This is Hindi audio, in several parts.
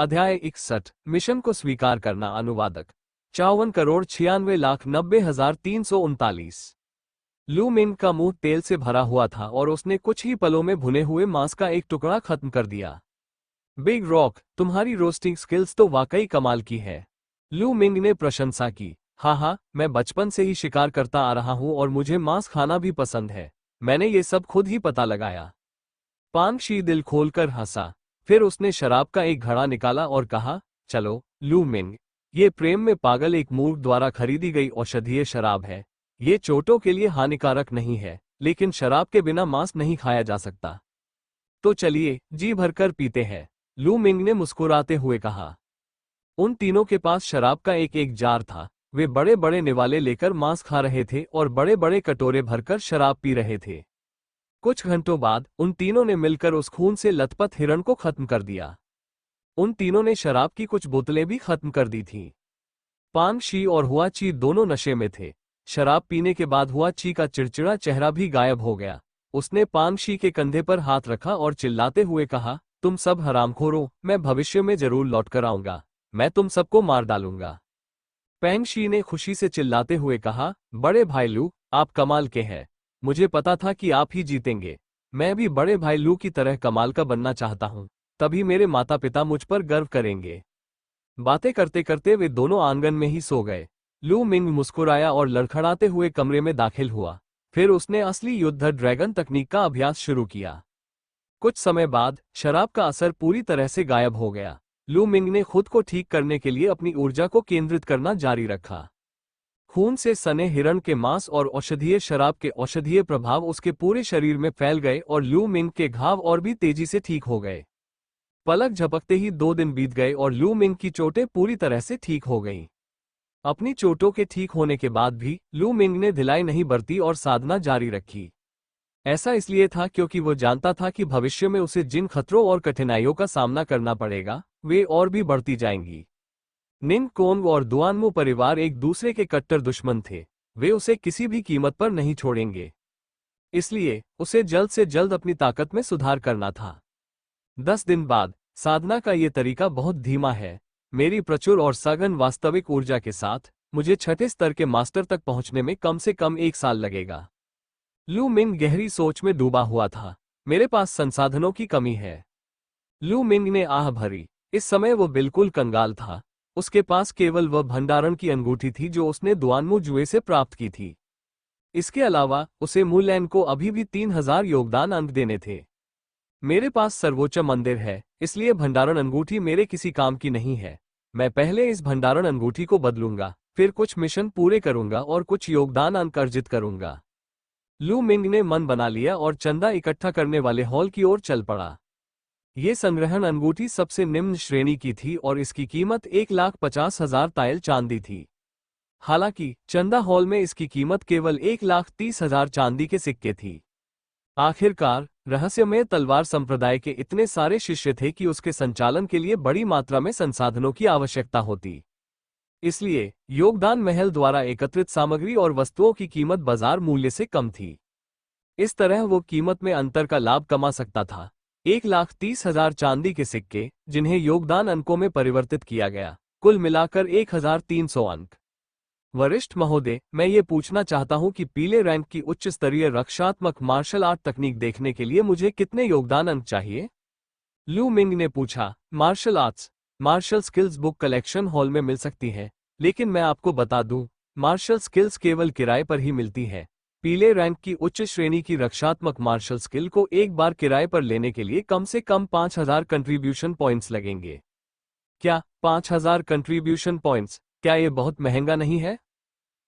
अध्याय 61 मिशन को स्वीकार करना। अनुवादक 54,96,90,339। लू मिंग का मुंह तेल से भरा हुआ था और उसने कुछ ही पलों में भुने हुए मांस का एक टुकड़ा खत्म कर दिया। बिग रॉक, तुम्हारी रोस्टिंग स्किल्स तो वाकई कमाल की है। लू मिंग ने प्रशंसा की। हाँ, मैं बचपन से ही शिकार करता आ रहा हूं और मुझे मांस खाना भी पसंद है। मैंने ये सब खुद ही पता लगाया। पांग शी दिल खोलकर हंसा। फिर उसने शराब का एक घड़ा निकाला और कहा, चलो लू मिंग, ये प्रेम में पागल एक मूर्ख द्वारा खरीदी गई औषधीय शराब है। ये चोटों के लिए हानिकारक नहीं है, लेकिन शराब के बिना मांस नहीं खाया जा सकता। तो चलिए जी भरकर पीते हैं, लू मिंग ने मुस्कुराते हुए कहा। उन तीनों के पास शराब का एक एक जार था। वे बड़े बड़े निवाले लेकर मांस खा रहे थे और बड़े बड़े कटोरे भरकर शराब पी रहे थे। कुछ घंटों बाद उन तीनों ने मिलकर उस खून से लथपथ हिरण को खत्म कर दिया। उन तीनों ने शराब की कुछ बोतलें भी खत्म कर दी थीं। पांग शी और हुआ ची दोनों नशे में थे। शराब पीने के बाद हुआ ची का चिड़चिड़ा चेहरा भी गायब हो गया। उसने पांग शी के कंधे पर हाथ रखा और चिल्लाते हुए कहा, तुम सब हरामखोरों, मैं भविष्य में जरूर लौटकर आऊंगा। मैं तुम सबको मार डालूंगा। पैंग शी ने खुशी से चिल्लाते हुए कहा, बड़े भाई लू, आप कमाल के हैं। मुझे पता था कि आप ही जीतेंगे। मैं भी बड़े भाई लू की तरह कमाल का बनना चाहता हूं, तभी मेरे माता पिता मुझ पर गर्व करेंगे। बातें करते करते वे दोनों आंगन में ही सो गए। लू मिंग मुस्कुराया और लड़खड़ाते हुए कमरे में दाखिल हुआ। फिर उसने असली युद्ध ड्रैगन तकनीक का अभ्यास शुरू किया। कुछ समय बाद शराब का असर पूरी तरह से गायब हो गया। लू मिंग ने खुद को ठीक करने के लिए अपनी ऊर्जा को केंद्रित करना जारी रखा। खून से सने हिरण के मांस और औषधीय शराब के औषधीय प्रभाव उसके पूरे शरीर में फैल गए और लू मिंग के घाव और भी तेजी से ठीक हो गए। पलक झपकते ही 2 दिन बीत गए और लू मिंग की चोटें पूरी तरह से ठीक हो गईं। अपनी चोटों के ठीक होने के बाद भी लू मिंग ने ढिलाई नहीं बरती और साधना जारी रखी। ऐसा इसलिए था क्योंकि वो जानता था कि भविष्य में उसे जिन खतरों और कठिनाइयों का सामना करना पड़ेगा, वे और भी बढ़ती जाएंगी। निन कोंग और दुआनमू परिवार एक दूसरे के कट्टर दुश्मन थे। वे उसे किसी भी कीमत पर नहीं छोड़ेंगे। इसलिए उसे जल्द से जल्द अपनी ताकत में सुधार करना था। 10 दिन बाद, साधना का ये तरीका बहुत धीमा है। मेरी प्रचुर और सघन वास्तविक ऊर्जा के साथ मुझे छठे स्तर के मास्टर तक पहुंचने में कम से कम 1 साल लगेगा। लू मिंग गहरी सोच में डूबा हुआ था। मेरे पास संसाधनों की कमी है। लू मिंग ने आह भरी। इस समय वो बिल्कुल कंगाल था। उसके पास केवल वह भंडारण की अंगूठी थी जो उसने दुआनमू जुए से प्राप्त की थी। इसके अलावा उसे मूलैन को अभी भी 3000 योगदान अंक देने थे। मेरे पास सर्वोच्च मंदिर है, इसलिए भंडारण अंगूठी मेरे किसी काम की नहीं है। मैं पहले इस भंडारण अंगूठी को बदलूंगा, फिर कुछ मिशन पूरे करूंगा और कुछ योगदान अंक अर्जित करूंगा। लू मिंग ने मन बना लिया और चंदा इकट्ठा करने वाले हॉल की ओर चल पड़ा। ये संग्रहण अंगूठी सबसे निम्न श्रेणी की थी और इसकी कीमत 1,50,000 तायल चांदी थी। हालांकि चंदा हॉल में इसकी कीमत केवल 1,30,000 चांदी के सिक्के थी। आखिरकार रहस्यमय तलवार संप्रदाय के इतने सारे शिष्य थे कि उसके संचालन के लिए बड़ी मात्रा में संसाधनों की आवश्यकता होती। इसलिए योगदान महल द्वारा एकत्रित सामग्री और वस्तुओं की कीमत बाजार मूल्य से कम थी। इस तरह वो कीमत में अंतर का लाभ कमा सकता था। 1,30,000 चांदी के सिक्के, जिन्हें योगदान अंकों में परिवर्तित किया गया, कुल मिलाकर 1,300 अंक। वरिष्ठ महोदय, मैं ये पूछना चाहता हूं कि पीले रैंक की उच्च स्तरीय रक्षात्मक मार्शल आर्ट तकनीक देखने के लिए मुझे कितने योगदान अंक चाहिए? लू मिंग ने पूछा। Martial arts martial skills book collection hall में मिल सकती है, लेकिन मैं आपको बता दूं, मार्शल स्किल्स केवल किराए पर ही मिलती है। पीले रैंक की उच्च श्रेणी की रक्षात्मक मार्शल स्किल को एक बार किराए पर लेने के लिए कम से कम 5,000 कंट्रीब्यूशन पॉइंट्स लगेंगे। क्या 5,000 कंट्रीब्यूशन पॉइंट्स? क्या ये बहुत महंगा नहीं है?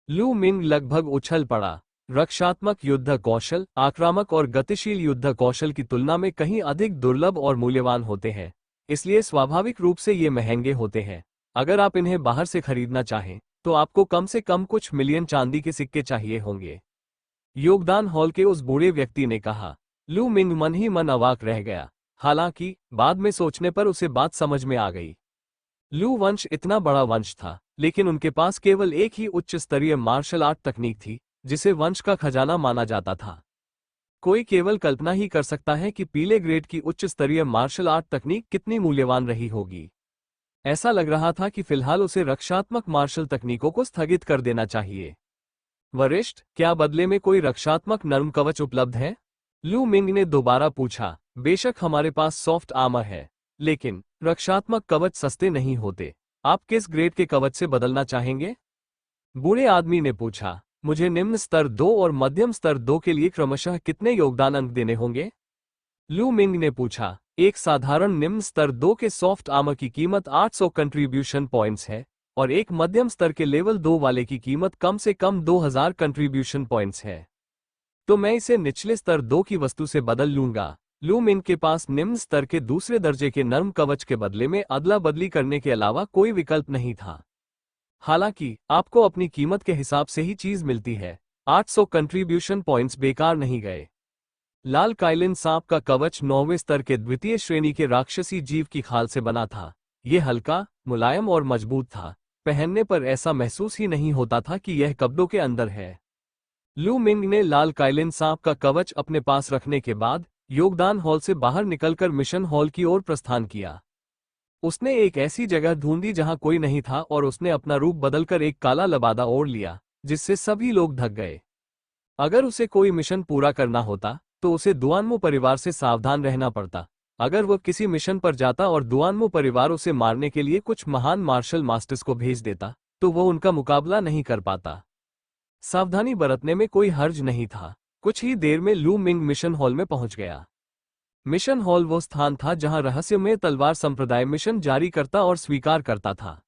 लू मिंग लगभग उछल पड़ा। रक्षात्मक युद्ध कौशल आक्रामक और गतिशील युद्ध कौशल की तुलना में कहीं अधिक दुर्लभ और मूल्यवान होते हैं, इसलिए स्वाभाविक रूप से ये महंगे होते हैं। अगर आप इन्हें बाहर से खरीदना चाहें, तो आपको कम से कम कुछ मिलियन चांदी के सिक्के चाहिए होंगे, योगदान हॉल के उस बूढ़े व्यक्ति ने कहा। लू मिंग मन ही मन अवाक रह गया। हालांकि बाद में सोचने पर उसे बात समझ में आ गई। लू वंश इतना बड़ा वंश था, लेकिन उनके पास केवल एक ही उच्च स्तरीय मार्शल आर्ट तकनीक थी, जिसे वंश का खजाना माना जाता था। कोई केवल कल्पना ही कर सकता है कि पीले ग्रेड की उच्च स्तरीय मार्शल आर्ट तकनीक कितनी मूल्यवान रही होगी। ऐसा लग रहा था कि फिलहाल उसे रक्षात्मक मार्शल तकनीकों को स्थगित कर देना चाहिए। वरिष्ठ, क्या बदले में कोई रक्षात्मक नर्म कवच उपलब्ध है? लू मिंग ने दोबारा पूछा। बेशक हमारे पास सॉफ्ट आर्मर है, लेकिन रक्षात्मक कवच सस्ते नहीं होते। आप किस ग्रेड के कवच से बदलना चाहेंगे? बूढ़े आदमी ने पूछा। मुझे निम्न स्तर 2 और मध्यम स्तर 2 के लिए क्रमशः कितने योगदान अंक देने होंगे? लू मिंग ने पूछा। एक साधारण निम्न स्तर 2 के सॉफ्ट आर्मर की कीमत 800 कंट्रीब्यूशन पॉइंट्स है, और एक मध्यम स्तर के लेवल 2 वाले की कीमत कम से कम 2000 कंट्रीब्यूशन पॉइंट्स है। तो मैं इसे निचले स्तर 2 की वस्तु से बदल लूंगा। लू मिंग के पास निम्न स्तर के दूसरे दर्जे के नर्म कवच के बदले में अदला बदली करने के अलावा कोई विकल्प नहीं था। हालांकि आपको अपनी कीमत के हिसाब से ही चीज मिलती है। 800 कंट्रीब्यूशन पॉइंट्स बेकार नहीं गए। लाल काइलिन सांप का कवच 9वें स्तर के द्वितीय श्रेणी के राक्षसी जीव की खाल से बना था। ये हल्का, मुलायम और मजबूत था। पहनने पर ऐसा महसूस ही नहीं होता था कि यह कपड़ों के अंदर है। लू मिंग ने लाल काइलिन सांप का कवच अपने पास रखने के बाद योगदान हॉल से बाहर निकलकर मिशन हॉल की ओर प्रस्थान किया। उसने एक ऐसी जगह ढूंढी जहां कोई नहीं था और उसने अपना रूप बदलकर एक काला लबादा ओढ़ लिया, जिससे सभी लोग ढक गए। अगर उसे कोई मिशन पूरा करना होता तो उसे दुआनमो परिवार से सावधान रहना पड़ता। अगर वह किसी मिशन पर जाता और दुआनमो परिवार उसे मारने के लिए कुछ महान मार्शल मास्टर्स को भेज देता, तो वह उनका मुकाबला नहीं कर पाता। सावधानी बरतने में कोई हर्ज नहीं था। कुछ ही देर में लू मिंग मिशन हॉल में पहुंच गया। मिशन हॉल वो स्थान था जहां रहस्यमय तलवार संप्रदाय मिशन जारी करता और स्वीकार करता था।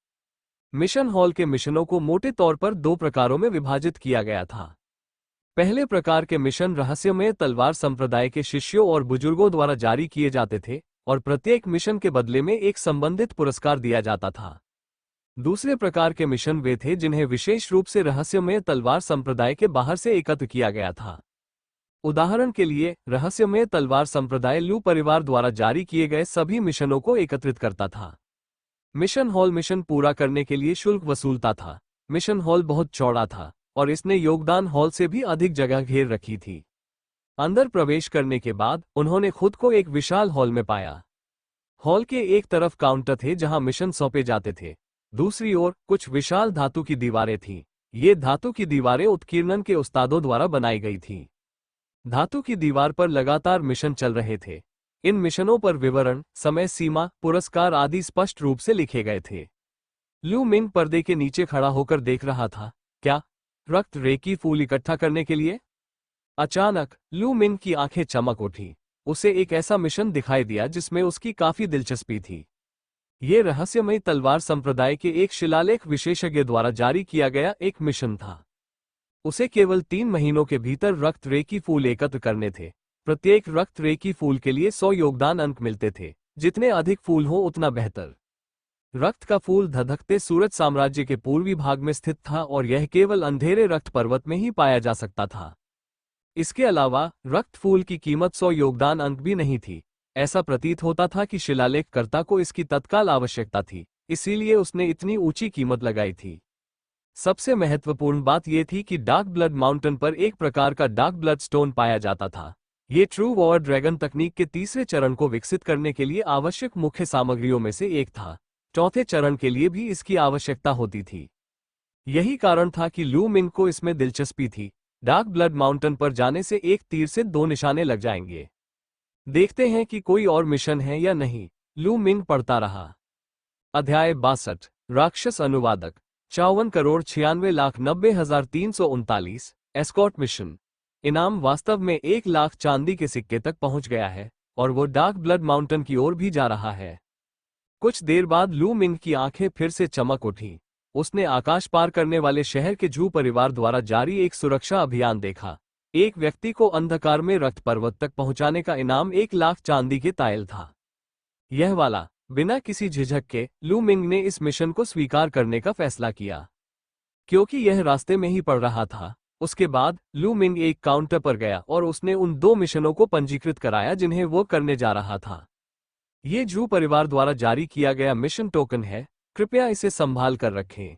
मिशन हॉल के मिशनों को मोटे तौर पर 2 प्रकारों में विभाजित किया गया था। पहले प्रकार के मिशन रहस्यमय तलवार संप्रदाय के शिष्यों और बुजुर्गों द्वारा जारी किए जाते थे, और प्रत्येक मिशन के बदले में एक संबंधित पुरस्कार दिया जाता था। दूसरे प्रकार के मिशन वे थे जिन्हें विशेष रूप से रहस्यमय तलवार संप्रदाय के बाहर से एकत्र किया गया था। उदाहरण के लिए, रहस्यमय तलवार संप्रदाय लू परिवार द्वारा जारी किए गए सभी मिशनों को एकत्रित करता था। मिशन हॉल मिशन पूरा करने के लिए शुल्क वसूलता था। मिशन हॉल बहुत चौड़ा था और इसने योगदान हॉल से भी अधिक जगह घेर रखी थी। अंदर प्रवेश करने के बाद उन्होंने खुद को एक विशाल हॉल में पाया। हॉल के एक तरफ काउंटर थे जहां मिशन सौंपे जाते थे। दूसरी ओर कुछ विशाल धातु की दीवारें थीं। ये धातु की दीवारें उत्कीर्णन के उस्तादों द्वारा बनाई गई थीं। धातु की दीवार पर लगातार मिशन चल रहे थे। इन मिशनों पर विवरण, समय सीमा, पुरस्कार आदि स्पष्ट रूप से लिखे गए थे। लू मिंग पर्दे के नीचे खड़ा होकर देख रहा था। क्या रक्त रेकी फूल इकट्ठा करने के लिए? अचानक लू मिंग की आंखें चमक उठी। उसे एक ऐसा मिशन दिखाई दिया जिसमें उसकी काफी दिलचस्पी थी। ये रहस्यमयी तलवार संप्रदाय के एक शिलालेख विशेषज्ञ द्वारा जारी किया गया एक मिशन था। उसे केवल 3 महीनों के भीतर रक्त रेकी फूल एकत्र करने थे। प्रत्येक रक्त रेकी फूल के लिए 100 योगदान अंक मिलते थे। जितने अधिक फूल हो उतना बेहतर। रक्त का फूल धधकते सूरज साम्राज्य के पूर्वी भाग में स्थित था और यह केवल अंधेरे रक्त पर्वत में ही पाया जा सकता था। इसके अलावा रक्त फूल की कीमत 100 योगदान अंक भी नहीं थी। ऐसा प्रतीत होता था कि शिलालेखकर्ता को इसकी तत्काल आवश्यकता थी, इसीलिए उसने इतनी ऊंची कीमत लगाई थी। सबसे महत्वपूर्ण बात यह थी कि डार्क ब्लड माउंटेन पर एक प्रकार का डार्क ब्लड स्टोन पाया जाता था। ये ट्रू वॉर ड्रैगन तकनीक के तीसरे चरण को विकसित करने के लिए आवश्यक मुख्य सामग्रियों में से एक था। चौथे चरण के लिए भी इसकी आवश्यकता होती थी। यही कारण था कि लू मिंग को इसमें दिलचस्पी थी। डार्क ब्लड माउंटेन पर जाने से एक तीर से 2 निशाने लग जाएंगे। देखते हैं कि कोई और मिशन है या नहीं, लू मिंग पढ़ता रहा। अध्याय 62, राक्षस अनुवादक। 54,96,90,339 एस्कॉर्ट मिशन। इनाम वास्तव में 1 लाख चांदी के सिक्के तक पहुंच गया है और वो डार्क ब्लड माउंटेन की ओर भी जा रहा है। कुछ देर बाद लू मिंग की आंखें फिर से चमक उठीं। उसने आकाश पार करने वाले शहर के जू परिवार द्वारा जारी एक सुरक्षा अभियान देखा। एक व्यक्ति को अंधकार में रक्त पर्वत तक पहुंचाने का इनाम 1 लाख चांदी के तायल था। यह वाला। बिना किसी झिझक के लू मिंग ने इस मिशन को स्वीकार करने का फैसला किया, क्योंकि यह रास्ते में ही पड़ रहा था। उसके बाद लू मिंग एक काउंटर पर गया और उसने उन 2 मिशनों को पंजीकृत कराया जिन्हें वो करने जा रहा था। ये जू परिवार द्वारा जारी किया गया मिशन टोकन है, कृपया इसे संभाल कर रखें।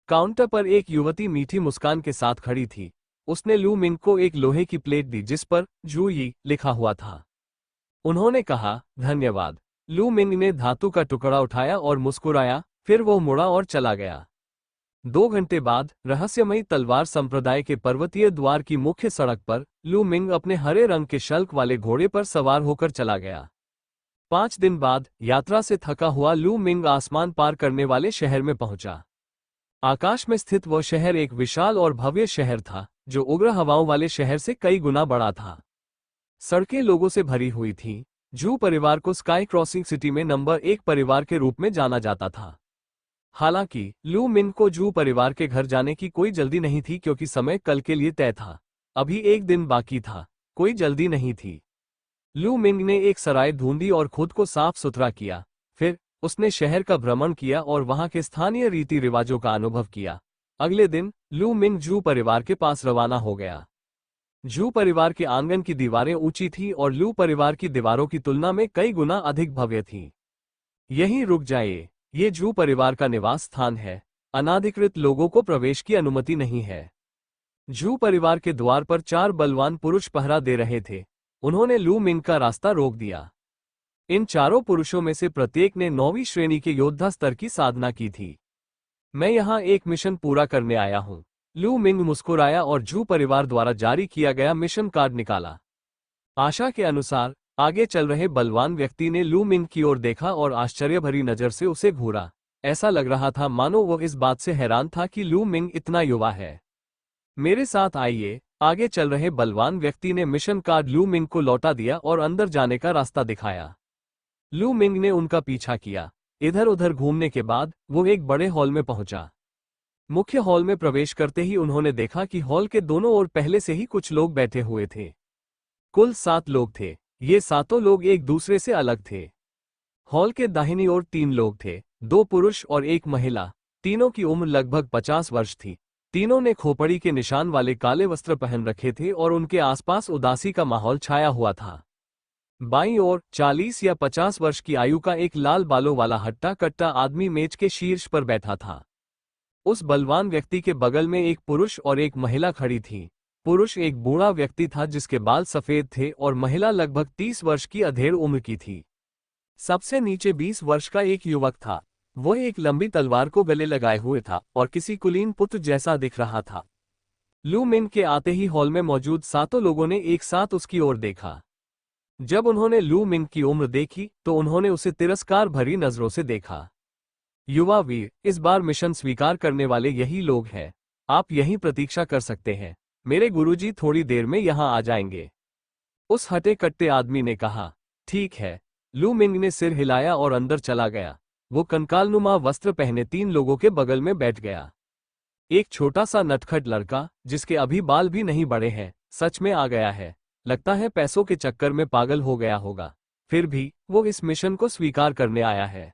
काउंटर पर एक युवती मीठी मुस्कान के साथ खड़ी थी। उसने लू मिंग को एक लोहे की प्लेट दी जिस पर जू यी लिखा हुआ था। उन्होंने कहा, धन्यवाद। लू मिंग ने धातु का टुकड़ा उठाया और मुस्कुराया, फिर वो मुड़ा और चला गया। 2 घंटे बाद रहस्यमयी तलवार संप्रदाय के पर्वतीय द्वार की मुख्य सड़क पर लू मिंग अपने हरे रंग के शल्क वाले घोड़े पर सवार होकर चला गया। 5 दिन बाद यात्रा से थका हुआ लू मिंग आसमान पार करने वाले शहर में पहुंचा। आकाश में स्थित वह शहर एक विशाल और भव्य शहर था, जो उग्र हवाओं वाले शहर से कई गुना बड़ा था। सड़कें लोगों से भरी हुई थीं। जू परिवार को स्काई क्रॉसिंग सिटी में नंबर 1 परिवार के रूप में जाना जाता था। हालांकि लू मिंग को जू परिवार के घर जाने की कोई जल्दी नहीं थी, क्योंकि समय कल के लिए तय था। अभी एक दिन बाकी था, कोई जल्दी नहीं थी। लू मिंग ने एक सराय ढूंढी और खुद को साफ सुथरा किया। फिर उसने शहर का भ्रमण किया और वहां के स्थानीय रीति रिवाजों का अनुभव किया। अगले दिन लू मिंग जू परिवार के पास रवाना हो गया। जू परिवार के आंगन की दीवारें ऊंची थीं और लू परिवार की दीवारों की तुलना में कई गुना अधिक भव्य थीं। यहीं रुक जाइए, ये जू परिवार का निवास स्थान है। अनाधिकृत लोगों को प्रवेश की अनुमति नहीं है। जू परिवार के द्वार पर 4 बलवान पुरुष पहरा दे रहे थे। उन्होंने लू मिंग का रास्ता रोक दिया। इन चारों पुरुषों में से प्रत्येक ने 9वीं श्रेणी के योद्धा स्तर की साधना की थी। मैं यहाँ एक मिशन पूरा करने आया हूँ। लू मिंग मुस्कुराया और जू परिवार द्वारा जारी किया गया मिशन कार्ड निकाला। आशा के अनुसार आगे चल रहे बलवान व्यक्ति ने लू मिंग की ओर देखा और आश्चर्य भरी नजर से उसे घूरा। ऐसा लग रहा था मानो वो इस बात से हैरान था कि लू मिंग इतना युवा है। मेरे साथ आइए, आगे चल रहे बलवान व्यक्ति ने मिशन कार्ड लू मिंग को लौटा दिया और अंदर जाने का रास्ता दिखाया। लू मिंग ने उनका पीछा किया। इधर उधर घूमने के बाद वो एक बड़े हॉल में पहुंचा। मुख्य हॉल में प्रवेश करते ही उन्होंने देखा कि हॉल के दोनों ओर पहले से ही कुछ लोग बैठे हुए थे। कुल 7 लोग थे। ये सातों लोग एक दूसरे से अलग थे। हॉल के दाहिनी ओर 3 लोग थे, 2 पुरुष और 1 महिला। तीनों की उम्र लगभग 50 वर्ष थी। तीनों ने खोपड़ी के निशान वाले काले वस्त्र पहन रखे थे और उनके आसपास उदासी का माहौल छाया हुआ था। बाईं ओर 40 या 50 वर्ष की आयु का एक लाल बालों वाला हट्टा कट्टा आदमी मेज के शीर्ष पर बैठा था। उस बलवान व्यक्ति के बगल में एक पुरुष और एक महिला खड़ी थी। पुरुष एक बूढ़ा व्यक्ति था जिसके बाल सफेद थे और महिला लगभग 30 वर्ष की अधेड़ उम्र की थी। सबसे नीचे 20 वर्ष का एक युवक था। वह एक लंबी तलवार को गले लगाए हुए था और किसी कुलीन पुत्र जैसा दिख रहा था। लू मिंग के आते ही हॉल में मौजूद सातों लोगों ने एक साथ उसकी ओर देखा। जब उन्होंने लू मिंग की उम्र देखी तो उन्होंने उसे तिरस्कार भरी नजरों से देखा। युवा वीर, इस बार मिशन स्वीकार करने वाले यही लोग हैं। आप यहीं प्रतीक्षा कर सकते हैं। मेरे गुरुजी थोड़ी देर में यहां आ जाएंगे। उस हटे कट्टे आदमी ने कहा। ठीक है। लू मिंग ने सिर हिलाया और अंदर चला गया। वो कंकालनुमा वस्त्र पहने 3 लोगों के बगल में बैठ गया। एक छोटा सा नटखट लड़का, जिसके अभी बाल भी नहीं बढ़े हैं, सच में आ गया है। लगता है पैसों के चक्कर में पागल हो गया होगा। फिर भी वो इस मिशन को स्वीकार करने आया है।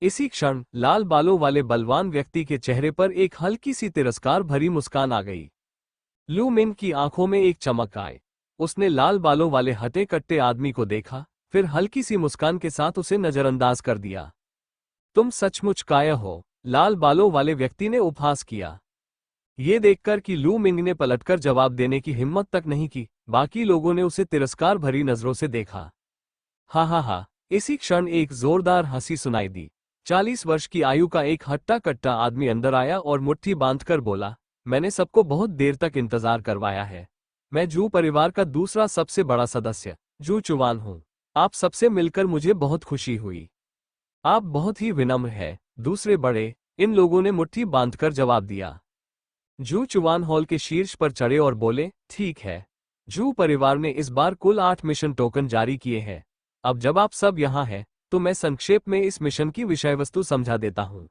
इसी क्षण लाल बालों वाले बलवान व्यक्ति के चेहरे पर एक हल्की सी तिरस्कार भरी मुस्कान आ गई। लू मिंग की आंखों में एक चमक आई। उसने लाल बालों वाले हटे कट्टे आदमी को देखा, फिर हल्की सी मुस्कान के साथ उसे नजरअंदाज कर दिया। तुम सचमुच कायर हो, लाल बालों वाले व्यक्ति ने उपहास किया। ये देखकर कि लू मिंग ने पलटकर जवाब देने की हिम्मत तक नहीं की, बाकी लोगों ने उसे तिरस्कार भरी नजरों से देखा। हा हा हा। इसी क्षण एक जोरदार हंसी सुनाई दी। 40 वर्ष की आयु का एक हट्टा कट्टा आदमी अंदर आया और मुट्ठी बांधकर बोला, मैंने सबको बहुत देर तक इंतजार करवाया है। मैं जू परिवार का दूसरा सबसे बड़ा सदस्य जू चुवान हूं। आप सबसे मिलकर मुझे बहुत खुशी हुई। आप बहुत ही विनम्र हैं। दूसरे बड़े, इन लोगों ने मुट्ठी बांधकर जवाब दिया। जू चुवान हॉल के शीर्ष पर चढ़े और बोले, ठीक है। जू परिवार ने इस बार कुल 8 मिशन टोकन जारी किए हैं। अब जब आप सब यहाँ हैं तो मैं संक्षेप में इस मिशन की विषय वस्तु समझा देता हूँ।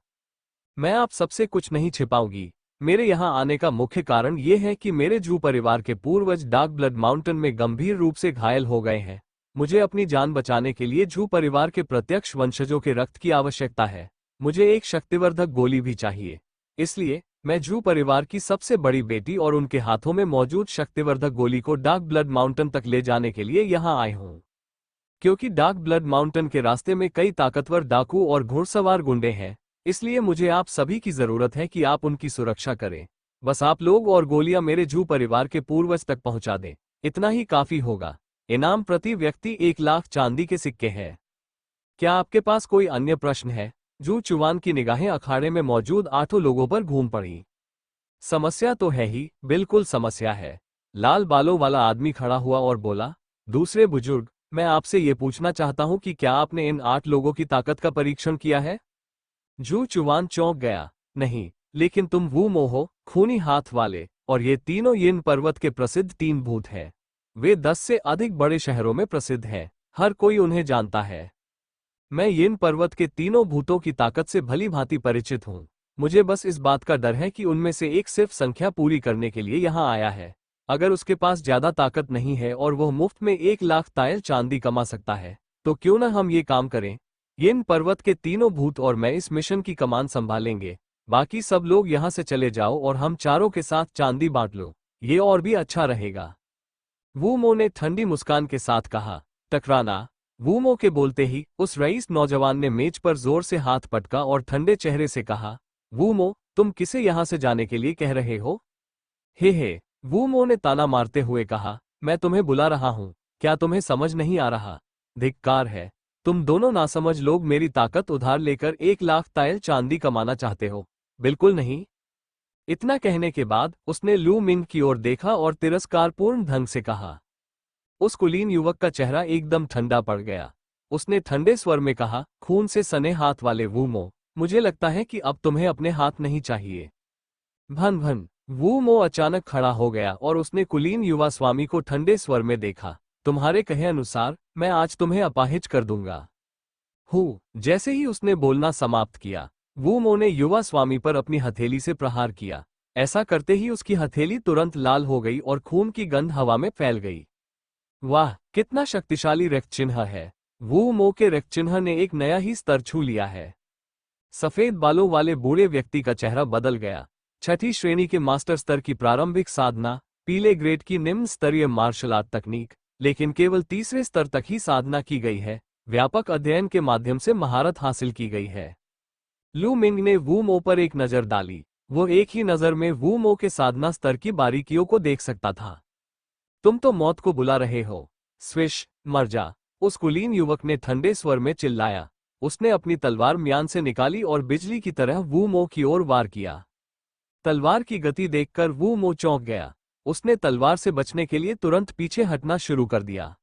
मैं आप सबसे कुछ नहीं छिपाऊंगी। मेरे यहाँ आने का मुख्य कारण ये है कि मेरे जू परिवार के पूर्वज डार्क ब्लड माउंटेन में गंभीर रूप से घायल हो गए हैं। मुझे अपनी जान बचाने के लिए जू परिवार के प्रत्यक्ष वंशजों के रक्त की आवश्यकता है। मुझे एक शक्तिवर्धक गोली भी चाहिए। इसलिए मैं जू परिवार की सबसे बड़ी बेटी और उनके हाथों में मौजूद शक्तिवर्धक गोली को डार्क ब्लड माउंटेन तक ले जाने के लिए यहाँ आए हूँ। क्योंकि डार्क ब्लड माउंटेन के रास्ते में कई ताकतवर डाकू और घुड़सवार गुंडे हैं, इसलिए मुझे आप सभी की जरूरत है कि आप उनकी सुरक्षा करें। बस आप लोग और गोलियां मेरे जू परिवार के पूर्वज तक पहुंचा दें। इतना ही काफी होगा। इनाम प्रति व्यक्ति 1 लाख चांदी के सिक्के हैं। क्या आपके पास कोई अन्य प्रश्न है? जू चुवान की निगाहें अखाड़े में मौजूद 8 लोगों पर घूम पड़ी। समस्या तो है ही, बिल्कुल समस्या है। लाल बालों वाला आदमी खड़ा हुआ और बोला, दूसरे बुजुर्ग, मैं आपसे ये पूछना चाहता हूं कि क्या आपने इन 8 लोगों की ताकत का परीक्षण किया है? जू चुवान चौंक गया। नहीं, लेकिन तुम वू मो हो, खूनी हाथ वाले, और ये तीनों यिन पर्वत के प्रसिद्ध 3 भूत हैं। वे 10 से अधिक बड़े शहरों में प्रसिद्ध हैं, हर कोई उन्हें जानता है। मैं यिन पर्वत के तीनों भूतों की ताकत से भली भांति परिचित हूँ। मुझे बस इस बात का डर है कि उनमें से एक सिर्फ संख्या पूरी करने के लिए यहाँ आया है। अगर उसके पास ज्यादा ताकत नहीं है और वह मुफ्त में 1 लाख तायल चांदी कमा सकता है, तो क्यों न हम ये काम करें? यिन पर्वत के तीनों भूत और मैं इस मिशन की कमान संभालेंगे। बाकी सब लोग यहाँ से चले जाओ और हम चारों के साथ चांदी बांट लो। ये और भी अच्छा रहेगा। वू मो ने ठंडी मुस्कान के साथ कहा। टकराना। वूमो के बोलते ही उस रईस नौजवान ने मेज पर जोर से हाथ पटका और ठंडे चेहरे से कहा, वूमो, तुम किसे यहां से जाने के लिए कह रहे हो? हे, वूमो ने ताना मारते हुए कहा, मैं तुम्हें बुला रहा हूं, क्या तुम्हें समझ नहीं आ रहा? धिक्कार है, तुम दोनों नासमझ लोग मेरी ताकत उधार लेकर 1 लाख तायल चांदी कमाना चाहते हो? बिल्कुल नहीं। इतना कहने के बाद उसने लू मिंग की ओर देखा और तिरस्कारपूर्ण ढंग से कहा। उस कुलीन युवक का चेहरा एकदम ठंडा पड़ गया। उसने ठंडे स्वर में कहा, खून से सने हाथ वाले वूमो, मुझे लगता है कि अब तुम्हें अपने हाथ नहीं चाहिए। भन भन। वूमो अचानक खड़ा हो गया और उसने कुलीन युवा स्वामी को ठंडे स्वर में देखा। तुम्हारे कहे अनुसार मैं आज तुम्हें अपाहिज कर दूंगा। जैसे ही उसने बोलना समाप्त किया, वूमो ने युवा स्वामी पर अपनी हथेली से प्रहार किया। ऐसा करते ही उसकी हथेली तुरंत लाल हो गई और खून की गंध हवा में फैल गई। वाह, कितना शक्तिशाली रक्त चिन्ह है! वू मो के रक्त चिन्ह ने एक नया ही स्तर छू लिया है। सफेद बालों वाले बूढ़े व्यक्ति का चेहरा बदल गया। 6ठी श्रेणी के मास्टर स्तर की प्रारंभिक साधना, पीले ग्रेड की निम्न स्तरीय मार्शल आर्ट तकनीक, लेकिन केवल तीसरे स्तर तक ही साधना की गई है। व्यापक अध्ययन के माध्यम से महारत हासिल की गई है। लू मिंग ने वू मो पर एक नजर डाली। वो एक ही नजर में वू मो के साधना स्तर की बारीकियों को देख सकता था। तुम तो मौत को बुला रहे हो। स्विश, मर जा! उस कुलीन युवक ने ठंडे स्वर में चिल्लाया। उसने अपनी तलवार म्यान से निकाली और बिजली की तरह वू मो की ओर वार किया। तलवार की गति देखकर वू मो चौंक गया। उसने तलवार से बचने के लिए तुरंत पीछे हटना शुरू कर दिया।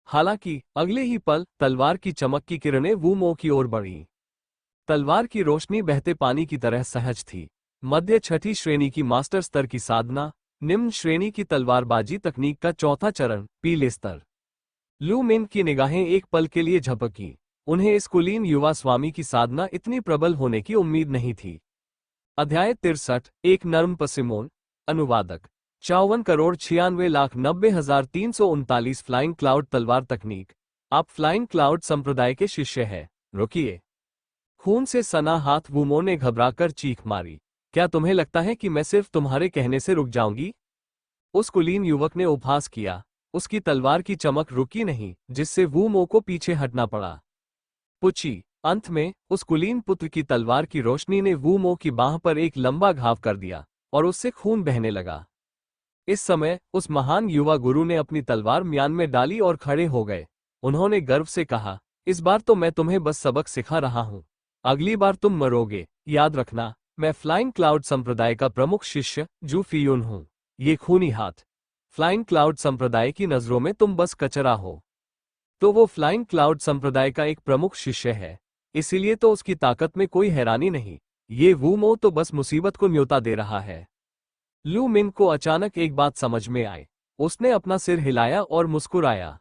हालांकि अगले ही पल तलवार की चमक की किरणें वू मो की ओर बढ़ीं। तलवार की रोशनी बहते पानी की तरह सहज थी। मध्य 6ठी श्रेणी की मास्टर स्तर की साधना, निम्न श्रेणी की तलवारबाजी तकनीक का चौथा चरण, पीले स्तर। लू मिंग की निगाहें एक पल के लिए झपकी। उन्हें इस कुलीन युवा स्वामी की साधना इतनी प्रबल होने की उम्मीद नहीं थी। अध्याय 63, एक नर्म पसिमोन। अनुवादक। 54,96,90,339 फ्लाइंग क्लाउड तलवार तकनीक। आप फ्लाइंग क्लाउड संप्रदाय के शिष्य हैं। रुकिए! खून से सना हाथ वूमो ने घबराकर चीख मारी। क्या तुम्हें लगता है कि मैं सिर्फ तुम्हारे कहने से रुक जाऊंगी? उस कुलीन युवक ने उपहास किया। उसकी तलवार की चमक रुकी नहीं, जिससे वूमो को पीछे हटना पड़ा। पुची! अंत में उस कुलीन पुत्र की तलवार की रोशनी ने वूमो की बांह पर एक लंबा घाव कर दिया और उससे खून बहने लगा। इस समय उस महान युवा गुरु ने अपनी तलवार म्यान में डाली और खड़े हो गए। उन्होंने गर्व से कहा, इस बार तो मैं तुम्हें बस सबक सिखा रहा हूं। अगली बार तुम मरोगे। याद रखना, मैं फ्लाइंग क्लाउड संप्रदाय का प्रमुख शिष्य जू फियून हूं। ये खूनी हाथ। फ्लाइंग क्लाउड संप्रदाय की नजरों में तुम बस कचरा हो। तो वो फ्लाइंग क्लाउड संप्रदाय का एक प्रमुख शिष्य है, इसीलिए तो उसकी ताकत में कोई हैरानी नहीं। ये वूमो तो बस मुसीबत को न्योता दे रहा है। लू मिंग को अचानक एक बात समझ में आई। उसने अपना सिर हिलाया और मुस्कुराया।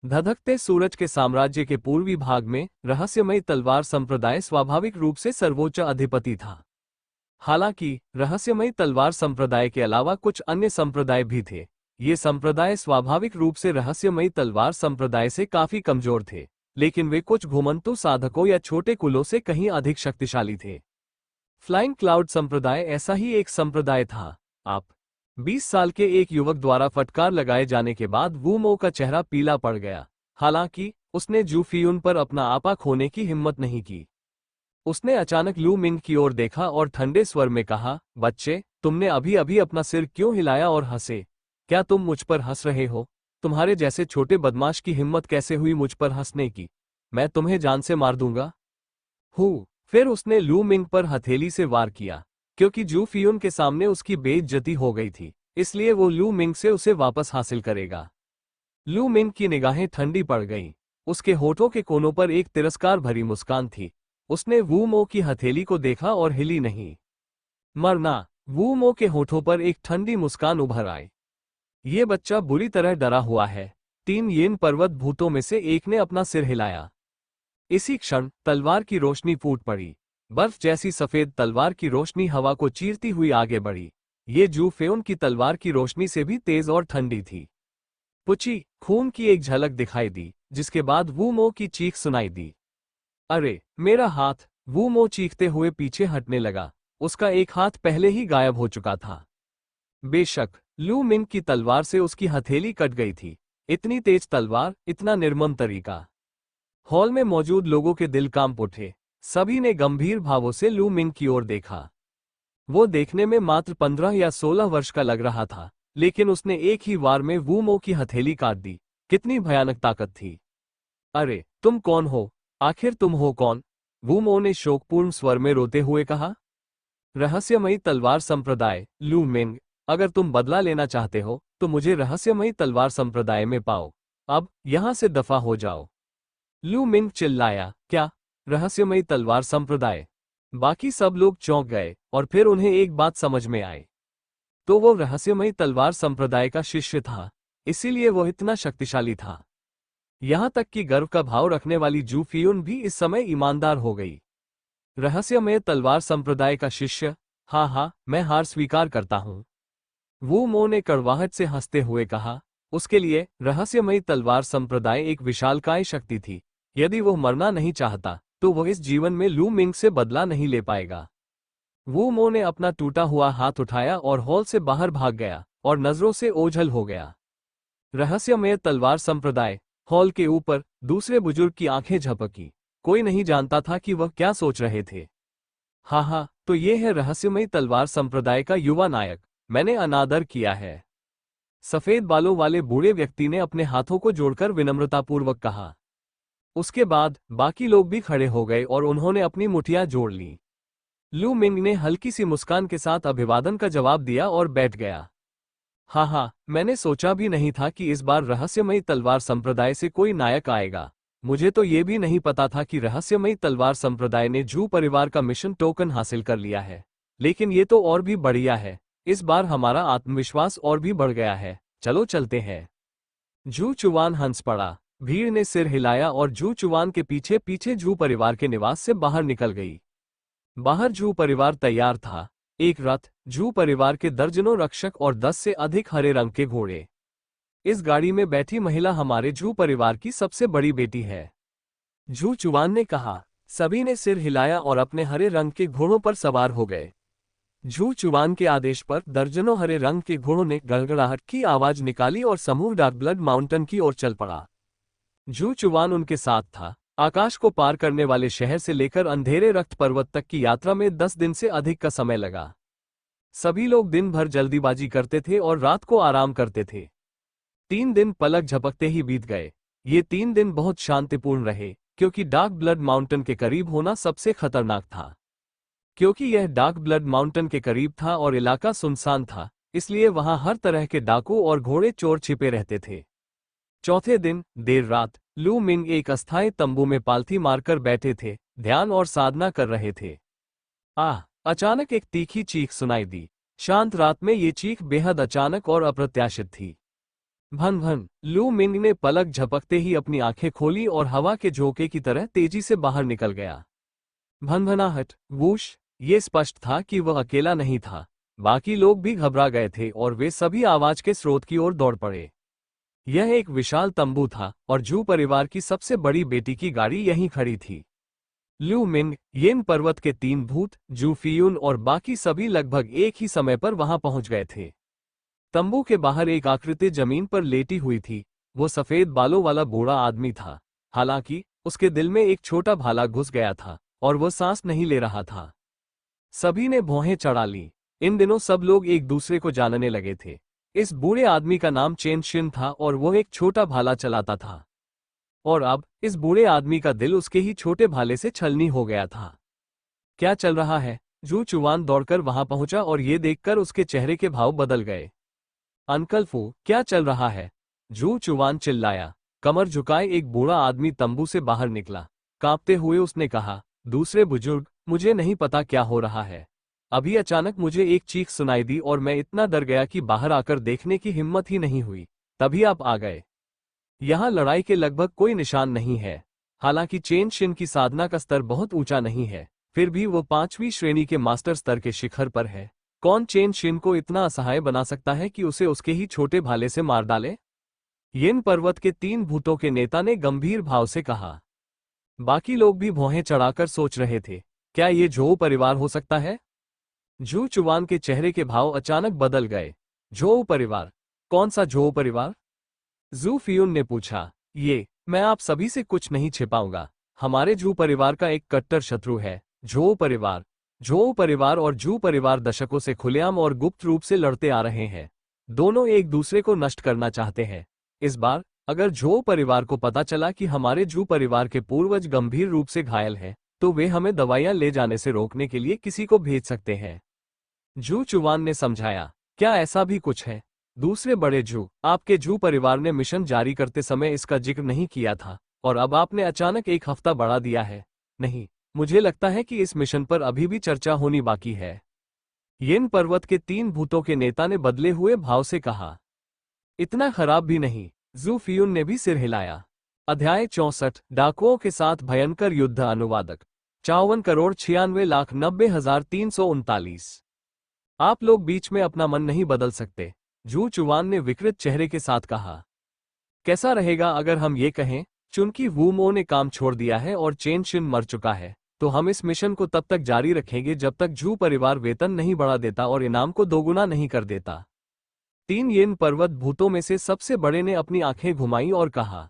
धधकते सूरज के साम्राज्य के पूर्वी भाग में रहस्यमयी तलवार संप्रदाय स्वाभाविक रूप से सर्वोच्च अधिपति था। हालांकि रहस्यमयी तलवार संप्रदाय के अलावा कुछ अन्य संप्रदाय भी थे। ये संप्रदाय स्वाभाविक रूप से रहस्यमयी तलवार संप्रदाय से काफी कमजोर थे, लेकिन वे कुछ घुमंतु साधकों या छोटे कुलों से कहीं अधिक शक्तिशाली थे। फ्लाइंग क्लाउड संप्रदाय ऐसा ही एक संप्रदाय था। आप 20 साल के एक युवक द्वारा फटकार लगाए जाने के बाद वूमो का चेहरा पीला पड़ गया। हालांकि उसने जू फियून पर अपना आपा खोने की हिम्मत नहीं की। उसने अचानक लू मिंग की ओर देखा और ठंडे स्वर में कहा, बच्चे, तुमने अभी अभी अपना सिर क्यों हिलाया और हंसे? क्या तुम मुझ पर हंस रहे हो? तुम्हारे जैसे छोटे बदमाश की हिम्मत कैसे हुई मुझ पर हंसने की? मैं तुम्हें जान से मार दूंगा। फिर उसने लू मिंग पर हथेली से वार किया। क्योंकि जू फियून के सामने उसकी बेइज्जती हो गई थी, इसलिए वो लू मिंग से उसे वापस हासिल करेगा। लू मिंग की निगाहें ठंडी पड़ गईं। उसके होठों के कोनों पर एक तिरस्कार भरी मुस्कान थी। उसने वू मो की हथेली को देखा और हिली नहीं। मरना। वू मो के होठों पर एक ठंडी मुस्कान उभर आई। ये बच्चा बुरी तरह डरा हुआ है। 3 येन पर्वत भूतों में से एक ने अपना सिर हिलाया। इसी क्षण तलवार की रोशनी फूट पड़ी। बर्फ जैसी सफेद तलवार की रोशनी हवा को चीरती हुई आगे बढ़ी। ये जू फेउन की तलवार की रोशनी से भी तेज और ठंडी थी। पुची। खून की एक झलक दिखाई दी, जिसके बाद वू मो की चीख सुनाई दी। अरे मेरा हाथ। वू मो चीखते हुए पीछे हटने लगा। उसका एक हाथ पहले ही गायब हो चुका था। बेशक लू मिंग की तलवार से उसकी हथेली कट गई थी। इतनी तेज तलवार, इतना निर्मम तरीका। हॉल में मौजूद लोगों के दिल कांप उठे। सभी ने गंभीर भावों से लू मिंग की ओर देखा। वो देखने में मात्र 15 या 16 वर्ष का लग रहा था, लेकिन उसने एक ही वार में वू मो की हथेली काट दी। कितनी भयानक ताकत थी। अरे तुम कौन हो? आखिर तुम हो कौन? वू मो ने शोकपूर्ण स्वर में रोते हुए कहा। रहस्यमयी तलवार संप्रदाय। लू मिंग, अगर तुम बदला लेना चाहते हो तो मुझे रहस्यमयी तलवार संप्रदाय में पाओ। अब यहां से दफा हो जाओ। लू मिंग चिल्लाया। क्या? रहस्यमयी तलवार संप्रदाय? बाकी सब लोग चौंक गए और फिर उन्हें एक बात समझ में आई। तो वो रहस्यमयी तलवार संप्रदाय का शिष्य था, इसीलिए वो इतना शक्तिशाली था। यहां तक कि गर्व का भाव रखने वाली जू फियून भी इस समय ईमानदार हो गई। रहस्यमय तलवार संप्रदाय का शिष्य? हाँ, मैं हार स्वीकार करता हूं। वू मो ने कड़वाहट से हंसते हुए कहा। उसके लिए रहस्यमयी तलवार संप्रदाय एक विशालकाय शक्ति थी। यदि वो मरना नहीं चाहता तो वो इस जीवन में लू मिंग से बदला नहीं ले पाएगा। वू मो ने अपना टूटा हुआ हाथ उठाया और हॉल से बाहर भाग गया और नजरों से ओझल हो गया। रहस्यमय तलवार संप्रदाय। हॉल के ऊपर दूसरे बुजुर्ग की आंखें झपकी। कोई नहीं जानता था कि वह क्या सोच रहे थे। हाँ, तो ये है रहस्यमयी तलवार संप्रदाय का युवा नायक। मैंने अनादर किया है। सफेद बालों वाले बूढ़े व्यक्ति ने अपने हाथों को जोड़कर विनम्रतापूर्वक कहा। उसके बाद बाकी लोग भी खड़े हो गए और उन्होंने अपनी मुठियां जोड़ ली। लू मिंग ने हल्की सी मुस्कान के साथ अभिवादन का जवाब दिया और बैठ गया। हाँ, मैंने सोचा भी नहीं था कि इस बार रहस्यमयी तलवार संप्रदाय से कोई नायक आएगा। मुझे तो ये भी नहीं पता था कि रहस्यमयी तलवार संप्रदाय ने जू परिवार का मिशन टोकन हासिल कर लिया है। लेकिन ये तो और भी बढ़िया है। इस बार हमारा आत्मविश्वास और भी बढ़ गया है। चलो चलते हैं। जू चुवान हंस पड़ा। भीड़ ने सिर हिलाया और जू चुवान के पीछे पीछे जू परिवार के निवास से बाहर निकल गई। बाहर जू परिवार तैयार था। एक रथ, जू परिवार के दर्जनों रक्षक और 10 से अधिक हरे रंग के घोड़े। इस गाड़ी में बैठी महिला हमारे जू परिवार की सबसे बड़ी बेटी है, जू चुवान ने कहा। सभी ने सिर हिलाया और अपने हरे रंग के घोड़ों पर सवार हो गए। जू चुवान के आदेश पर दर्जनों हरे रंग के घोड़ों ने गड़गड़ाहट की आवाज निकाली और समूह डार्क ब्लड माउंटेन की ओर चल पड़ा। जू चुवान उनके साथ था। आकाश को पार करने वाले शहर से लेकर अंधेरे रक्त पर्वत तक की यात्रा में 10 दिन से अधिक का समय लगा। सभी लोग दिन भर जल्दीबाजी करते थे और रात को आराम करते थे। 3 दिन पलक झपकते ही बीत गए। ये 3 दिन बहुत शांतिपूर्ण रहे, क्योंकि डार्क ब्लड माउंटेन के करीब होना सबसे खतरनाक था। क्योंकि यह डार्क ब्लड माउंटेन के करीब था और इलाका सुनसान था, इसलिए वहां हर तरह के डाकू और घोड़े चोर छिपे रहते थे। चौथे दिन देर रात लू मिंग एक अस्थायी तंबू में पालथी मारकर बैठे थे, ध्यान और साधना कर रहे थे। अचानक एक तीखी चीख सुनाई दी। शांत रात में ये चीख बेहद अचानक और अप्रत्याशित थी। भन भन। लू मिंग ने पलक झपकते ही अपनी आंखें खोली और हवा के झोंके की तरह तेजी से बाहर निकल गया। भनभनाहट, वूश। ये स्पष्ट था कि वह अकेला नहीं था। बाकी लोग भी घबरा गए थे और वे सभी आवाज के स्रोत की ओर दौड़ पड़े। यह एक विशाल तंबू था और जू परिवार की सबसे बड़ी बेटी की गाड़ी यहीं खड़ी थी। लू मिंग, येन पर्वत के 3 भूत, जू फियून और बाकी सभी लगभग एक ही समय पर वहां पहुंच गए थे। तंबू के बाहर एक आकृति जमीन पर लेटी हुई थी। वो सफेद बालों वाला बूढ़ा आदमी था। हालांकि उसके दिल में एक छोटा भाला घुस गया था और वह सांस नहीं ले रहा था। सभी ने भौहें चढ़ा ली। इन दिनों सब लोग एक दूसरे को जानने लगे थे। इस बूढ़े आदमी का नाम चेन शिन था और वो एक छोटा भाला चलाता था। और अब इस बूढ़े आदमी का दिल उसके ही छोटे भाले से छलनी हो गया था। क्या चल रहा है? जू चुवान दौड़कर वहां पहुंचा और ये देखकर उसके चेहरे के भाव बदल गए। अंकल फू, क्या चल रहा है? जू चुवान चिल्लाया। कमर झुकाए एक बूढ़ा आदमी तंबू से बाहर निकला। कांपते हुए उसने कहा, दूसरे बुजुर्ग, मुझे नहीं पता क्या हो रहा है। अभी अचानक मुझे एक चीख सुनाई दी और मैं इतना डर गया कि बाहर आकर देखने की हिम्मत ही नहीं हुई। तभी आप आ गए। यहाँ लड़ाई के लगभग कोई निशान नहीं है। हालांकि चेन शिन की साधना का स्तर बहुत ऊंचा नहीं है, फिर भी वो 5वीं श्रेणी के मास्टर स्तर के शिखर पर है। कौन चेन शिन को इतना असहाय बना सकता है कि उसे उसके ही छोटे भाले से मार डाले? येन पर्वत के 3 भूतों के नेता ने गंभीर भाव से कहा। बाकी लोग भी भौहें चढ़ाकर सोच रहे थे, क्या ये झोउ परिवार हो सकता है? जू चुवान के चेहरे के भाव अचानक बदल गए। झोउ परिवार? कौन सा झोउ परिवार? जू फियून ने पूछा। मैं आप सभी से कुछ नहीं छिपाऊंगा। हमारे जू परिवार का एक कट्टर शत्रु है, झोउ परिवार। झोउ परिवार और जू परिवार दशकों से खुलेआम और गुप्त रूप से लड़ते आ रहे हैं। दोनों एक दूसरे को नष्ट करना चाहते हैं। इस बार अगर झोउ परिवार को पता चला कि हमारे जू परिवार के पूर्वज गंभीर रूप से घायल हैं, तो वे हमें दवाइयां ले जाने से रोकने के लिए किसी को भेज सकते हैं। जू चुवान ने समझाया। क्या ऐसा भी कुछ है? दूसरे बड़े जू, आपके जू परिवार ने मिशन जारी करते समय इसका जिक्र नहीं किया था, और अब आपने अचानक एक हफ्ता बढ़ा दिया है। नहीं, मुझे लगता है कि इस मिशन पर अभी भी चर्चा होनी बाकी है। येन पर्वत के 3 भूतों के नेता ने बदले हुए भाव से कहा। इतना खराब भी नहीं। जू फियून ने भी सिर हिलाया। अध्याय 64, डाकुओं के साथ भयंकर युद्ध। अनुवादक 54,96,90,339। आप लोग बीच में अपना मन नहीं बदल सकते, जू चुवान ने विकृत चेहरे के साथ कहा। कैसा रहेगा अगर हम ये कहें, चुनकी वूमो ने काम छोड़ दिया है और चेन शिन मर चुका है, तो हम इस मिशन को तब तक जारी रखेंगे जब तक जू परिवार वेतन नहीं बढ़ा देता और इनाम को दोगुना नहीं कर देता। 3 येन पर्वत भूतों में से सबसे बड़े ने अपनी आंखें घुमाई और कहा।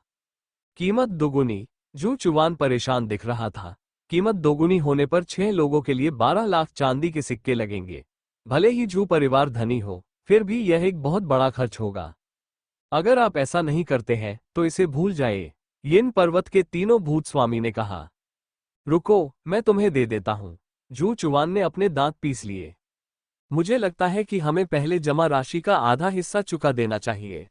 कीमत दोगुनी? जू चुवान परेशान दिख रहा था। कीमत दोगुनी होने पर 6 लोगों के लिए 12 लाख चांदी के सिक्के लगेंगे। भले ही जू परिवार धनी हो, फिर भी यह एक बहुत बड़ा खर्च होगा। अगर आप ऐसा नहीं करते हैं तो इसे भूल जाइए, येन पर्वत के तीनों भूत स्वामी ने कहा। रुको, मैं तुम्हें दे देता हूं। जू चुवान ने अपने दांत पीस लिए। मुझे लगता है कि हमें पहले जमा राशि का आधा हिस्सा चुका देना चाहिए।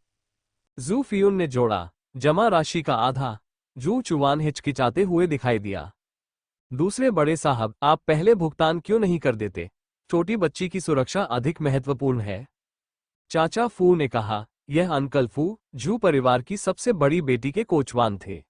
जू फियून ने जोड़ा। जमा राशि का आधा? जू चुवान हिचकिचाते हुए दिखाई दिया। दूसरे बड़े साहब, आप पहले भुगतान क्यों नहीं कर देते? छोटी बच्ची की सुरक्षा अधिक महत्वपूर्ण है। चाचा फू ने कहा। यह अंकल फू, जू परिवार की सबसे बड़ी बेटी के कोचवान थे।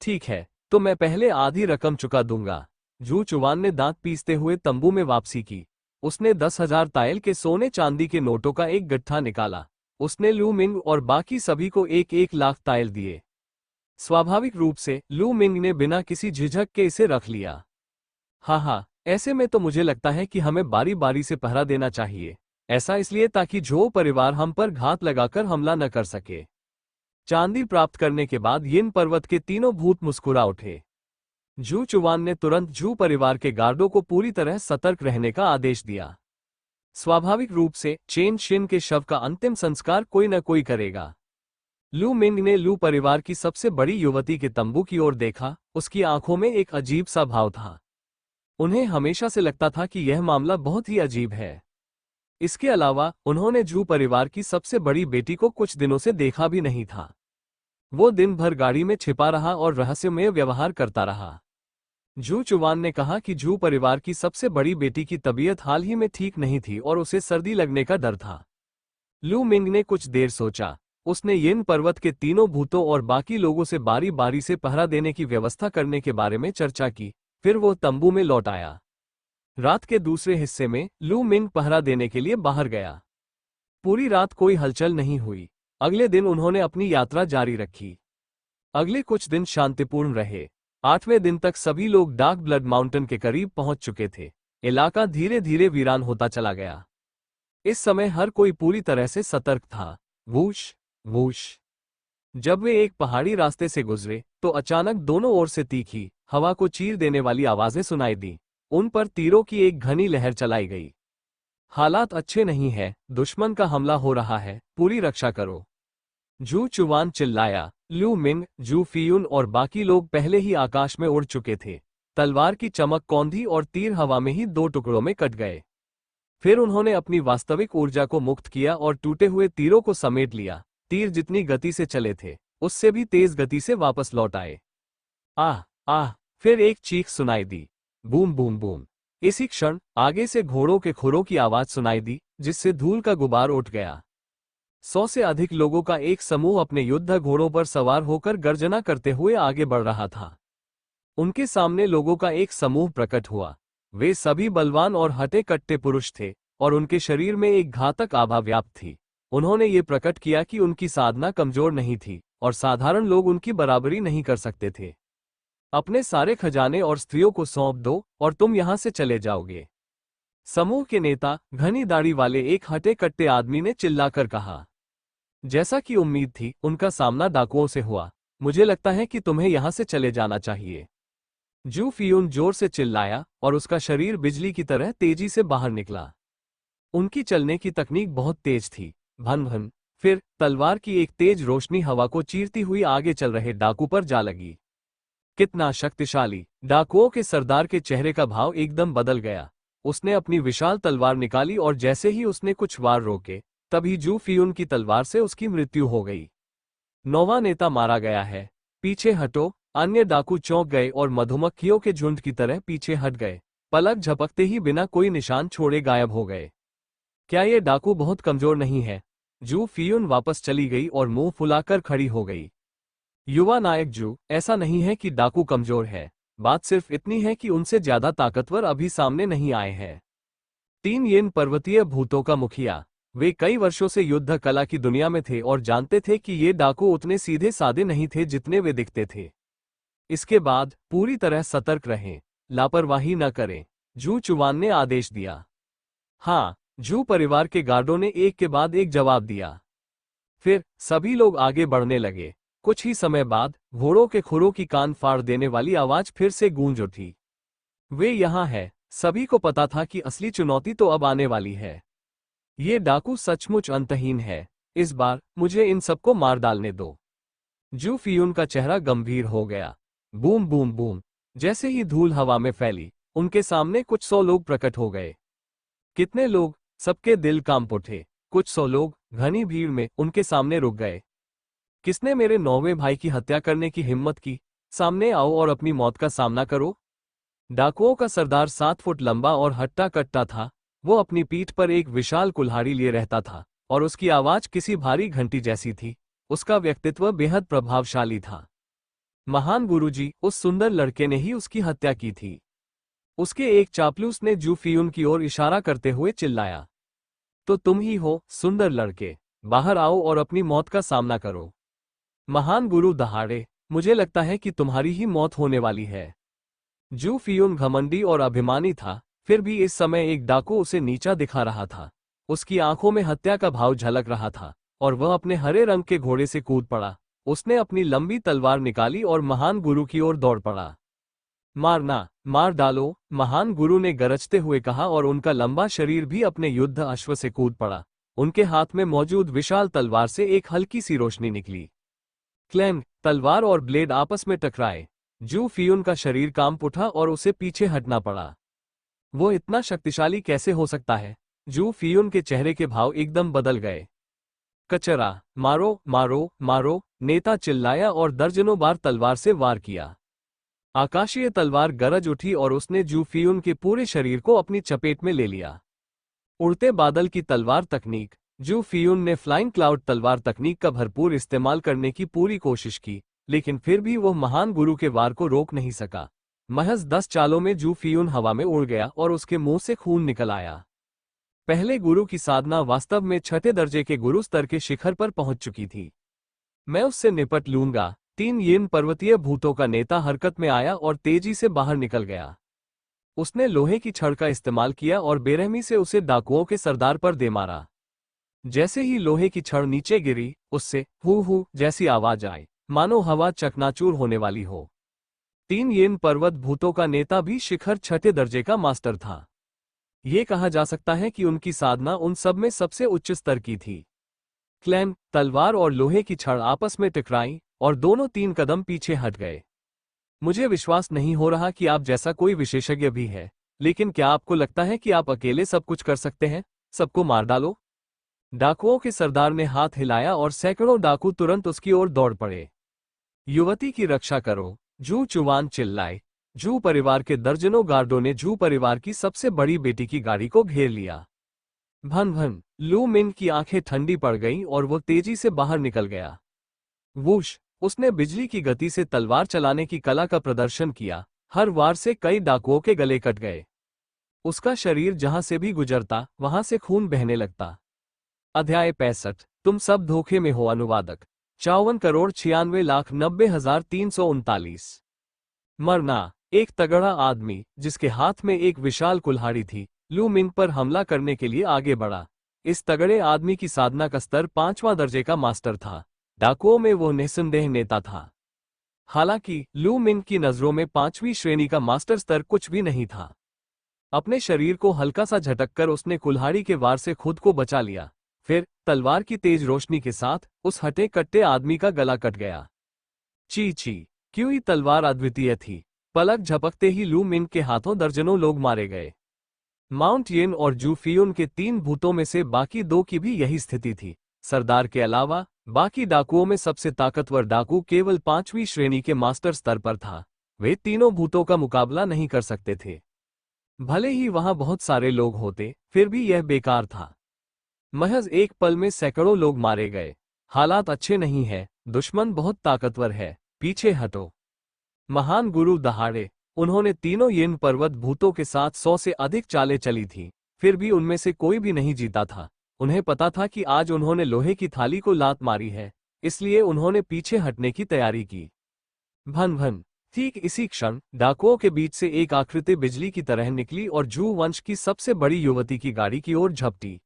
ठीक है, तो मैं पहले आधी रकम चुका दूंगा। जू चुवान ने दांत पीसते हुए तंबू में वापसी की। उसने 10,000 ताइल के सोने चांदी के नोटों का एक गट्ठा निकाला। उसने लू मिंग और बाकी सभी को 1-1 लाख ताइल दिए। स्वाभाविक रूप से लू मिंग ने बिना किसी झिझक के इसे रख लिया। हाँ, ऐसे में तो मुझे लगता है कि हमें बारी बारी से पहरा देना चाहिए। ऐसा इसलिए ताकि झोउ परिवार हम पर घात लगाकर हमला न कर सके। चांदी प्राप्त करने के बाद येन पर्वत के तीनों भूत मुस्कुरा उठे। जू चुवान ने तुरंत जू परिवार के गार्डों को पूरी तरह सतर्क रहने का आदेश दिया। स्वाभाविक रूप से चेन शिन के शव का अंतिम संस्कार कोई न कोई करेगा। लू मिंग ने लू परिवार की सबसे बड़ी युवती के तंबू की ओर देखा। उसकी आंखों में एक अजीब सा भाव था। उन्हें हमेशा से लगता था कि यह मामला बहुत ही अजीब है। इसके अलावा उन्होंने जू परिवार की सबसे बड़ी बेटी को कुछ दिनों से देखा भी नहीं था। वो दिन भर गाड़ी में छिपा रहा और रहस्यमय व्यवहार करता रहा। जू चुवान ने कहा कि जू परिवार की सबसे बड़ी बेटी की तबीयत हाल ही में ठीक नहीं थी और उसे सर्दी लगने का डर था। लू मिंग ने कुछ देर सोचा। उसने येन पर्वत के तीनों भूतों और बाकी लोगों से बारी बारी से पहरा देने की व्यवस्था करने के बारे में चर्चा की। फिर वो तंबू में लौट आया। रात के दूसरे हिस्से में लू मिंग पहरा देने के लिए बाहर गया। पूरी रात कोई हलचल नहीं हुई। अगले दिन उन्होंने अपनी यात्रा जारी रखी। अगले कुछ दिन शांतिपूर्ण रहे। 8वें दिन तक सभी लोग डार्क ब्लड माउंटेन के करीब पहुंच चुके थे। इलाका धीरे धीरे वीरान होता चला गया। इस समय हर कोई पूरी तरह से सतर्क था। Whoosh whoosh. जब वे एक पहाड़ी रास्ते से गुजरे तो अचानक दोनों ओर से तीखी, हवा को चीर देने वाली आवाजें सुनाई दी। उन पर तीरों की एक घनी लहर चलाई गई। हालात अच्छे नहीं है, दुश्मन का हमला हो रहा है, पूरी रक्षा करो। जू चुवान चिल्लाया। लू मिंग, जू फियुन और बाकी लोग पहले ही आकाश में उड़ चुके थे। तलवार की चमक कौंधी और तीर हवा में ही दो टुकड़ों में कट गए। फिर उन्होंने अपनी वास्तविक ऊर्जा को मुक्त किया और टूटे हुए तीरों को समेट लिया। तीर जितनी गति से चले थे उससे भी तेज गति से वापस लौट आए। आह आह! फिर एक चीख सुनाई दी। Boom boom boom! इसी क्षण आगे से घोड़ों के खुरों की आवाज सुनाई दी, जिससे धूल का गुबार उठ गया। 100 से अधिक लोगों का एक समूह अपने युद्ध घोड़ों पर सवार होकर गर्जना करते हुए आगे बढ़ रहा था। उनके सामने लोगों का एक समूह प्रकट हुआ। वे सभी बलवान और हटे कट्टे पुरुष थे और उनके शरीर में एक घातक आभा व्याप्त थी। उन्होंने ये प्रकट किया कि उनकी साधना कमजोर नहीं थी और साधारण लोग उनकी बराबरी नहीं कर सकते थे। अपने सारे खजाने और स्त्रियों को सौंप दो और तुम यहां से चले जाओगे। समूह के नेता, घनी दाढ़ी वाले एक हटे कट्टे आदमी ने चिल्लाकर कहा। जैसा कि उम्मीद थी, उनका सामना डाकुओं से हुआ। मुझे लगता है कि तुम्हें यहां से चले जाना चाहिए। जू फियून जोर से चिल्लाया और उसका शरीर बिजली की तरह तेजी से बाहर निकला। उनकी चलने की तकनीक बहुत तेज थी। भन भन! फिर तलवार की एक तेज रोशनी हवा को चीरती हुई आगे चल रहे डाकू पर जा लगी। कितना शक्तिशाली! डाकुओं के सरदार के चेहरे का भाव एकदम बदल गया। उसने अपनी विशाल तलवार निकाली और जैसे ही उसने कुछ वार रोके, तभी जू फियून की तलवार से उसकी मृत्यु हो गई। नौवां नेता मारा गया है। पीछे हटो! अन्य डाकू चौंक गए और मधुमक्खियों के झुंड की तरह पीछे हट गए। पलक झपकते ही बिना कोई निशान छोड़े गायब हो गए। क्या ये डाकू बहुत कमजोर नहीं है? जू फियून वापस चली गई और मुंह फुलाकर खड़ी हो गई। युवा नायक जू, ऐसा नहीं है कि डाकू कमजोर है। बात सिर्फ इतनी है कि उनसे ज्यादा ताकतवर अभी सामने नहीं आए हैं। 3 येन पर्वतीय भूतों का मुखिया। वे कई वर्षों से युद्ध कला की दुनिया में थे और जानते थे कि ये डाकू उतने सीधे सादे नहीं थे जितने वे दिखते थे। इसके बाद पूरी तरह सतर्क रहें, लापरवाही न करें, जू चुवान ने आदेश दिया। हाँ, जू परिवार के गार्डों ने एक के बाद एक जवाब दिया। फिर सभी लोग आगे बढ़ने लगे। कुछ ही समय बाद घोड़ों के खुरों की कान फाड़ देने वाली आवाज फिर से गूंज उठी। वे यहाँ है। सभी को पता था कि असली चुनौती तो अब आने वाली है। ये डाकू सचमुच अंतहीन है। इस बार मुझे इन सबको मार डालने दो। जू फियून का चेहरा गंभीर हो गया। Boom boom boom! जैसे ही धूल हवा में फैली, उनके सामने कुछ 100 लोग प्रकट हो गए। कितने लोग! सबके दिल कांप उठे। कुछ 100 लोग घनी भीड़ में उनके सामने रुक गए। किसने मेरे 9वें भाई की हत्या करने की हिम्मत की? सामने आओ और अपनी मौत का सामना करो। डाकुओं का सरदार 7 फुट लंबा और हट्टा कट्टा था। वो अपनी पीठ पर एक विशाल कुल्हाड़ी लिए रहता था और उसकी आवाज किसी भारी घंटी जैसी थी। उसका व्यक्तित्व बेहद प्रभावशाली था। महान गुरुजी, उस सुंदर लड़के ने ही उसकी हत्या की थी। उसके एक चापलूस ने जू फियून की ओर इशारा करते हुए चिल्लाया। तो तुम ही हो, सुंदर लड़के। बाहर आओ और अपनी मौत का सामना करो। महान गुरु दहाड़े, मुझे लगता है कि तुम्हारी ही मौत होने वाली है। जू फियून घमंडी और अभिमानी था, फिर भी इस समय एक डाकू उसे नीचा दिखा रहा था। उसकी आंखों में हत्या का भाव झलक रहा था और वह अपने हरे रंग के घोड़े से कूद पड़ा। उसने अपनी लंबी तलवार निकाली और महान गुरु की ओर दौड़ पड़ा। मारना, मार डालो! महान गुरु ने गरजते हुए कहा और उनका लंबा शरीर भी अपने युद्ध अश्व से कूद पड़ा। उनके हाथ में मौजूद विशाल तलवार से एक हल्की सी रोशनी निकली। क्लैंग! तलवार और ब्लेड आपस में टकराए। जू फियून का शरीर कांप उठा और उसे पीछे हटना पड़ा। वो इतना शक्तिशाली कैसे हो सकता है? जू फियून के चेहरे के भाव एकदम बदल गए। कचरा! मारो मारो मारो! नेता चिल्लाया और दर्जनों बार तलवार से वार किया। आकाशीय तलवार गरज उठी और उसने जू फियून के पूरे शरीर को अपनी चपेट में ले लिया। उड़ते बादल की तलवार तकनीक। जू फियून ने फ्लाइंग क्लाउड तलवार तकनीक का भरपूर इस्तेमाल करने की पूरी कोशिश की, लेकिन फिर भी वह महान गुरु के वार को रोक नहीं सका। महज 10 चालों में जू फियून हवा में उड़ गया और उसके मुंह से खून निकल आया। पहले गुरु की साधना वास्तव में 6ठे दर्जे के गुरु स्तर के शिखर पर पहुंच चुकी थी। मैं उससे निपट लूंगा। 3 येन पर्वतीय भूतों का नेता हरकत में आया और तेजी से बाहर निकल गया। उसने लोहे की छड़ का इस्तेमाल किया और बेरहमी से उसे डाकुओं के सरदार पर दे मारा। जैसे ही लोहे की छड़ नीचे गिरी, उससे हू हू जैसी आवाज आई, मानो हवा चकनाचूर होने वाली हो। 3 येन पर्वत भूतों का नेता भी शिखर 6ठे दर्जे का मास्टर था। ये कहा जा सकता है कि उनकी साधना उन सब में सबसे उच्च स्तर की थी। क्लैम! तलवार और लोहे की छड़ आपस में टकराई और दोनों 3 कदम पीछे हट गए। मुझे विश्वास नहीं हो रहा कि आप जैसा कोई विशेषज्ञ भी है, लेकिन क्या आपको लगता है कि आप अकेले सब कुछ कर सकते हैं? सबको मार डालो। डाकुओं के सरदार ने हाथ हिलाया और सैकड़ों डाकू तुरंत उसकी ओर दौड़ पड़े। युवती की रक्षा करो, जू चुवान चिल्लाए। जू परिवार के दर्जनों गार्डों ने जू परिवार की सबसे बड़ी बेटी की गाड़ी को घेर लिया। भन भन, लू मिन की आंखें ठंडी पड़ गईं और वो तेजी से बाहर निकल गया। वूश, उसने बिजली की गति से तलवार चलाने की कला का प्रदर्शन किया। हर वार से कई डाकुओं के गले कट गए। उसका शरीर जहां से भी गुजरता वहां से खून बहने लगता। अध्याय 65, तुम सब धोखे में हो। अनुवादक 54,96,90,339। मरना। एक तगड़ा आदमी जिसके हाथ में एक विशाल कुल्हाड़ी थी, लू मिंग पर हमला करने के लिए आगे बढ़ा। इस तगड़े आदमी की साधना का स्तर 5वां दर्जे का मास्टर था। डाकुओं में वो निस्संदेह नेता था। हालांकि लू मिंग की नजरों में 5वीं श्रेणी का मास्टर स्तर कुछ भी नहीं था। अपने शरीर को हल्का सा झटककर उसने कुल्हाड़ी के वार से खुद को बचा लिया। फिर तलवार की तेज रोशनी के साथ उस हटे कट्टे आदमी का गला कट गया। ची ची, क्यों ही तलवार अद्वितीय थी। पलक झपकते ही लू मिंग के हाथों दर्जनों लोग मारे गए। माउंट येन और जू फियोन के 3 भूतों में से बाकी 2 की भी यही स्थिति थी। सरदार के अलावा बाकी डाकुओं में सबसे ताकतवर डाकू केवल 5वीं श्रेणी के मास्टर स्तर पर था। वे तीनों भूतों का मुकाबला नहीं कर सकते थे। भले ही वहां बहुत सारे लोग होते, फिर भी यह बेकार था। महज एक पल में सैकड़ों लोग मारे गए। हालात अच्छे नहीं है, दुश्मन बहुत ताकतवर है, पीछे हटो। महान गुरु दहाड़े। उन्होंने तीनों येन पर्वत भूतों के साथ 100 से अधिक चालें चली थी, फिर भी उनमें से कोई भी नहीं जीता था। उन्हें पता था कि आज उन्होंने लोहे की थाली को लात मारी है, इसलिए उन्होंने पीछे हटने की तैयारी की। भन भन, ठीक इसी क्षण डाकुओं के बीच से एक आकृति बिजली की तरह निकली और जू वंश की सबसे बड़ी युवती की गाड़ी की ओर झपटी।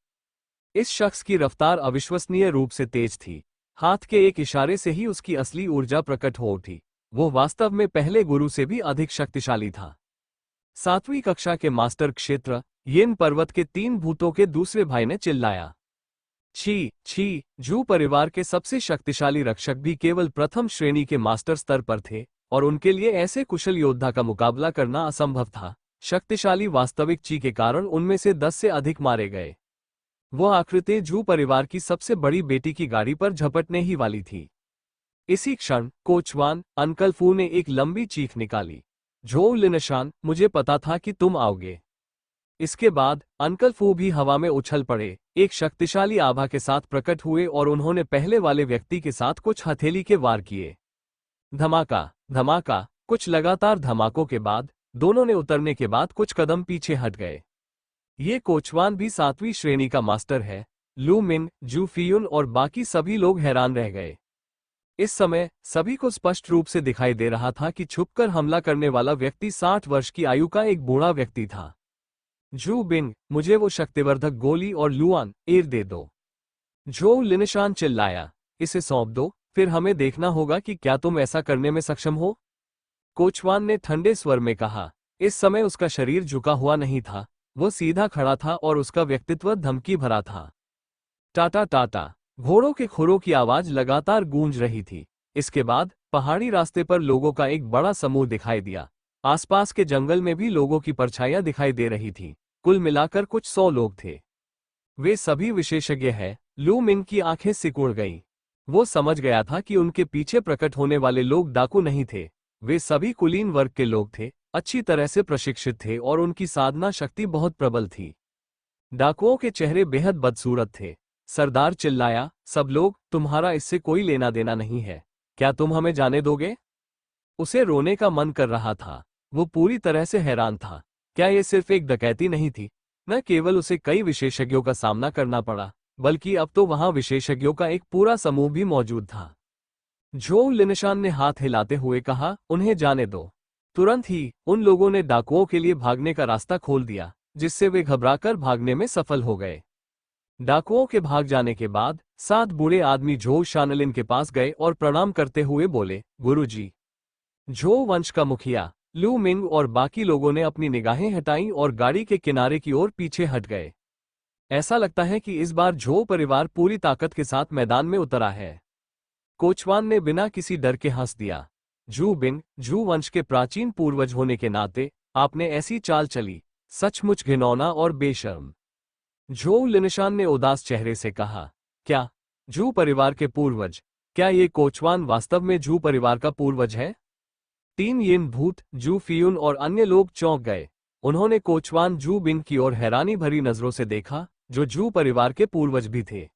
इस शख्स की रफ्तार अविश्वसनीय रूप से तेज थी। हाथ के एक इशारे से ही उसकी असली ऊर्जा प्रकट हो उठी। वो वास्तव में पहले गुरु से भी अधिक शक्तिशाली था। 7वीं कक्षा के मास्टर क्षेत्र येन पर्वत के 3 भूतों के दूसरे भाई ने चिल्लाया। छी छी, जू परिवार के सबसे शक्तिशाली रक्षक भी केवल प्रथम श्रेणी के मास्टर स्तर पर थे और उनके लिए ऐसे कुशल योद्धा का मुकाबला करना असंभव था। शक्तिशाली वास्तविक ची के कारण उनमें से 10 से अधिक मारे गए। वो आकृति जू परिवार की सबसे बड़ी बेटी की गाड़ी पर झपटने ही वाली थी। इसी क्षण कोचवान अंकल फू ने एक लंबी चीख निकाली। झोउ लिनशान, मुझे पता था कि तुम आओगे। इसके बाद अंकल फू भी हवा में उछल पड़े, एक शक्तिशाली आभा के साथ प्रकट हुए और उन्होंने पहले वाले व्यक्ति के साथ कुछ हथेली के वार किए। धमाका धमाका, कुछ लगातार धमाकों के बाद दोनों ने उतरने के बाद कुछ कदम पीछे हट गए। ये कोचवान भी 7वीं श्रेणी का मास्टर है। लू मिन, जू फियुन और बाकी सभी लोग हैरान रह गए। इस समय सभी को स्पष्ट रूप से दिखाई दे रहा था कि छुपकर हमला करने वाला व्यक्ति 60 वर्ष की आयु का एक बूढ़ा व्यक्ति था। जू बिंग, मुझे वो शक्तिवर्धक गोली और लुआन एयर दे दो। झोउ लिनशान चिल्लाया। इसे सौंप दो, फिर हमें देखना होगा कि क्या तुम ऐसा करने में सक्षम हो। कोचवान ने ठंडे स्वर में कहा। इस समय उसका शरीर झुका हुआ नहीं था, वो सीधा खड़ा था और उसका व्यक्तित्व धमकी भरा था। टाटा टाटा, घोड़ों के खुरों की आवाज लगातार गूंज रही थी। इसके बाद पहाड़ी रास्ते पर लोगों का एक बड़ा समूह दिखाई दिया। आसपास के जंगल में भी लोगों की परछाइयां दिखाई दे रही थी। कुल मिलाकर कुछ 100 लोग थे। वे सभी विशेषज्ञ हैं। लू मिंग की आंखें सिकुड़ गईं। वो समझ गया था कि उनके पीछे प्रकट होने वाले लोग डाकू नहीं थे। वे सभी कुलीन वर्ग के लोग थे, अच्छी तरह से प्रशिक्षित थे और उनकी साधना शक्ति बहुत प्रबल थी। डाकुओं के चेहरे बेहद बदसूरत थे। सरदार चिल्लाया, सब लोग, तुम्हारा इससे कोई लेना देना नहीं है। क्या तुम हमें जाने दोगे? उसे रोने का मन कर रहा था। वो पूरी तरह से हैरान था। क्या ये सिर्फ एक डकैती नहीं थी? न केवल उसे कई विशेषज्ञों का सामना करना पड़ा, बल्कि अब तो वहां विशेषज्ञों का एक पूरा समूह भी मौजूद था। झोउ लिनशान ने हाथ हिलाते हुए कहा, उन्हें जाने दो। तुरंत ही उन लोगों ने डाकुओं के लिए भागने का रास्ता खोल दिया, जिससे वे घबराकर भागने में सफल हो गए। डाकुओं के भाग जाने के बाद 7 बूढ़े आदमी झोउ शानलिन के पास गए और प्रणाम करते हुए बोले, गुरुजी। झोउ वंश का मुखिया लू मिंग और बाकी लोगों ने अपनी निगाहें हटाईं और गाड़ी के किनारे की ओर पीछे हट गए। ऐसा लगता है कि इस बार झोउ परिवार पूरी ताकत के साथ मैदान में उतरा है। कोचवान ने बिना किसी डर के हंस दिया। जू बिंग, जू वंश के प्राचीन पूर्वज होने के नाते आपने ऐसी चाल चली, सचमुच घिनौना और बेशर्म। झोउ लिनशान ने उदास चेहरे से कहा, क्या? जू परिवार के पूर्वज? क्या ये कोचवान वास्तव में जू परिवार का पूर्वज है? 3 येन भूत, जू फियुन और अन्य लोग चौंक गए। उन्होंने कोचवान जू बिंग की ओर हैरानी भरी नजरों से देखा, जो जू परिवार के पूर्वज भी थे।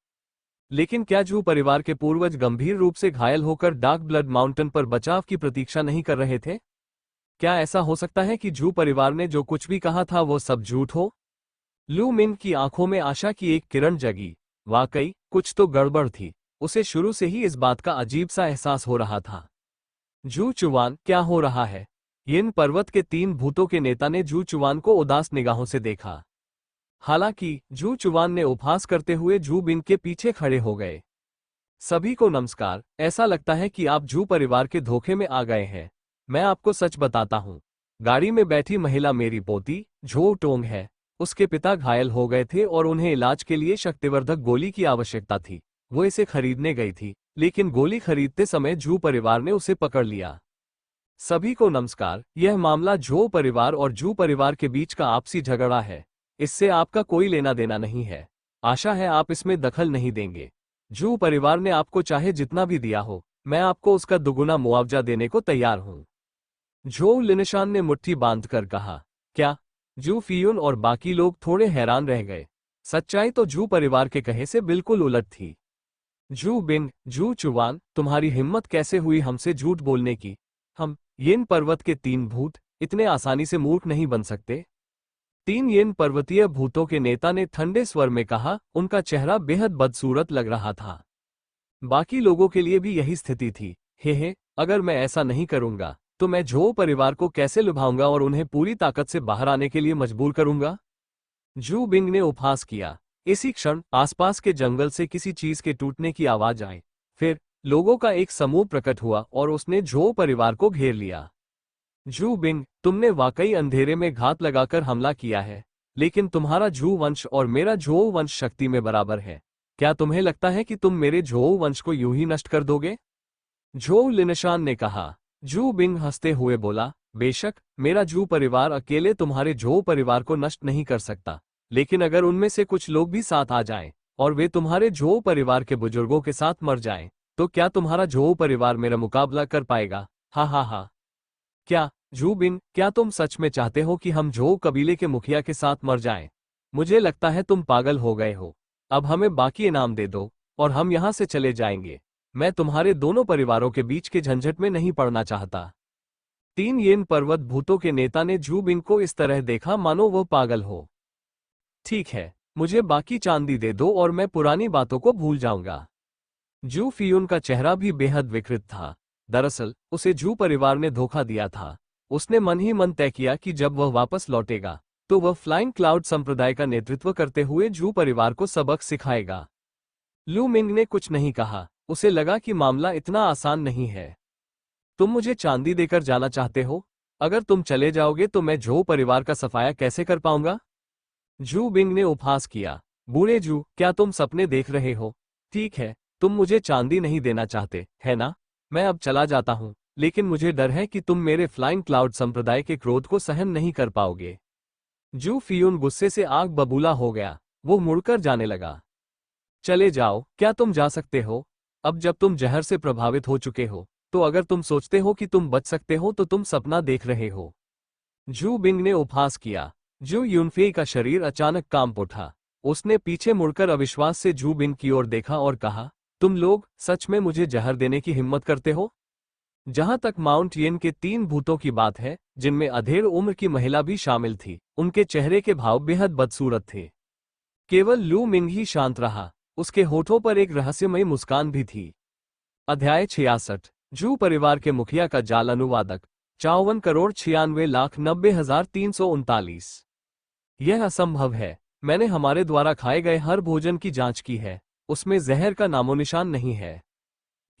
लेकिन क्या जू परिवार के पूर्वज गंभीर रूप से घायल होकर डार्क ब्लड माउंटेन पर बचाव की प्रतीक्षा नहीं कर रहे थे? क्या ऐसा हो सकता है कि जू परिवार ने जो कुछ भी कहा था वो सब झूठ हो? लू मिन की आंखों में आशा की एक किरण जगी। वाकई कुछ तो गड़बड़ थी। उसे शुरू से ही इस बात का अजीब सा एहसास हो रहा था। जू चुवान, क्या हो रहा है? येन पर्वत के 3 भूतों के नेता ने जू चुवान को उदास निगाहों से देखा। हालांकि जू चुवान ने उपहास करते हुए जू बिंग के पीछे खड़े हो गए। सभी को नमस्कार। ऐसा लगता है कि आप जू परिवार के धोखे में आ गए हैं। मैं आपको सच बताता हूँ। गाड़ी में बैठी महिला मेरी पोती झो टोंग है। उसके पिता घायल हो गए थे और उन्हें इलाज के लिए शक्तिवर्धक गोली की आवश्यकता थी। वो इसे खरीदने गई थी, लेकिन गोली खरीदते समय जू परिवार ने उसे पकड़ लिया। सभी को नमस्कार। यह मामला झो परिवार और जू परिवार के बीच का आपसी झगड़ा है। इससे आपका कोई लेना देना नहीं है। आशा है आप इसमें दखल नहीं देंगे। जू परिवार ने आपको चाहे जितना भी दिया हो, मैं आपको उसका दुगुना मुआवजा देने को तैयार हूं। झोउ लिनशान ने मुट्ठी बांधकर कहा। क्या? जू फियुन और बाकी लोग थोड़े हैरान रह गए। सच्चाई तो जू परिवार के कहे से बिल्कुल उलट थी। जू बिंग, जू चुवान, तुम्हारी हिम्मत कैसे हुई हमसे झूठ बोलने की? हम येन पर्वत के 3 भूत इतने आसानी से मूर्ख नहीं बन सकते। 3 येन पर्वतीय भूतों के नेता ने ठंडे स्वर में कहा। उनका चेहरा बेहद बदसूरत लग रहा था। बाकी लोगों के लिए भी यही स्थिति थी। हे, अगर मैं ऐसा नहीं करूंगा तो मैं झो परिवार को कैसे लुभाऊंगा और उन्हें पूरी ताकत से बाहर आने के लिए मजबूर करूंगा? जू बिंग ने उपहास किया। इसी क्षण आसपास के जंगल से किसी चीज के टूटने की आवाज आई। फिर लोगों का एक समूह प्रकट हुआ और उसने झो परिवार को घेर लिया। जू बिंग, तुमने वाकई अंधेरे में घात लगाकर हमला किया है, लेकिन तुम्हारा झू वंश और मेरा झो वंश शक्ति में बराबर है। क्या तुम्हें लगता है कि तुम मेरे झो वंश को यूं ही नष्ट कर दोगे? झोउ लिनशान ने कहा। जू बिंग हंसते हुए बोला, बेशक, मेरा जू परिवार अकेले तुम्हारे झो परिवार को नष्ट नहीं कर सकता, लेकिन अगर उनमें से कुछ लोग भी साथ आ जाएं और वे तुम्हारे झो परिवार के बुजुर्गों के साथ मर जाएं, तो क्या तुम्हारा झो परिवार मेरा मुकाबला कर पाएगा? हा हा हा। क्या? जू बिंग, क्या तुम सच में चाहते हो कि हम झो कबीले के मुखिया के साथ मर जाएं? मुझे लगता है तुम पागल हो गए हो। अब हमें बाकी इनाम दे दो और हम यहां से चले जाएंगे। मैं तुम्हारे दोनों परिवारों के बीच के झंझट में नहीं पड़ना चाहता। 3 येन पर्वत भूतों के नेता ने जू बिंग को इस तरह देखा मानो वो पागल हो। ठीक है, मुझे बाकी चांदी दे दो और मैं पुरानी बातों को भूल जाऊंगा। जू फियुन का चेहरा भी बेहद विकृत था। दरअसल उसे जू परिवार ने धोखा दिया था। उसने मन ही मन तय किया कि जब वह वापस लौटेगा तो वह फ्लाइंग क्लाउड संप्रदाय का नेतृत्व करते हुए जू परिवार को सबक सिखाएगा। लू मिंग ने कुछ नहीं कहा। उसे लगा कि मामला इतना आसान नहीं है। तुम मुझे चांदी देकर जाना चाहते हो? अगर तुम चले जाओगे तो मैं झो परिवार का सफाया कैसे कर पाऊंगा? जू बिंग ने उपहास किया। बूढ़े जू, क्या तुम सपने देख रहे हो? ठीक है, तुम मुझे चांदी नहीं देना चाहते, है ना? मैं अब चला जाता हूं, लेकिन मुझे डर है कि तुम मेरे फ्लाइंग क्लाउड संप्रदाय के क्रोध को सहन नहीं कर पाओगे। जू फियुन गुस्से से आग बबूला हो गया। वो मुड़कर जाने लगा। चले जाओ, क्या तुम जा सकते हो? अब जब तुम जहर से प्रभावित हो चुके हो, तो अगर तुम सोचते हो कि तुम बच सकते हो तो तुम सपना देख रहे हो। जू बिंग ने उपहास किया। जू यूनफेई का शरीर अचानक कांप उठा। उसने पीछे मुड़कर अविश्वास से जू बिंग की ओर देखा और कहा, तुम लोग सच में मुझे जहर देने की हिम्मत करते हो? जहां तक माउंट येन के 3 भूतों की बात है, जिनमें अधेड़ उम्र की महिला भी शामिल थी, उनके चेहरे के भाव बेहद बदसूरत थे। केवल लू मिंग ही शांत रहा। उसके होठों पर एक रहस्यमयी मुस्कान भी थी। अध्याय 66। जू परिवार के मुखिया का जाल। अनुवादक 54,96,90,339। यह असंभव है। मैंने हमारे द्वारा खाए गए हर भोजन की जांच की है, उसमें जहर का नामोनिशान नहीं है।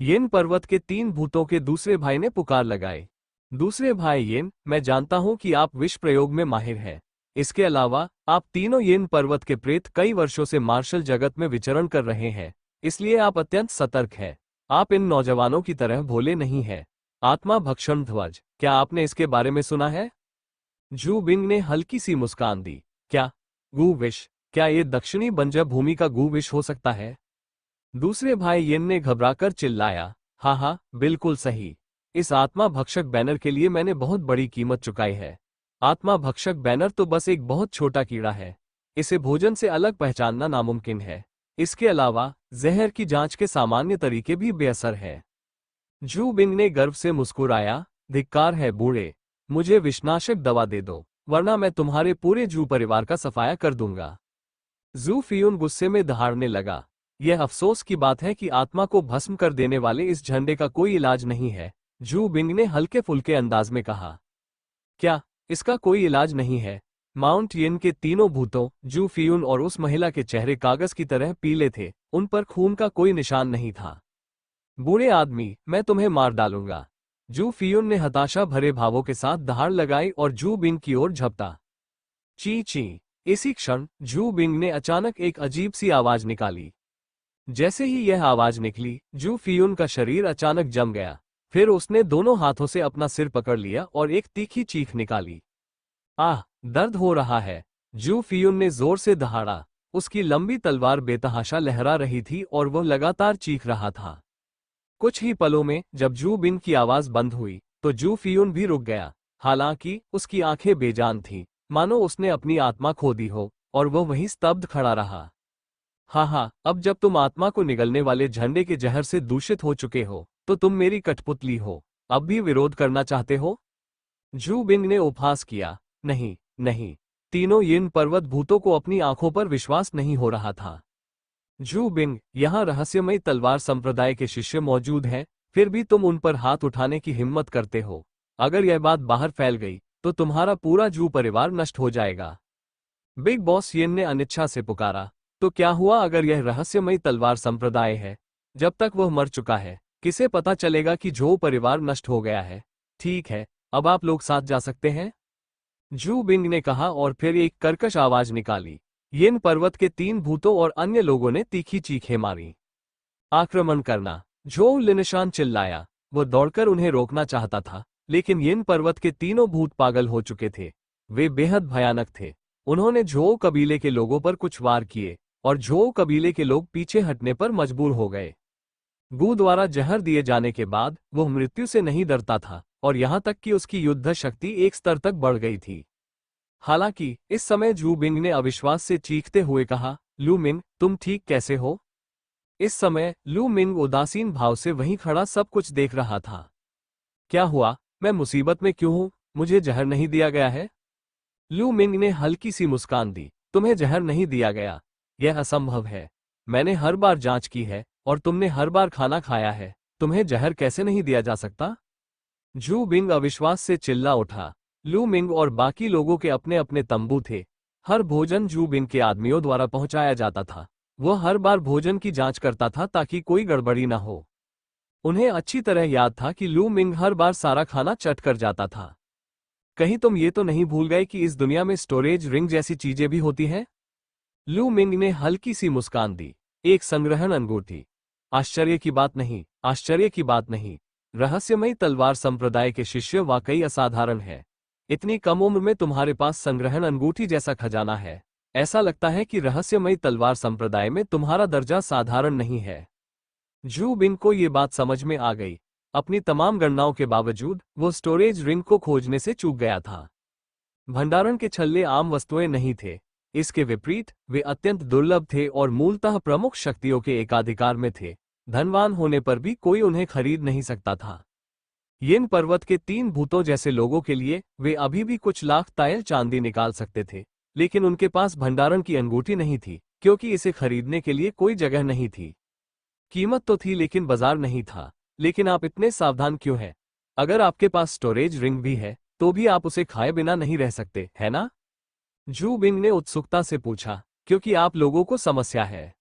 येन पर्वत के 3 भूतों के दूसरे भाई ने पुकार लगाए। दूसरे भाई येन, मैं जानता हूं कि आप विष प्रयोग में माहिर हैं। इसके अलावा आप तीनों येन पर्वत के प्रेत कई वर्षों से मार्शल जगत में विचरण कर रहे हैं, इसलिए आप अत्यंत सतर्क हैं। आप इन नौजवानों की तरह भोले नहीं हैं। आत्मा भक्षण ध्वज, क्या आपने इसके बारे में सुना है? जू बिंग ने हल्की सी मुस्कान दी। क्या? गू विश? क्या ये दक्षिणी बंजर भूमि का गू विश हो सकता है? दूसरे भाई येन ने घबराकर चिल्लाया। हाँ हाँ, बिल्कुल सही। इस आत्मा भक्षक बैनर के लिए मैंने बहुत बड़ी कीमत चुकाई है। आत्मा भक्षक बैनर तो बस एक बहुत छोटा कीड़ा है। इसे भोजन से अलग पहचानना नामुमकिन है। इसके अलावा जहर की जांच के सामान्य तरीके भी बेअसर है। जू बिंग ने गर्व से मुस्कुराया। धिक्कार है बूढ़े, मुझे विषनाशक दवा दे दो, वरना मैं तुम्हारे पूरे जू परिवार का सफाया कर दूंगा। जू फियून गुस्से में दहाड़ने लगा। यह अफसोस की बात है कि आत्मा को भस्म कर देने वाले इस झंडे का कोई इलाज नहीं है, जू बिंग ने हल्के फुल्के अंदाज में कहा। क्या इसका कोई इलाज नहीं है? माउंट येन के तीनों भूतों, जू फियून और उस महिला के चेहरे कागज की तरह पीले थे, उन पर खून का कोई निशान नहीं था। बूढ़े आदमी, मैं तुम्हें मार डालूंगा। जू फियून ने हताशा भरे भावों के साथ दहाड़ लगाई और जू बिंग की ओर झपटा। ची ची। इसी क्षण जू बिंग ने अचानक एक अजीब सी आवाज निकाली। जैसे ही यह आवाज निकली, जू फियून का शरीर अचानक जम गया। फिर उसने दोनों हाथों से अपना सिर पकड़ लिया और एक तीखी चीख निकाली। आह, दर्द हो रहा है। जू फियून ने जोर से दहाड़ा। उसकी लंबी तलवार बेतहाशा लहरा रही थी और वह लगातार चीख रहा था। कुछ ही पलों में जब जू बिंग की आवाज बंद हुई तो जू फियून भी रुक गया। हालांकि उसकी आंखें बेजान थीं, मानो उसने अपनी आत्मा खो दी हो, और वह वहीं स्तब्ध खड़ा रहा। हाँ हाँ, अब जब तुम आत्मा को निगलने वाले झंडे के जहर से दूषित हो चुके हो तो तुम मेरी कठपुतली हो। अब भी विरोध करना चाहते हो? जू बिंग ने उपहास किया। नहीं नहीं। तीनों यिन पर्वत भूतों को अपनी आंखों पर विश्वास नहीं हो रहा था। जू बिंग, यहाँ रहस्यमयी तलवार संप्रदाय के शिष्य मौजूद हैं, फिर भी तुम उन पर हाथ उठाने की हिम्मत करते हो। अगर यह बात बाहर फैल गई तो तुम्हारा पूरा जू परिवार नष्ट हो जाएगा। बिग बॉस येन ने अनिच्छा से पुकारा। तो क्या हुआ अगर यह रहस्यमयी तलवार संप्रदाय है? जब तक वह मर चुका है, किसे पता चलेगा कि जो परिवार नष्ट हो गया है? ठीक है, अब आप लोग साथ जा सकते हैं, जू बिंग ने कहा और फिर एक कर्कश आवाज निकाली। येन पर्वत के तीन भूतों और अन्य लोगों ने तीखी चीखें मारी। आक्रमण करना, झोउ लिनशान चिल्लाया। वो दौड़कर उन्हें रोकना चाहता था, लेकिन येन पर्वत के तीनों भूत पागल हो चुके थे। वे बेहद भयानक थे। उन्होंने झोउ कबीले के लोगों पर कुछ वार किए और झोउ कबीले के लोग पीछे हटने पर मजबूर हो गए। गू द्वारा जहर दिए जाने के बाद वह मृत्यु से नहीं डरता था, और यहां तक कि उसकी युद्ध शक्ति एक स्तर तक बढ़ गई थी। हालांकि इस समय जू बिंग ने अविश्वास से चीखते हुए कहा, लू मिंग, तुम ठीक कैसे हो? इस समय लू मिंग उदासीन भाव से वहीं खड़ा सब कुछ देख रहा था। क्या हुआ? मैं मुसीबत में क्यों हूं? मुझे जहर नहीं दिया गया है? लू मिंग ने हल्की सी मुस्कान दी। तुम्हें जहर नहीं दिया गया? यह असंभव है। मैंने हर बार जांच की है और तुमने हर बार खाना खाया है। तुम्हें जहर कैसे नहीं दिया जा सकता? जू बिंग अविश्वास से चिल्ला उठा। लू मिंग और बाकी लोगों के अपने अपने तंबू थे। हर भोजन जू बिंग के आदमियों द्वारा पहुंचाया जाता था। वह हर बार भोजन की जांच करता था ताकि कोई गड़बड़ी न हो। उन्हें अच्छी तरह याद था कि लू मिंग हर बार सारा खाना चट कर जाता था। कहीं तुम ये तो नहीं भूल गए कि इस दुनिया में स्टोरेज रिंग जैसी चीजें भी होती हैं? लू मिंग ने हल्की सी मुस्कान दी। एक संग्रहण अंगूठी। आश्चर्य की बात नहीं, आश्चर्य की बात नहीं। रहस्यमयी तलवार संप्रदाय के शिष्य वाकई असाधारण है। इतनी कम उम्र में तुम्हारे पास संग्रहण अंगूठी जैसा खजाना है। ऐसा लगता है कि रहस्यमयी तलवार संप्रदाय में तुम्हारा दर्जा साधारण नहीं है। जू बिंग को ये बात समझ में आ गई। अपनी तमाम गणनाओं के बावजूद वो स्टोरेज रिंग को खोजने से चूक गया था। भंडारण के छल्ले आम वस्तुएं नहीं थे। इसके विपरीत वे अत्यंत दुर्लभ थे और मूलतः प्रमुख शक्तियों के एकाधिकार में थे। धनवान होने पर भी कोई उन्हें खरीद नहीं सकता था। येन पर्वत के तीन भूतों जैसे लोगों के लिए वे अभी भी कुछ लाख तायल चांदी निकाल सकते थे, लेकिन उनके पास भंडारण की अंगूठी नहीं थी, क्योंकि इसे खरीदने के लिए कोई जगह नहीं थी। कीमत तो थी लेकिन बाजार नहीं था। लेकिन आप इतने सावधान क्यों हैं? अगर आपके पास स्टोरेज रिंग भी है तो भी आप उसे खाए बिना नहीं रह सकते, है ना? जू बिंग ने उत्सुकता से पूछा। क्योंकि आप लोगों को समस्या है।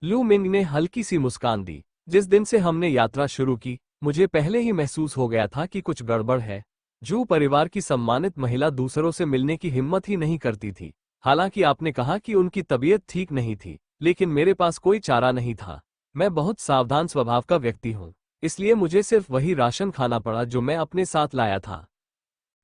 लू मिंग ने हल्की सी मुस्कान दी। जिस दिन से हमने यात्रा शुरू की, मुझे पहले ही महसूस हो गया था कि कुछ गड़बड़ है। जू परिवार की सम्मानित महिला दूसरों से मिलने की हिम्मत ही नहीं करती थी। हालांकि आपने कहा कि उनकी तबीयत ठीक नहीं थी, लेकिन मेरे पास कोई चारा नहीं था। मैं बहुत सावधान स्वभाव का व्यक्ति हूँ, इसलिए मुझे सिर्फ वही राशन खाना पड़ा जो मैं अपने साथ लाया था।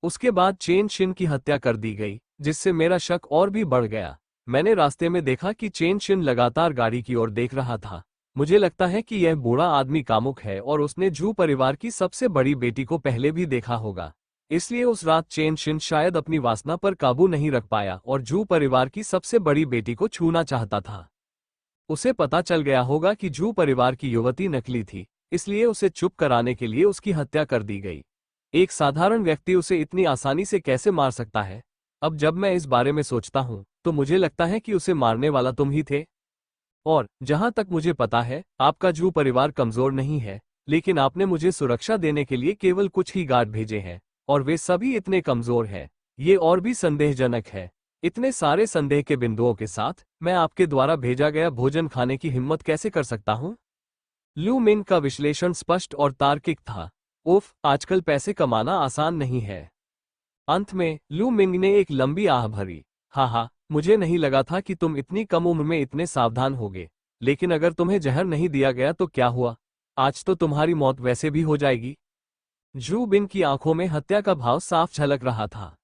उसके बाद चेन शिन की हत्या कर दी गई, जिससे मेरा शक और भी बढ़ गया। मैंने रास्ते में देखा कि चेन शिन लगातार गाड़ी की ओर देख रहा था। मुझे लगता है कि यह बूढ़ा आदमी कामुक है और उसने जू परिवार की सबसे बड़ी बेटी को पहले भी देखा होगा। इसलिए उस रात चेन शिन शायद अपनी वासना पर काबू नहीं रख पाया और जू परिवार की सबसे बड़ी बेटी को छूना चाहता था। उसे पता चल गया होगा कि जू परिवार की युवती नकली थी, इसलिए उसे चुप कराने के लिए उसकी हत्या कर दी गई। एक साधारण व्यक्ति उसे इतनी आसानी से कैसे मार सकता है? अब जब मैं इस बारे में सोचता हूं, तो मुझे लगता है कि उसे मारने वाला तुम ही थे। और जहां तक मुझे पता है, आपका जू परिवार कमजोर नहीं है, लेकिन आपने मुझे सुरक्षा देने के लिए केवल कुछ ही गार्ड भेजे हैं, और वे सभी इतने कमजोर हैं। ये और भी संदेहजनक है। इतने सारे संदेह के बिंदुओं के साथ मैं आपके द्वारा भेजा गया भोजन खाने की हिम्मत कैसे कर सकता हूं? लू मिंग का विश्लेषण स्पष्ट और तार्किक था। उफ, आजकल पैसे कमाना आसान नहीं है। अंत में लू मिंग ने एक लंबी आह भरी। हाँ, मुझे नहीं लगा था कि तुम इतनी कम उम्र में इतने सावधान होगे। लेकिन अगर तुम्हें जहर नहीं दिया गया तो क्या हुआ? आज तो तुम्हारी मौत वैसे भी हो जाएगी। जू बिन की आंखों में हत्या का भाव साफ झलक रहा था।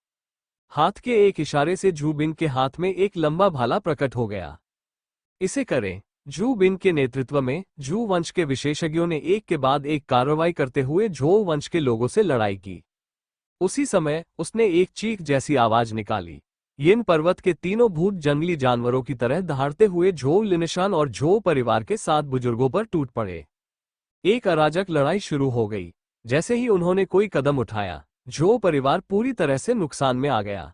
हाथ के एक इशारे से जू बिन के हाथ में एक लंबा भाला प्रकट हो गया। इसे करें। जू बिन के नेतृत्व में जू वंश के विशेषज्ञों ने एक के बाद एक कार्रवाई करते हुए झो वंश के लोगों से लड़ाई की। उसी समय उसने एक चीख जैसी आवाज निकाली। यिन पर्वत के तीनों भूत जंगली जानवरों की तरह दहाड़ते हुए झो लिनिशान और झो परिवार के 7 बुजुर्गों पर टूट पड़े। एक अराजक लड़ाई शुरू हो गई। जैसे ही उन्होंने कोई कदम उठाया, झो परिवार पूरी तरह से नुकसान में आ गया।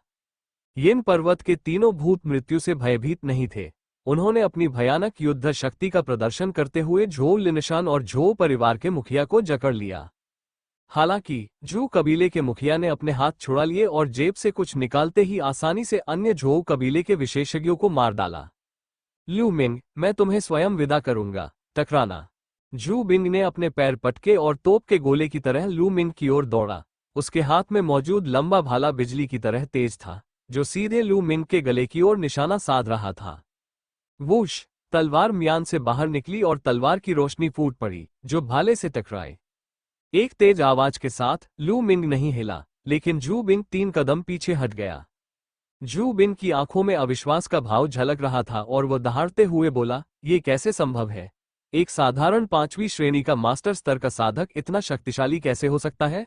यिन पर्वत के तीनों भूत मृत्यु से भयभीत नहीं थे। उन्होंने अपनी भयानक युद्ध शक्ति का प्रदर्शन करते हुए झो लिनिशान और झो परिवार के मुखिया को जकड़ लिया। हालांकि जू कबीले के मुखिया ने अपने हाथ छुड़ा लिए और जेब से कुछ निकालते ही आसानी से अन्य झो कबीले के विशेषज्ञों को मार डाला। लू मिंग, मैं तुम्हें स्वयं विदा करूंगा, टकराना। जू बिंग ने अपने पैर पटके और तोप के गोले की तरह लू मिंग की ओर दौड़ा। उसके हाथ में मौजूद लंबा भाला बिजली की तरह तेज था, जो सीधे लू मिंग के गले की ओर निशाना साध रहा था। वूश, तलवार म्यान से बाहर निकली और तलवार की रोशनी फूट पड़ी, जो भाले से टकराए। एक तेज आवाज के साथ लू मिंग नहीं हिला, लेकिन जू बिंग 3 कदम पीछे हट गया। जू बिंग की आंखों में अविश्वास का भाव झलक रहा था और वह दहाड़ते हुए बोला, ये कैसे संभव है? एक साधारण 5वीं श्रेणी का मास्टर स्तर का साधक इतना शक्तिशाली कैसे हो सकता है?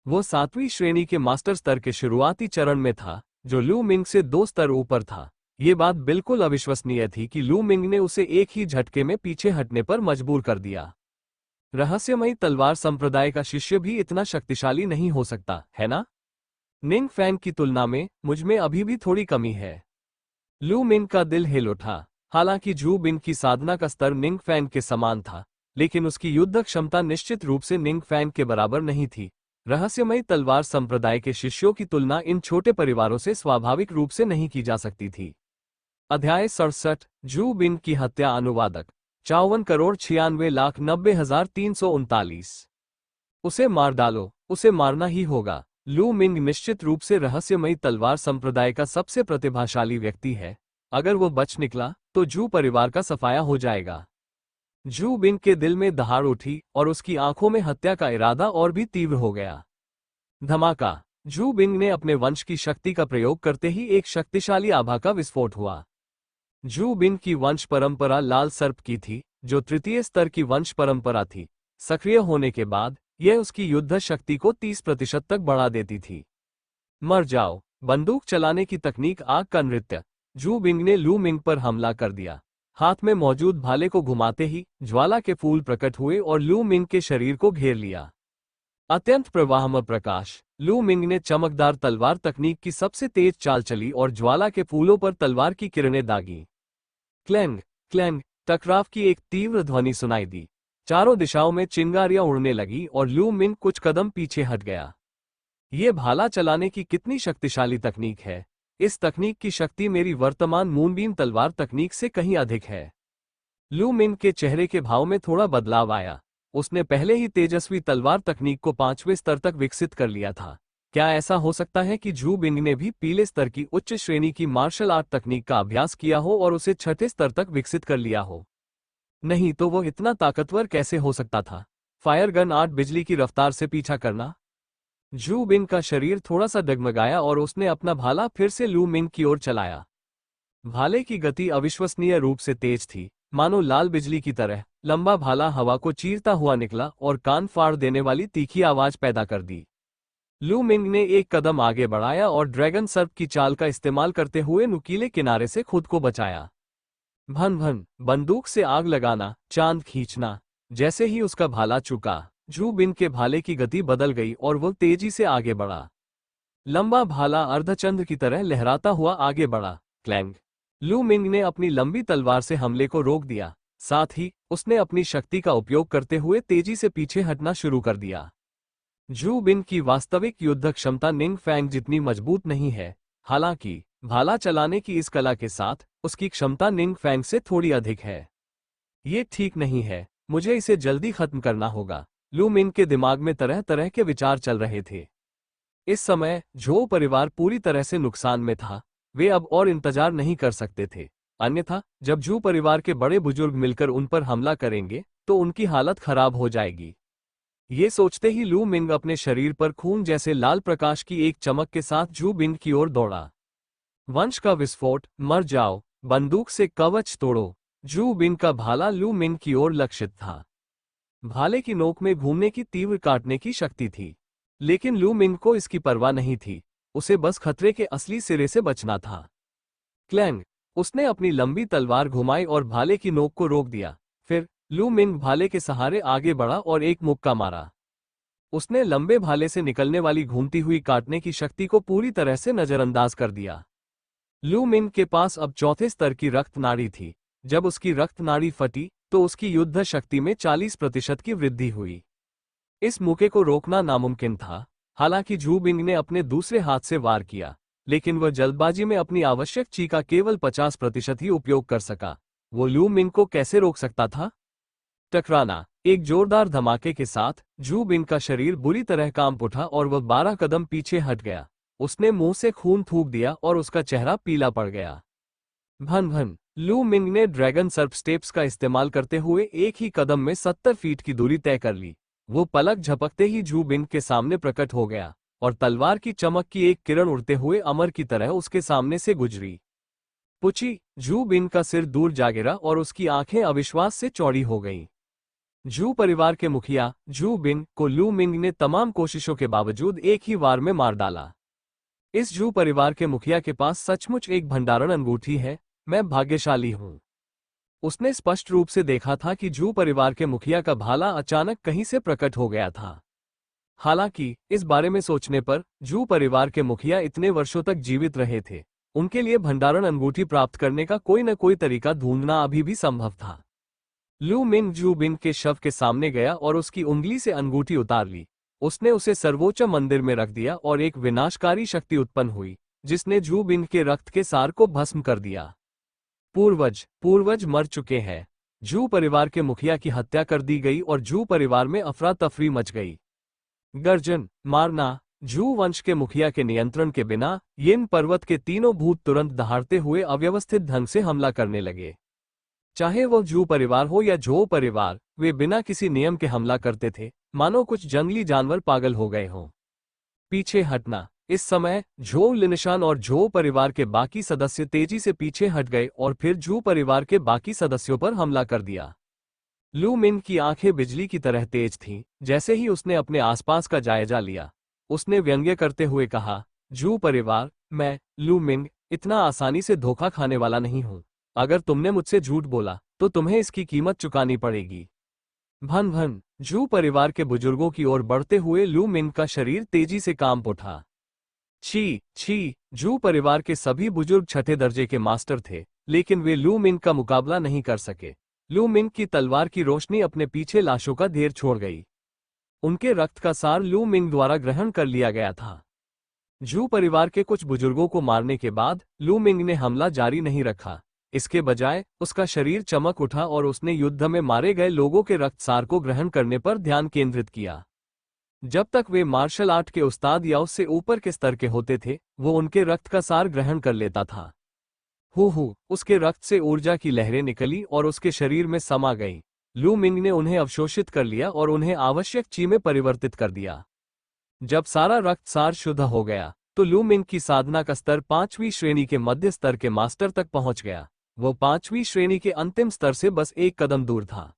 वो 7वीं श्रेणी के मास्टर स्तर के शुरुआती चरण में था, जो लू मिंग से 2 स्तर ऊपर था। ये बात बिल्कुल अविश्वसनीय थी कि लू मिंग ने उसे एक ही झटके में पीछे हटने पर मजबूर कर दिया। रहस्यमयी तलवार संप्रदाय का शिष्य भी इतना शक्तिशाली नहीं हो सकता, है ना? निंग फैंग की तुलना में मुझ में अभी भी थोड़ी कमी है। लू मिंग का दिल हिल उठा। हालांकि जू बिन की साधना का स्तर निंग फैंग के समान था, लेकिन उसकी युद्ध क्षमता निश्चित रूप से निंग फैंग के बराबर नहीं थी। रहस्यमयी तलवार संप्रदाय के शिष्यों की तुलना इन छोटे परिवारों से स्वाभाविक रूप से नहीं की जा सकती थी। अध्याय 67, जू बिन की हत्या। अनुवादक 54,96,90,339। उसे मार डालो, उसे मारना ही होगा। लू मिंग निश्चित रूप से रहस्यमयी तलवार संप्रदाय का सबसे प्रतिभाशाली व्यक्ति है। अगर वो बच निकला तो जू परिवार का सफाया हो जाएगा। जू बिंग के दिल में दहाड़ उठी और उसकी आंखों में हत्या का इरादा और भी तीव्र हो गया। धमाका। जू बिंग ने अपने वंश की शक्ति का प्रयोग करते ही एक शक्तिशाली आभा का विस्फोट हुआ। जू बिंग की वंश परंपरा लाल सर्प की थी, जो तृतीय स्तर की वंश परंपरा थी। सक्रिय होने के बाद यह उसकी युद्ध शक्ति को 30% तक बढ़ा देती थी। मर जाओ। बंदूक चलाने की तकनीक आग का नृत्य। जू बिंग ने लू मिंग पर हमला कर दिया। हाथ में मौजूद भाले को घुमाते ही ज्वाला के फूल प्रकट हुए और लू मिंग के शरीर को घेर लिया। अत्यंत प्रवाहमय प्रकाश। लू मिंग ने चमकदार तलवार तकनीक की सबसे तेज चाल चली और ज्वाला के फूलों पर तलवार की किरणें दागी। क्लैंग क्लैंग, टकराव की एक तीव्र ध्वनि सुनाई दी। चारों दिशाओं में चिंगारियां उड़ने लगी और लू मिंग कुछ कदम पीछे हट गया। ये भाला चलाने की कितनी शक्तिशाली तकनीक है। इस तकनीक की शक्ति मेरी वर्तमान मूनबीम तलवार तकनीक से कहीं अधिक है। लू मिंग के चेहरे के भाव में थोड़ा बदलाव आया। उसने पहले ही तेजस्वी तलवार तकनीक को 5वें स्तर तक विकसित कर लिया था। क्या ऐसा हो सकता है कि जू बिंग ने भी पीले स्तर की उच्च श्रेणी की मार्शल आर्ट तकनीक का अभ्यास किया हो और उसे 6ठे स्तर तक विकसित कर लिया हो? नहीं तो वो इतना ताकतवर कैसे हो सकता था? फायर गन 8 बिजली की रफ्तार से पीछा करना। जू बिन का शरीर थोड़ा सा डगमगाया और उसने अपना भाला फिर से लू मिंग की ओर चलाया। भाले की गति अविश्वसनीय रूप से तेज थी, मानो लाल बिजली की तरह। लंबा भाला हवा को चीरता हुआ निकला और कान फाड़ देने वाली तीखी आवाज पैदा कर दी। लू मिंग ने एक कदम आगे बढ़ाया और ड्रैगन सर्प की चाल का इस्तेमाल करते हुए नुकीले किनारे से खुद को बचाया। भन भन, बंदूक से आग लगाना, चांद खींचना। जैसे ही उसका भाला चुका, जू बिन के भाले की गति बदल गई और वो तेजी से आगे बढ़ा। लंबा भाला अर्धचंद्र की तरह लहराता हुआ आगे बढ़ा। क्लैंग। लू मिंग ने अपनी लंबी तलवार से हमले को रोक दिया, साथ ही उसने अपनी शक्ति का उपयोग करते हुए तेजी से पीछे हटना शुरू कर दिया। जू बिन की वास्तविक युद्ध क्षमता निंग फैंग जितनी मजबूत नहीं है, हालांकि भाला चलाने की इस कला के साथ उसकी क्षमता निंग फैंग से थोड़ी अधिक है। ये ठीक नहीं है, मुझे इसे जल्दी खत्म करना होगा। लू मिंग के दिमाग में तरह तरह के विचार चल रहे थे। इस समय झो परिवार पूरी तरह से नुकसान में था। वे अब और इंतजार नहीं कर सकते थे, अन्यथा जब जू परिवार के बड़े बुजुर्ग मिलकर उन पर हमला करेंगे तो उनकी हालत खराब हो जाएगी। ये सोचते ही लू मिंग अपने शरीर पर खून जैसे लाल प्रकाश की एक चमक के साथ जू बिन की ओर दौड़ा। वंश का विस्फोट, मर जाओ, बंदूक से कवच तोड़ो। जू बिन का भाला लू मिंग की ओर लक्षित था। भाले की नोक में घूमने की तीव्र काटने की शक्ति थी, लेकिन लू मिंग को इसकी परवाह नहीं थी। उसे बस खतरे के असली सिरे से बचना था। क्लैंग। उसने अपनी लंबी तलवार घुमाई और भाले की नोक को रोक दिया। फिर लू मिंग भाले के सहारे आगे बढ़ा और एक मुक्का मारा। उसने लंबे भाले से निकलने वाली घूमती हुई काटने की शक्ति को पूरी तरह से नजरअंदाज कर दिया। लू मिंग के पास अब चौथे स्तर की रक्त नाड़ी थी। जब उसकी रक्त नाड़ी फटी तो उसकी युद्ध शक्ति में 40% की वृद्धि हुई। इस मौके को रोकना नामुमकिन था। हालांकि जू बिंग ने अपने दूसरे हाथ से वार किया, लेकिन वह जल्दबाजी में अपनी आवश्यक ची का केवल 50% ही उपयोग कर सका। वो लू मिंग को कैसे रोक सकता था? टकराना। एक जोरदार धमाके के साथ जू बिंग का शरीर बुरी तरह कांप उठा और वह 12 कदम पीछे हट गया। उसने मुंह से खून थूक दिया और उसका चेहरा पीला पड़ गया। भन भन, लू मिंग ने ड्रैगन सर्प स्टेप्स का इस्तेमाल करते हुए एक ही कदम में 70 फीट की दूरी तय कर ली। वो पलक झपकते ही जू बिंग के सामने प्रकट हो गया और तलवार की चमक की एक किरण उड़ते हुए अमर की तरह उसके सामने से गुजरी। पुची। जू बिंग का सिर दूर जा गिरा और उसकी आंखें अविश्वास से चौड़ी हो गईं। जू परिवार के मुखिया जू बिन को लू मिंग ने तमाम कोशिशों के बावजूद एक ही वार में मार डाला। इस जू परिवार के मुखिया के पास सचमुच एक भंडारण अंगूठी है। मैं भाग्यशाली हूं। उसने स्पष्ट रूप से देखा था कि जू परिवार के मुखिया का भाला अचानक कहीं से प्रकट हो गया था। हालांकि इस बारे में सोचने पर जू परिवार के मुखिया इतने वर्षों तक जीवित रहे थे, उनके लिए भंडारण अंगूठी प्राप्त करने का कोई न कोई तरीका ढूंढना अभी भी संभव था। लू मिंग जू बिन के शव के सामने गया और उसकी उंगली से अंगूठी उतार ली। उसने उसे सर्वोच्च मंदिर में रख दिया और एक विनाशकारी शक्ति उत्पन्न हुई, जिसने जू बिन के रक्त के सार को भस्म कर दिया। पूर्वज मर चुके हैं। जू परिवार के मुखिया की हत्या कर दी गई और जू परिवार में अफरा तफरी मच गई। गर्जन, मारना। जू वंश के मुखिया के नियंत्रण के बिना यिन पर्वत के तीनों भूत तुरंत दहाड़ते हुए अव्यवस्थित ढंग से हमला करने लगे। चाहे वो जू परिवार हो या झो परिवार, वे बिना किसी नियम के हमला करते थे, मानो कुछ जंगली जानवर पागल हो गए हों। पीछे हटना। इस समय झो लिनशान और झो परिवार के बाकी सदस्य तेजी से पीछे हट गए और फिर झू परिवार के बाकी सदस्यों पर हमला कर दिया। लू मिंग की आंखें बिजली की तरह तेज थीं। जैसे ही उसने अपने आसपास का जायजा लिया, उसने व्यंग्य करते हुए कहा, झू परिवार, मैं लू मिंग इतना आसानी से धोखा खाने वाला नहीं हूं। अगर तुमने मुझसे झूठ बोला तो तुम्हें इसकी कीमत चुकानी पड़ेगी। भन भन, झू परिवार के बुजुर्गों की ओर बढ़ते हुए लू मिंग का शरीर तेजी से कांप उठा। छी छी। जू परिवार के सभी बुजुर्ग छठे दर्जे के मास्टर थे, लेकिन वे लू मिंग का मुकाबला नहीं कर सके। लू मिंग की तलवार की रोशनी अपने पीछे लाशों का ढेर छोड़ गई। उनके रक्त का सार लू मिंग द्वारा ग्रहण कर लिया गया था। जू परिवार के कुछ बुजुर्गों को मारने के बाद लू मिंग ने हमला जारी नहीं रखा। इसके बजाय उसका शरीर चमक उठा और उसने युद्ध में मारे गए लोगों के रक्तसार को ग्रहण करने पर ध्यान केंद्रित किया। जब तक वे मार्शल आर्ट के उस्ताद या उससे ऊपर के स्तर के होते थे, वो उनके रक्त का सार ग्रहण कर लेता था। उसके रक्त से ऊर्जा की लहरें निकली और उसके शरीर में समा गई। लू मिंग ने उन्हें अवशोषित कर लिया और उन्हें आवश्यक ची में परिवर्तित कर दिया। जब सारा रक्त सार शुद्ध हो गया तो लू मिंग की साधना का स्तर 5वीं श्रेणी के मध्य स्तर के मास्टर तक पहुंच गया। वो 5वीं श्रेणी के अंतिम स्तर से बस एक कदम दूर था।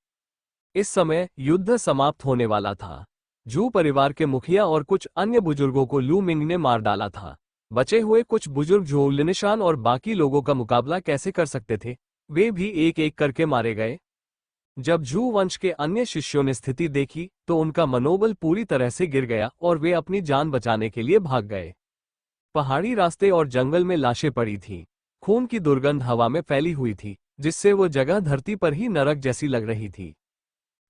इस समय युद्ध समाप्त होने वाला था। जू परिवार के मुखिया और कुछ अन्य बुजुर्गों को लू मिंग ने मार डाला था। बचे हुए कुछ बुजुर्ग झोउ लिनशान और बाकी लोगों का मुकाबला कैसे कर सकते थे, वे भी एक एक करके मारे गए। जब जू वंश के अन्य शिष्यों ने स्थिति देखी तो उनका मनोबल पूरी तरह से गिर गया और वे अपनी जान बचाने के लिए भाग गए। पहाड़ी रास्ते और जंगल में लाशें पड़ी थीं। खून की दुर्गंध हवा में फैली हुई थी, जिससे वो जगह धरती पर ही नरक जैसी लग रही थी।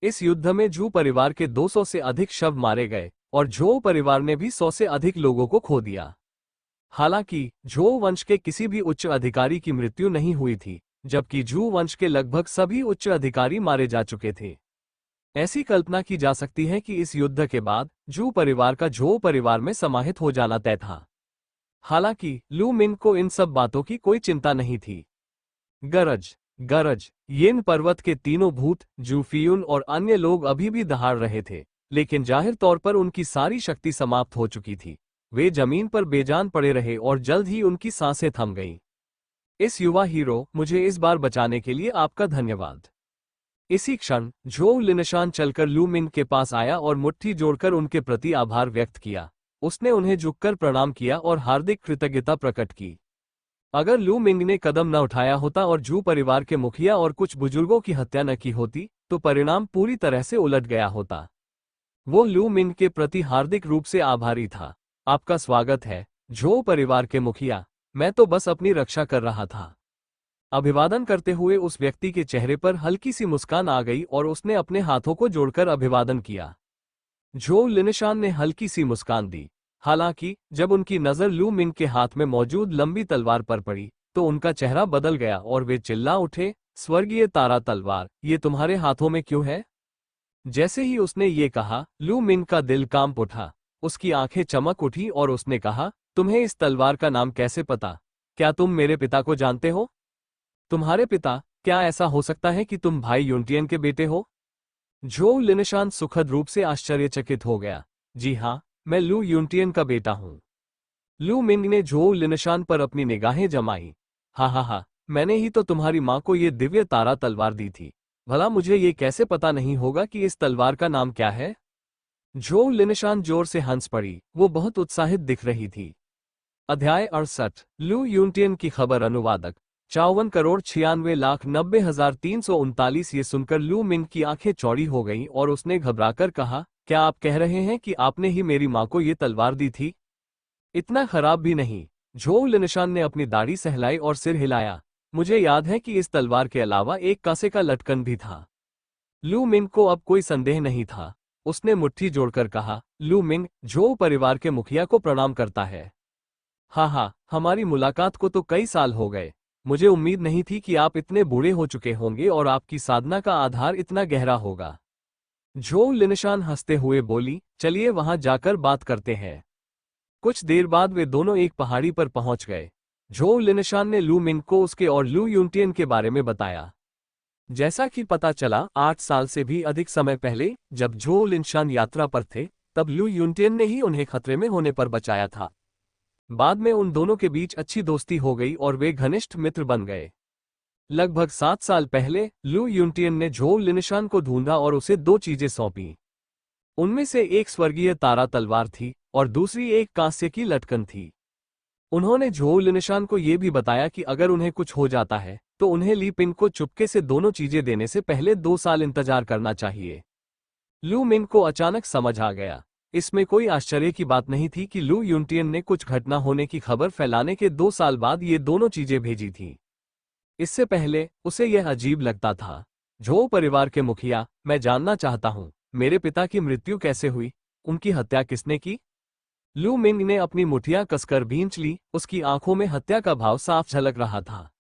इस युद्ध में जू परिवार के 200 से अधिक शव मारे गए और झोउ परिवार ने भी 100 से अधिक लोगों को खो दिया। हालांकि झोउ वंश के किसी भी उच्च अधिकारी की मृत्यु नहीं हुई थी, जबकि जू वंश के लगभग सभी उच्च अधिकारी मारे जा चुके थे। ऐसी कल्पना की जा सकती है कि इस युद्ध के बाद जू परिवार का झोउ परिवार में समाहित हो जाना तय था। हालांकि लू मिंग को इन सब बातों की कोई चिंता नहीं थी। गरज गरज येन पर्वत के तीनों भूत जूफियुन और अन्य लोग अभी भी दहाड़ रहे थे, लेकिन जाहिर तौर पर उनकी सारी शक्ति समाप्त हो चुकी थी। वे जमीन पर बेजान पड़े रहे और जल्द ही उनकी सांसें थम गईं। इस युवा हीरो, मुझे इस बार बचाने के लिए आपका धन्यवाद। इसी क्षण झोउ लिनशान चलकर लू मिंग के पास आया और मुट्ठी जोड़कर उनके प्रति आभार व्यक्त किया। उसने उन्हें झुककर प्रणाम किया और हार्दिक कृतज्ञता प्रकट की। अगर लू मिंग ने कदम न उठाया होता और जू परिवार के मुखिया और कुछ बुजुर्गों की हत्या न की होती तो परिणाम पूरी तरह से उलट गया होता। वो लू मिंग के प्रति हार्दिक रूप से आभारी था। आपका स्वागत है, झोउ परिवार के मुखिया। मैं तो बस अपनी रक्षा कर रहा था। अभिवादन करते हुए उस व्यक्ति के चेहरे पर हल्की सी मुस्कान आ गई और उसने अपने हाथों को जोड़कर अभिवादन किया। झोउ लिनशान ने हल्की सी मुस्कान दी। हालांकि जब उनकी नजर लू मिंग के हाथ में मौजूद लंबी तलवार पर पड़ी तो उनका चेहरा बदल गया और वे चिल्ला उठे, स्वर्गीय तारा तलवार, ये तुम्हारे हाथों में क्यों है? जैसे ही उसने ये कहा, लू मिंग का दिल कांप उठा। उसकी आंखें चमक उठी और उसने कहा, तुम्हें इस तलवार का नाम कैसे पता? क्या तुम मेरे पिता को जानते हो? तुम्हारे पिता? क्या ऐसा हो सकता है कि तुम भाई यूनटियन के बेटे हो? झोउ लिनशान सुखद रूप से आश्चर्यचकित हो गया। जी हाँ, मैं लू यूनटियन का बेटा हूँ। लू मिंग ने झोउ लिनशान पर अपनी निगाहें जमाई। हा, मैंने ही तो तुम्हारी माँ को ये दिव्य तारा तलवार दी थी। भला मुझे ये कैसे पता नहीं होगा कि इस तलवार का नाम क्या है? झोउ लिनशान जोर से हंस पड़ी। वो बहुत उत्साहित दिख रही थी। अध्याय 68 लू यूनटियन की खबर। अनुवादक 54,96,90,339। ये सुनकर लू मिंग की आंखें चौड़ी हो गईं और उसने घबराकर कहा, क्या आप कह रहे हैं कि आपने ही मेरी माँ को ये तलवार दी थी? इतना खराब भी नहीं। झोउ लिनशान ने अपनी दाढ़ी सहलाई और सिर हिलाया। मुझे याद है कि इस तलवार के अलावा एक कांसे का लटकन भी था। लू मिंग को अब कोई संदेह नहीं था। उसने मुट्ठी जोड़कर कहा, लू मिंग, झोउ परिवार के मुखिया को प्रणाम करता है। हाँ, हमारी मुलाकात को तो कई साल हो गए। मुझे उम्मीद नहीं थी कि आप इतने बूढ़े हो चुके होंगे और आपकी साधना का आधार इतना गहरा होगा। झोउ लिनशान हंसते हुए बोली, चलिए वहां जाकर बात करते हैं। कुछ देर बाद वे दोनों एक पहाड़ी पर पहुंच गए। झोउ लिनशान ने लू मिंग को उसके और लू यूनटियन के बारे में बताया। जैसा कि पता चला, 8 साल से भी अधिक समय पहले जब झोउ लिनशान यात्रा पर थे, तब लू यूनटियन ने ही उन्हें खतरे में होने पर बचाया था। बाद में उन दोनों के बीच अच्छी दोस्ती हो गई और वे घनिष्ठ मित्र बन गए। लगभग 7 साल पहले लू यूनटियन ने झोउ लिनशान को ढूंढा और उसे 2 चीजें सौंपीं। उनमें से एक स्वर्गीय तारा तलवार थी और दूसरी एक कांस्य की लटकन थी। उन्होंने झोउ लिनशान को यह भी बताया कि अगर उन्हें कुछ हो जाता है तो उन्हें ली पिंग को चुपके से दोनों चीजें देने से पहले 2 साल इंतजार करना चाहिए। लू मिंग को अचानक समझ आ गया। इसमें कोई आश्चर्य की बात नहीं थी कि लू यूनटियन ने कुछ घटना होने की खबर फैलाने के 2 साल बाद ये दोनों चीजें भेजी थीं। इससे पहले उसे यह अजीब लगता था। झोउ परिवार के मुखिया, मैं जानना चाहता हूँ, मेरे पिता की मृत्यु कैसे हुई? उनकी हत्या किसने की? लू मिंग ने अपनी मुठियां कसकर भींच ली। उसकी आंखों में हत्या का भाव साफ झलक रहा था।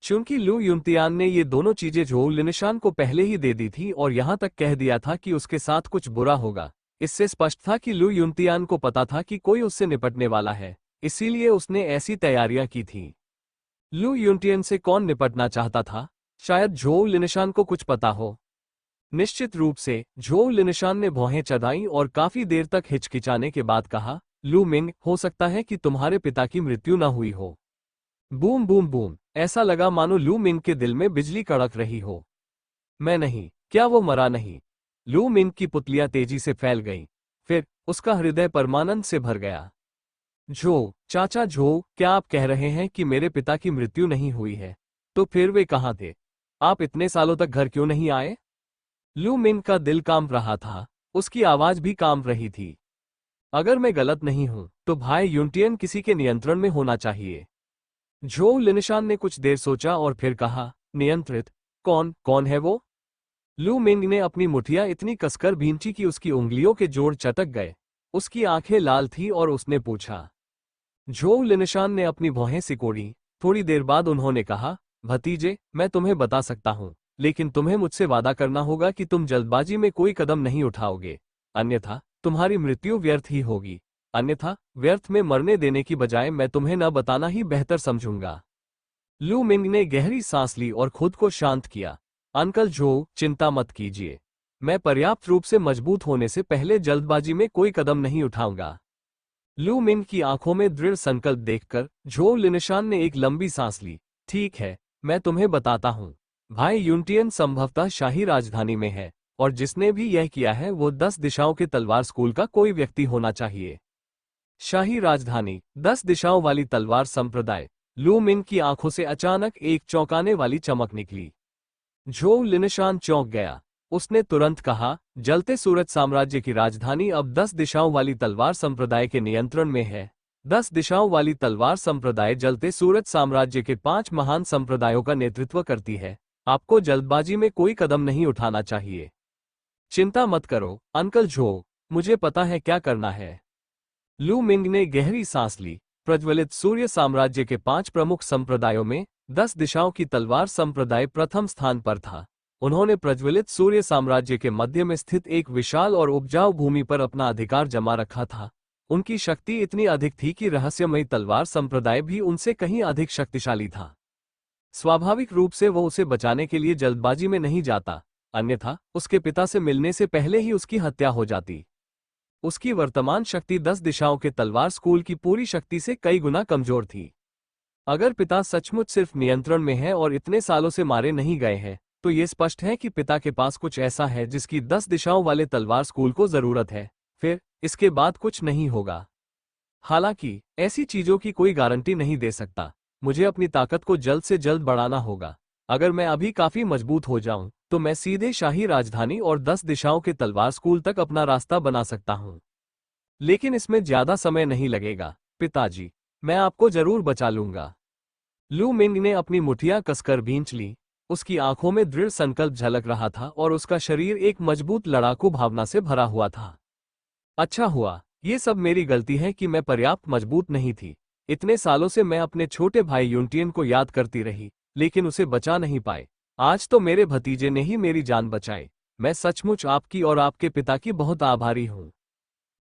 चूंकि लू यूनटियान ने ये दोनों चीजें झोउ लिनशान को पहले ही दे दी थी और यहां तक कह दिया था कि उसके साथ कुछ बुरा होगा, इससे स्पष्ट था कि लू यूनटियान को पता था कि कोई उससे निपटने वाला है, इसीलिए उसने ऐसी तैयारियां की थीं। लू यूनटियन से कौन निपटना चाहता था? शायद झोउ लिनशान को कुछ पता हो। निश्चित रूप से झोउ लिनशान ने भौहें चढ़ाई और काफी देर तक हिचकिचाने के बाद कहा, लू मिंग, हो सकता है कि तुम्हारे पिता की मृत्यु न हुई हो। बूम बूम बूम, ऐसा लगा मानो लू मिंग के दिल में बिजली कड़क रही हो। मैं नहीं, क्या वो मरा नहीं? लू मिंग की पुतलियां तेजी से फैल गईं। फिर उसका हृदय परमानंद से भर गया। झो, चाचा झो, क्या आप कह रहे हैं कि मेरे पिता की मृत्यु नहीं हुई है? तो फिर वे कहाँ थे? आप इतने सालों तक घर क्यों नहीं आए? लू मिंग का दिल कांप रहा था, उसकी आवाज भी कांप रही थी। अगर मैं गलत नहीं हूं, तो भाई यूनटियन किसी के नियंत्रण में होना चाहिए। झोउ लिनशान ने कुछ देर सोचा और फिर कहा, नियंत्रित? कौन है वो? लू मिंग ने अपनी मुठिया इतनी कसकर भींची कि उसकी उंगलियों के जोड़ चटक गए। उसकी आंखें लाल थी और उसने पूछा। झोउ लिनशान ने अपनी भौहें सिकोड़ी। थोड़ी देर बाद उन्होंने कहा, भतीजे, मैं तुम्हें बता सकता हूं, लेकिन तुम्हें मुझसे वादा करना होगा कि तुम जल्दबाजी में कोई कदम नहीं उठाओगे, अन्यथा तुम्हारी मृत्यु व्यर्थ ही होगी। अन्यथा व्यर्थ में मरने देने की बजाय मैं तुम्हें न बताना ही बेहतर समझूंगा। लू मिंग ने गहरी सांस ली और खुद को शांत किया। अंकल झो, चिंता मत कीजिए, मैं पर्याप्त रूप से मजबूत होने से पहले जल्दबाजी में कोई कदम नहीं उठाऊंगा। लू मिंग की आंखों में दृढ़ संकल्प देखकर झोउ लिनशान ने एक लंबी सांस ली। ठीक है, मैं तुम्हें बताता हूं। भाई यूनटियन संभवतः शाही राजधानी में है, और जिसने भी यह किया है वो 10 दिशाओं के तलवार स्कूल का कोई व्यक्ति होना चाहिए। शाही राजधानी, 10 दिशाओं वाली तलवार संप्रदाय। लू मिंग की आंखों से अचानक एक चौंकाने वाली चमक निकली। झोउ लिनशान चौंक गया। उसने तुरंत कहा, जलते सूरज साम्राज्य की राजधानी अब 10 दिशाओं वाली तलवार संप्रदाय के नियंत्रण में है। 10 दिशाओं वाली तलवार संप्रदाय जलते सूरज साम्राज्य के 5 महान संप्रदायों का नेतृत्व करती है। आपको जल्दबाजी में कोई कदम नहीं उठाना चाहिए। चिंता मत करो अंकल झो, मुझे पता है क्या करना है। लू मिंग ने गहरी सांस ली। प्रज्वलित सूर्य साम्राज्य के 5 प्रमुख संप्रदायों में 10 दिशाओं की तलवार संप्रदाय प्रथम स्थान पर था। उन्होंने प्रज्वलित सूर्य साम्राज्य के मध्य में स्थित एक विशाल और उपजाऊ भूमि पर अपना अधिकार जमा रखा था। उनकी शक्ति इतनी अधिक थी कि रहस्यमयी तलवार संप्रदाय भी उनसे कहीं अधिक शक्तिशाली था। स्वाभाविक रूप से वो उसे बचाने के लिए जल्दबाजी में नहीं जाता, अन्यथा उसके पिता से मिलने से पहले ही उसकी हत्या हो जाती। उसकी वर्तमान शक्ति 10 दिशाओं के तलवार स्कूल की पूरी शक्ति से कई गुना कमजोर थी। अगर पिता सचमुच सिर्फ नियंत्रण में है और इतने सालों से मारे नहीं गए हैं, तो ये स्पष्ट है कि पिता के पास कुछ ऐसा है जिसकी 10 दिशाओं वाले तलवार स्कूल को जरूरत है। फिर इसके बाद कुछ नहीं होगा। हालांकि ऐसी चीजों की कोई गारंटी नहीं दे सकता। मुझे अपनी ताकत को जल्द से जल्द बढ़ाना होगा। अगर मैं अभी काफी मजबूत हो जाऊं, तो मैं सीधे शाही राजधानी और 10 दिशाओं के तलवार स्कूल तक अपना रास्ता बना सकता हूं। लेकिन इसमें ज्यादा समय नहीं लगेगा पिताजी, मैं आपको जरूर बचा लूंगा। लू मिंग ने अपनी मुठियां कसकर भींच ली। उसकी आंखों में दृढ़ संकल्प झलक रहा था और उसका शरीर एक मजबूत लड़ाकू भावना से भरा हुआ था। अच्छा हुआ, ये सब मेरी गलती है कि मैं पर्याप्त मजबूत नहीं थी। इतने सालों से मैं अपने छोटे भाई यूनटियन को याद करती रही, लेकिन उसे बचा नहीं पाए। आज तो मेरे भतीजे ने ही मेरी जान बचाई। मैं सचमुच आपकी और आपके पिता की बहुत आभारी हूँ।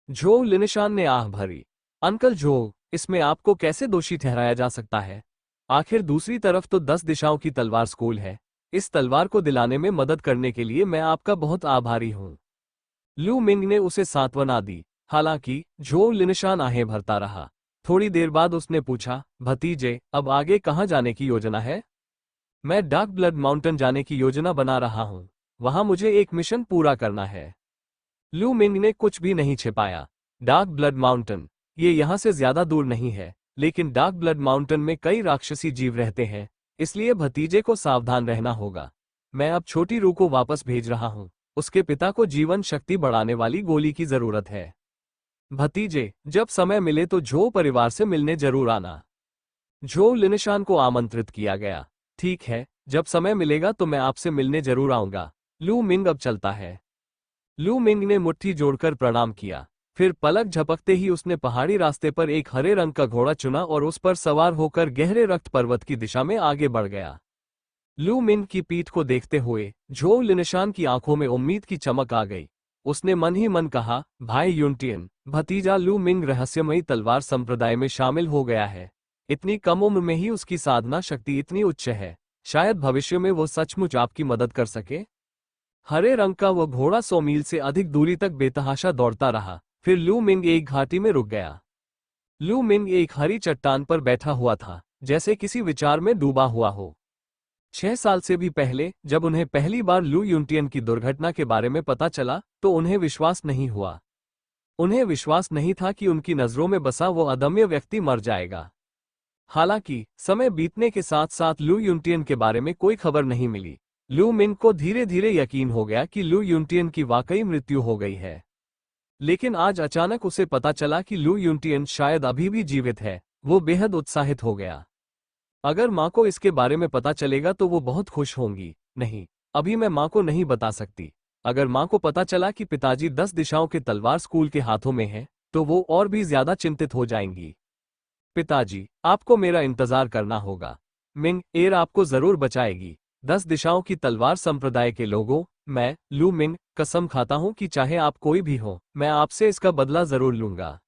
झोउ लिनशान ने आह भरी। अंकल झोउ, इसमें आपको कैसे दोषी ठहराया जा सकता है? आखिर दूसरी तरफ तो 10 दिशाओं की तलवार स्कूल है। इस तलवार को दिलाने में मदद करने के लिए मैं आपका बहुत आभारी हूँ। लू मिंग ने उसे सांत्वना दी। हालांकि झोउ लिनशान आहें भरता रहा। थोड़ी देर बाद उसने पूछा, भतीजे, अब आगे कहाँ जाने की योजना है? मैं डार्क ब्लड माउंटेन जाने की योजना बना रहा हूँ। वहां मुझे एक मिशन पूरा करना है। लू मिंग ने कुछ भी नहीं छिपाया। डार्क ब्लड माउंटेन, ये यहाँ से ज्यादा दूर नहीं है, लेकिन डार्क ब्लड माउंटेन में कई राक्षसी जीव रहते हैं, इसलिए भतीजे को सावधान रहना होगा। मैं अब छोटी रू को वापस भेज रहा हूँ। उसके पिता को जीवन शक्ति बढ़ाने वाली गोली की जरूरत है। भतीजे, जब समय मिले तो झो परिवार से मिलने जरूर आना। झोउ लिनशान को आमंत्रित किया गया। ठीक है, जब समय मिलेगा तो मैं आपसे मिलने जरूर आऊंगा। लू मिंग अब चलता है। लू मिंग ने मुट्ठी जोड़कर प्रणाम किया। फिर पलक झपकते ही उसने पहाड़ी रास्ते पर एक हरे रंग का घोड़ा चुना और उस पर सवार होकर गहरे रक्त पर्वत की दिशा में आगे बढ़ गया। लू मिंग की पीठ को देखते हुए झोउ लिनशान की आंखों में उम्मीद की चमक आ गई। उसने मन ही मन कहा, भाई यूनटियन, भतीजा लू मिंग रहस्यमयी तलवार संप्रदाय में शामिल हो गया है। इतनी कम उम्र में ही उसकी साधना शक्ति इतनी उच्च है, शायद भविष्य में वो सचमुच आपकी मदद कर सके। हरे रंग का वो घोड़ा 100 मील से अधिक दूरी तक बेतहाशा दौड़ता रहा, फिर लू मिंग एक घाटी में रुक गया। लू मिंग एक हरी चट्टान पर बैठा हुआ था, जैसे किसी विचार में डूबा हुआ हो। 6 साल से भी पहले जब उन्हें पहली बार लू युनटियन की दुर्घटना के बारे में पता चला तो उन्हें विश्वास नहीं हुआ। उन्हें विश्वास नहीं था कि उनकी नजरों में बसा वो अदम्य व्यक्ति मर जाएगा। हालांकि समय बीतने के साथ साथ लू युनटियन के बारे में कोई खबर नहीं मिली। लू मिंग को धीरे धीरे यकीन हो गया कि लू युनटियन की वाकई मृत्यु हो गई है। लेकिन आज अचानक उसे पता चला कि लू युनटियन शायद अभी भी जीवित है। वो बेहद उत्साहित हो गया। अगर माँ को इसके बारे में पता चलेगा तो वो बहुत खुश होंगी। नहीं, अभी मैं माँ को नहीं बता सकती। अगर माँ को पता चला कि पिताजी 10 दिशाओं के तलवार स्कूल के हाथों में है तो वो और भी ज्यादा चिंतित हो जाएंगी। पिताजी, आपको मेरा इंतजार करना होगा। मिंग एर आपको जरूर बचाएगी। 10 दिशाओं की तलवार संप्रदाय के लोगों, मैं लू मिंग कसम खाता हूं कि चाहे आप कोई भी हो, मैं आपसे इसका बदला जरूर लूंगा।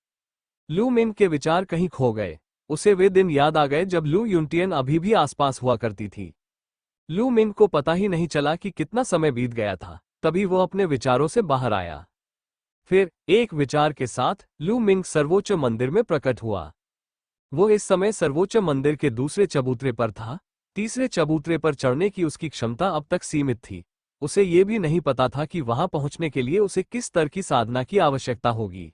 लू मिंग के विचार कहीं खो गए। उसे वे दिन याद आ गए जब लू युनटियन अभी भी आसपास हुआ करती थी। लू मिंग को पता ही नहीं चला कि कितना समय बीत गया था। तभी वो अपने विचारों से बाहर आया। फिर एक विचार के साथ लू मिंग सर्वोच्च मंदिर में प्रकट हुआ। वो इस समय सर्वोच्च मंदिर के दूसरे चबूतरे पर था। तीसरे चबूतरे पर चढ़ने की उसकी क्षमता अब तक सीमित थी। उसे ये भी नहीं पता था कि वहां पहुंचने के लिए उसे किस स्तर की साधना की आवश्यकता होगी।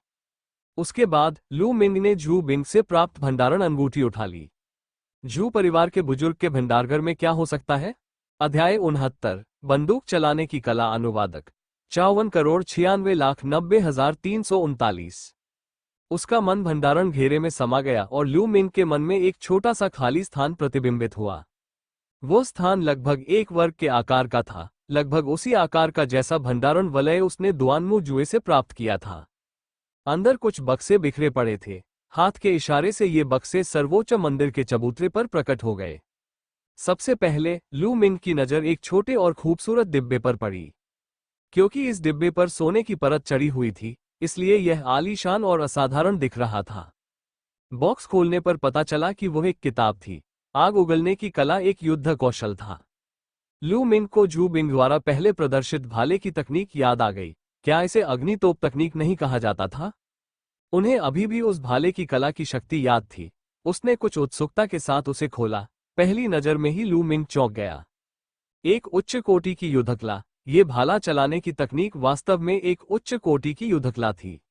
उसके बाद लू मिंग ने जू बिंग से प्राप्त भंडारण अंगूठी उठा ली। जू परिवार के बुजुर्ग के भंडारघर में क्या हो सकता है? अध्याय 69 बंदूक चलाने की कला अनुवादक 54,96,90,339। उसका मन भंडारण घेरे में समा गया और लू मिंग के मन में एक छोटा सा खाली स्थान प्रतिबिंबित हुआ। वो स्थान लगभग 1 वर्ग के आकार का था, लगभग उसी आकार का जैसा भंडारण वलय उसने दुआनमू जुए से प्राप्त किया था। अंदर कुछ बक्से बिखरे पड़े थे। हाथ के इशारे से ये बक्से सर्वोच्च मंदिर के चबूतरे पर प्रकट हो गए। सबसे पहले लू मिंग की नजर एक छोटे और खूबसूरत डिब्बे पर पड़ी। क्योंकि इस डिब्बे पर सोने की परत चढ़ी हुई थी, इसलिए यह आलीशान और असाधारण दिख रहा था। बॉक्स खोलने पर पता चला कि वह एक किताब थी। आग उगलने की कला एक युद्ध कौशल था। लू मिंग को जू बिंग द्वारा पहले प्रदर्शित भाले की तकनीक याद आ गई। क्या इसे अग्नितोप तकनीक नहीं कहा जाता था? उन्हें अभी भी उस भाले की कला की शक्ति याद थी। उसने कुछ उत्सुकता के साथ उसे खोला। पहली नजर में ही लू मिंग चौंक गया। एक उच्च कोटि की युद्धकला। ये भाला चलाने की तकनीक वास्तव में एक उच्च कोटि की युद्धकला थी।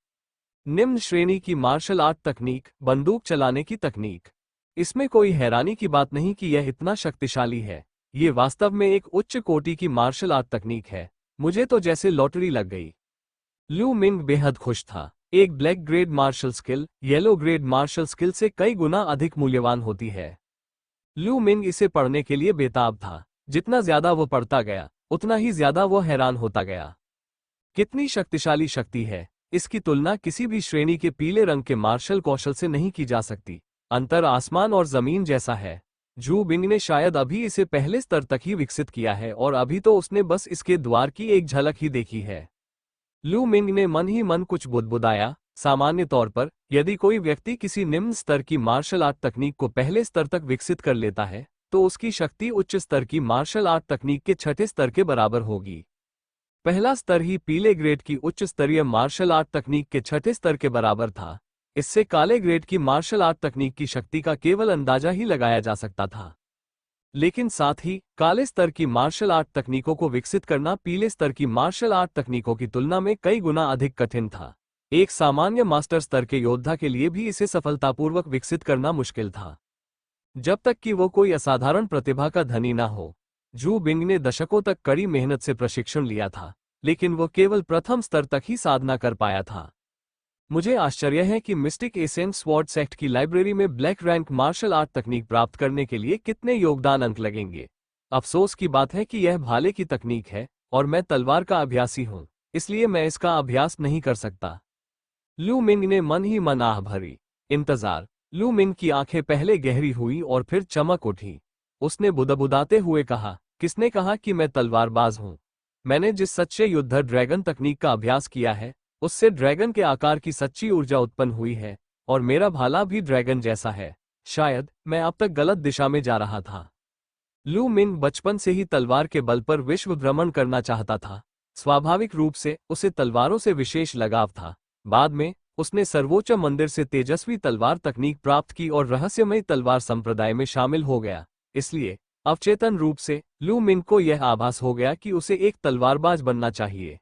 निम्न श्रेणी की मार्शल आर्ट तकनीक, बंदूक चलाने की तकनीक। इसमें कोई हैरानी की बात नहीं कि यह इतना शक्तिशाली है। ये वास्तव में एक उच्च कोटि की मार्शल आर्ट तकनीक है। मुझे तो जैसे लॉटरी लग गई। लू मिंग बेहद खुश था। एक black grade martial skill yellow grade martial skill से कई गुना अधिक मूल्यवान होती है। लू मिंग इसे पढ़ने के लिए बेताब था। जितना ज्यादा वो पढ़ता गया उतना ही ज्यादा वो हैरान होता गया। कितनी शक्तिशाली शक्ति है! इसकी तुलना किसी भी श्रेणी के पीले रंग के मार्शल कौशल से नहीं की जा सकती। अंतर आसमान और जमीन जैसा है। जू बिंग ने शायद अभी इसे पहले स्तर तक ही विकसित किया है और अभी तो उसने बस इसके द्वार की एक झलक ही देखी है। लू मिंग ने मन ही मन कुछ बुदबुदाया। सामान्य तौर पर यदि कोई व्यक्ति किसी निम्न स्तर की मार्शल आर्ट तकनीक को पहले स्तर तक विकसित कर लेता है तो उसकी शक्ति उच्च स्तर की मार्शल आर्ट तकनीक के छठे स्तर के बराबर होगी। पहला स्तर ही पीले ग्रेड की उच्च स्तरीय मार्शल आर्ट तकनीक के छठे स्तर के बराबर था। इससे काले ग्रेड की मार्शल आर्ट तकनीक की शक्ति का केवल अंदाजा ही लगाया जा सकता था। लेकिन साथ ही काले स्तर की मार्शल आर्ट तकनीकों को विकसित करना पीले स्तर की मार्शल आर्ट तकनीकों की तुलना में कई गुना अधिक कठिन था। एक सामान्य मास्टर स्तर के योद्धा के लिए भी इसे सफलतापूर्वक विकसित करना मुश्किल था, जब तक कि वो कोई असाधारण प्रतिभा का धनी ना हो। जू बिंग ने दशकों तक कड़ी मेहनत से प्रशिक्षण लिया था, लेकिन वो केवल प्रथम स्तर तक ही साधना कर पाया था। मुझे आश्चर्य है कि मिस्टिक एसेंट स्वॉर्ड सेक्ट की लाइब्रेरी में ब्लैक रैंक मार्शल आर्ट तकनीक प्राप्त करने के लिए कितने योगदान अंक लगेंगे। अफसोस की बात है कि यह भाले की तकनीक है और मैं तलवार का अभ्यासी हूं, इसलिए मैं इसका अभ्यास नहीं कर सकता। लू मिंग ने मन ही मन आह भरी। इंतजार। लू मिंग की आंखें पहले गहरी हुई और फिर चमक उठी। उसने बुदबुदाते हुए कहा, किसने कहा कि मैं तलवारबाज हूं? मैंने जिस सच्चे युद्ध ड्रैगन तकनीक का अभ्यास किया है उससे ड्रैगन के आकार की सच्ची ऊर्जा उत्पन्न हुई है और मेरा भाला भी ड्रैगन जैसा है। शायद मैं अब तक गलत दिशा में जा रहा था। लू मिंग बचपन से ही तलवार के बल पर विश्व भ्रमण करना चाहता था। स्वाभाविक रूप से उसे तलवारों से विशेष लगाव था। बाद में उसने सर्वोच्च मंदिर से तेजस्वी तलवार तकनीक प्राप्त की और रहस्यमय तलवार संप्रदाय में शामिल हो गया। इसलिए अवचेतन रूप से लू मिंग को यह आभास हो गया कि उसे एक तलवारबाज बनना चाहिए।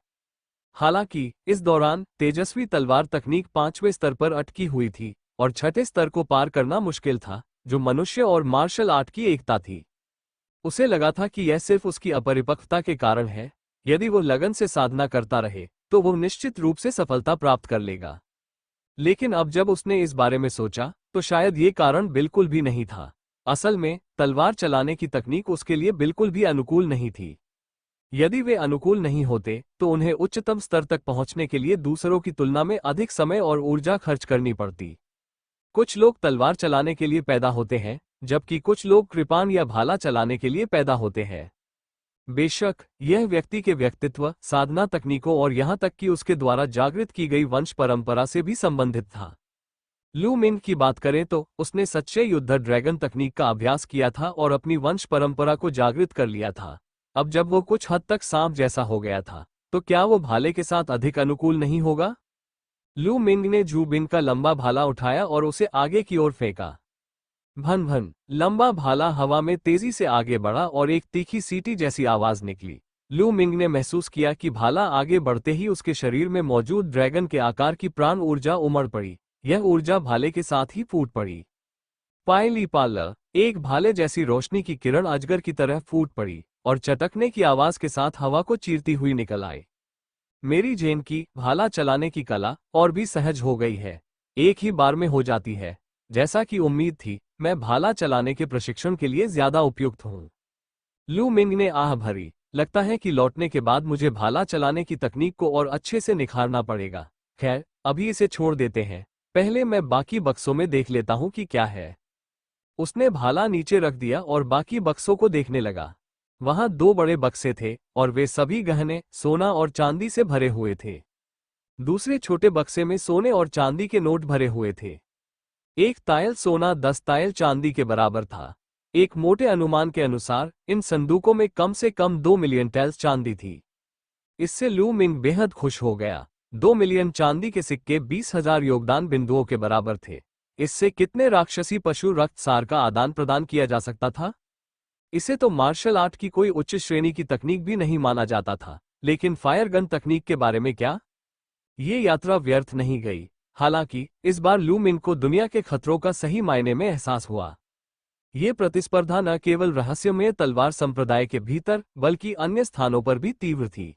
हालांकि इस दौरान तेजस्वी तलवार तकनीक 5वें स्तर पर अटकी हुई थी और 6ठे स्तर को पार करना मुश्किल था, जो मनुष्य और मार्शल आर्ट की एकता थी। उसे लगा था कि यह सिर्फ उसकी अपरिपक्वता के कारण है। यदि वो लगन से साधना करता रहे तो वो निश्चित रूप से सफलता प्राप्त कर लेगा। लेकिन अब जब उसने इस बारे में सोचा तो शायद ये कारण बिल्कुल भी नहीं था। असल में तलवार चलाने की तकनीक उसके लिए बिल्कुल भी अनुकूल नहीं थी। यदि वे अनुकूल नहीं होते तो उन्हें उच्चतम स्तर तक पहुंचने के लिए दूसरों की तुलना में अधिक समय और ऊर्जा खर्च करनी पड़ती। कुछ लोग तलवार चलाने के लिए पैदा होते हैं, जबकि कुछ लोग कृपान या भाला चलाने के लिए पैदा होते हैं। बेशक यह व्यक्ति के व्यक्तित्व, साधना तकनीकों और यहां तक कि उसके द्वारा जागृत की गई वंश परंपरा से भी संबंधित था। लू मिंग की बात करें तो उसने सच्चे युद्ध ड्रैगन तकनीक का अभ्यास किया था और अपनी वंश परंपरा को जागृत कर लिया था। अब जब वो कुछ हद तक सांप जैसा हो गया था तो क्या वो भाले के साथ अधिक अनुकूल नहीं होगा? लू मिंग ने जू बिन का लंबा भाला उठाया और उसे आगे की ओर फेंका। भन भन, लंबा भाला हवा में तेजी से आगे बढ़ा और एक तीखी सीटी जैसी आवाज निकली। लू मिंग ने महसूस किया कि भाला आगे बढ़ते ही उसके शरीर में मौजूद ड्रैगन के आकार की प्राण ऊर्जा उमड़ पड़ी। यह ऊर्जा भाले के साथ ही फूट पड़ी। पायली पाला, एक भाले जैसी रोशनी की किरण अजगर की तरह फूट पड़ी और चटकने की आवाज के साथ हवा को चीरती हुई निकल आई। मेरी जेन की भाला चलाने की कला और भी सहज हो गई है, एक ही बार में हो जाती है। जैसा कि उम्मीद थी, मैं भाला चलाने के प्रशिक्षण के लिए ज्यादा उपयुक्त हूँ। लू मिंग ने आह भरी। लगता है कि लौटने के बाद मुझे भाला चलाने की तकनीक को और अच्छे से निखारना पड़ेगा। खैर, अभी इसे छोड़ देते हैं, पहले मैं बाकी बक्सों में देख लेता हूँ कि क्या है। उसने भाला नीचे रख दिया और बाकी बक्सों को देखने लगा। वहां 2 बड़े बक्से थे और वे सभी गहने, सोना और चांदी से भरे हुए थे। दूसरे छोटे बक्से में सोने और चांदी के नोट भरे हुए थे। 1 तायल सोना 10 तायल चांदी के बराबर था। एक मोटे अनुमान के अनुसार इन संदूकों में कम से कम 2 मिलियन टैल्स चांदी थी। इससे लू मिंग बेहद खुश हो गया। 2 मिलियन चांदी के सिक्के 20,000 योगदान बिंदुओं के बराबर थे। इससे कितने राक्षसी पशु रक्त सार का आदान प्रदान किया जा सकता था? इसे तो मार्शल आर्ट की कोई उच्च श्रेणी की तकनीक भी नहीं माना जाता था। लेकिन फायर गन तकनीक के बारे में क्या? ये यात्रा व्यर्थ नहीं गई। हालांकि इस बार लू मिंग को दुनिया के खतरों का सही मायने में एहसास हुआ। ये प्रतिस्पर्धा न केवल रहस्यमय तलवार संप्रदाय के भीतर बल्कि अन्य स्थानों पर भी तीव्र थी।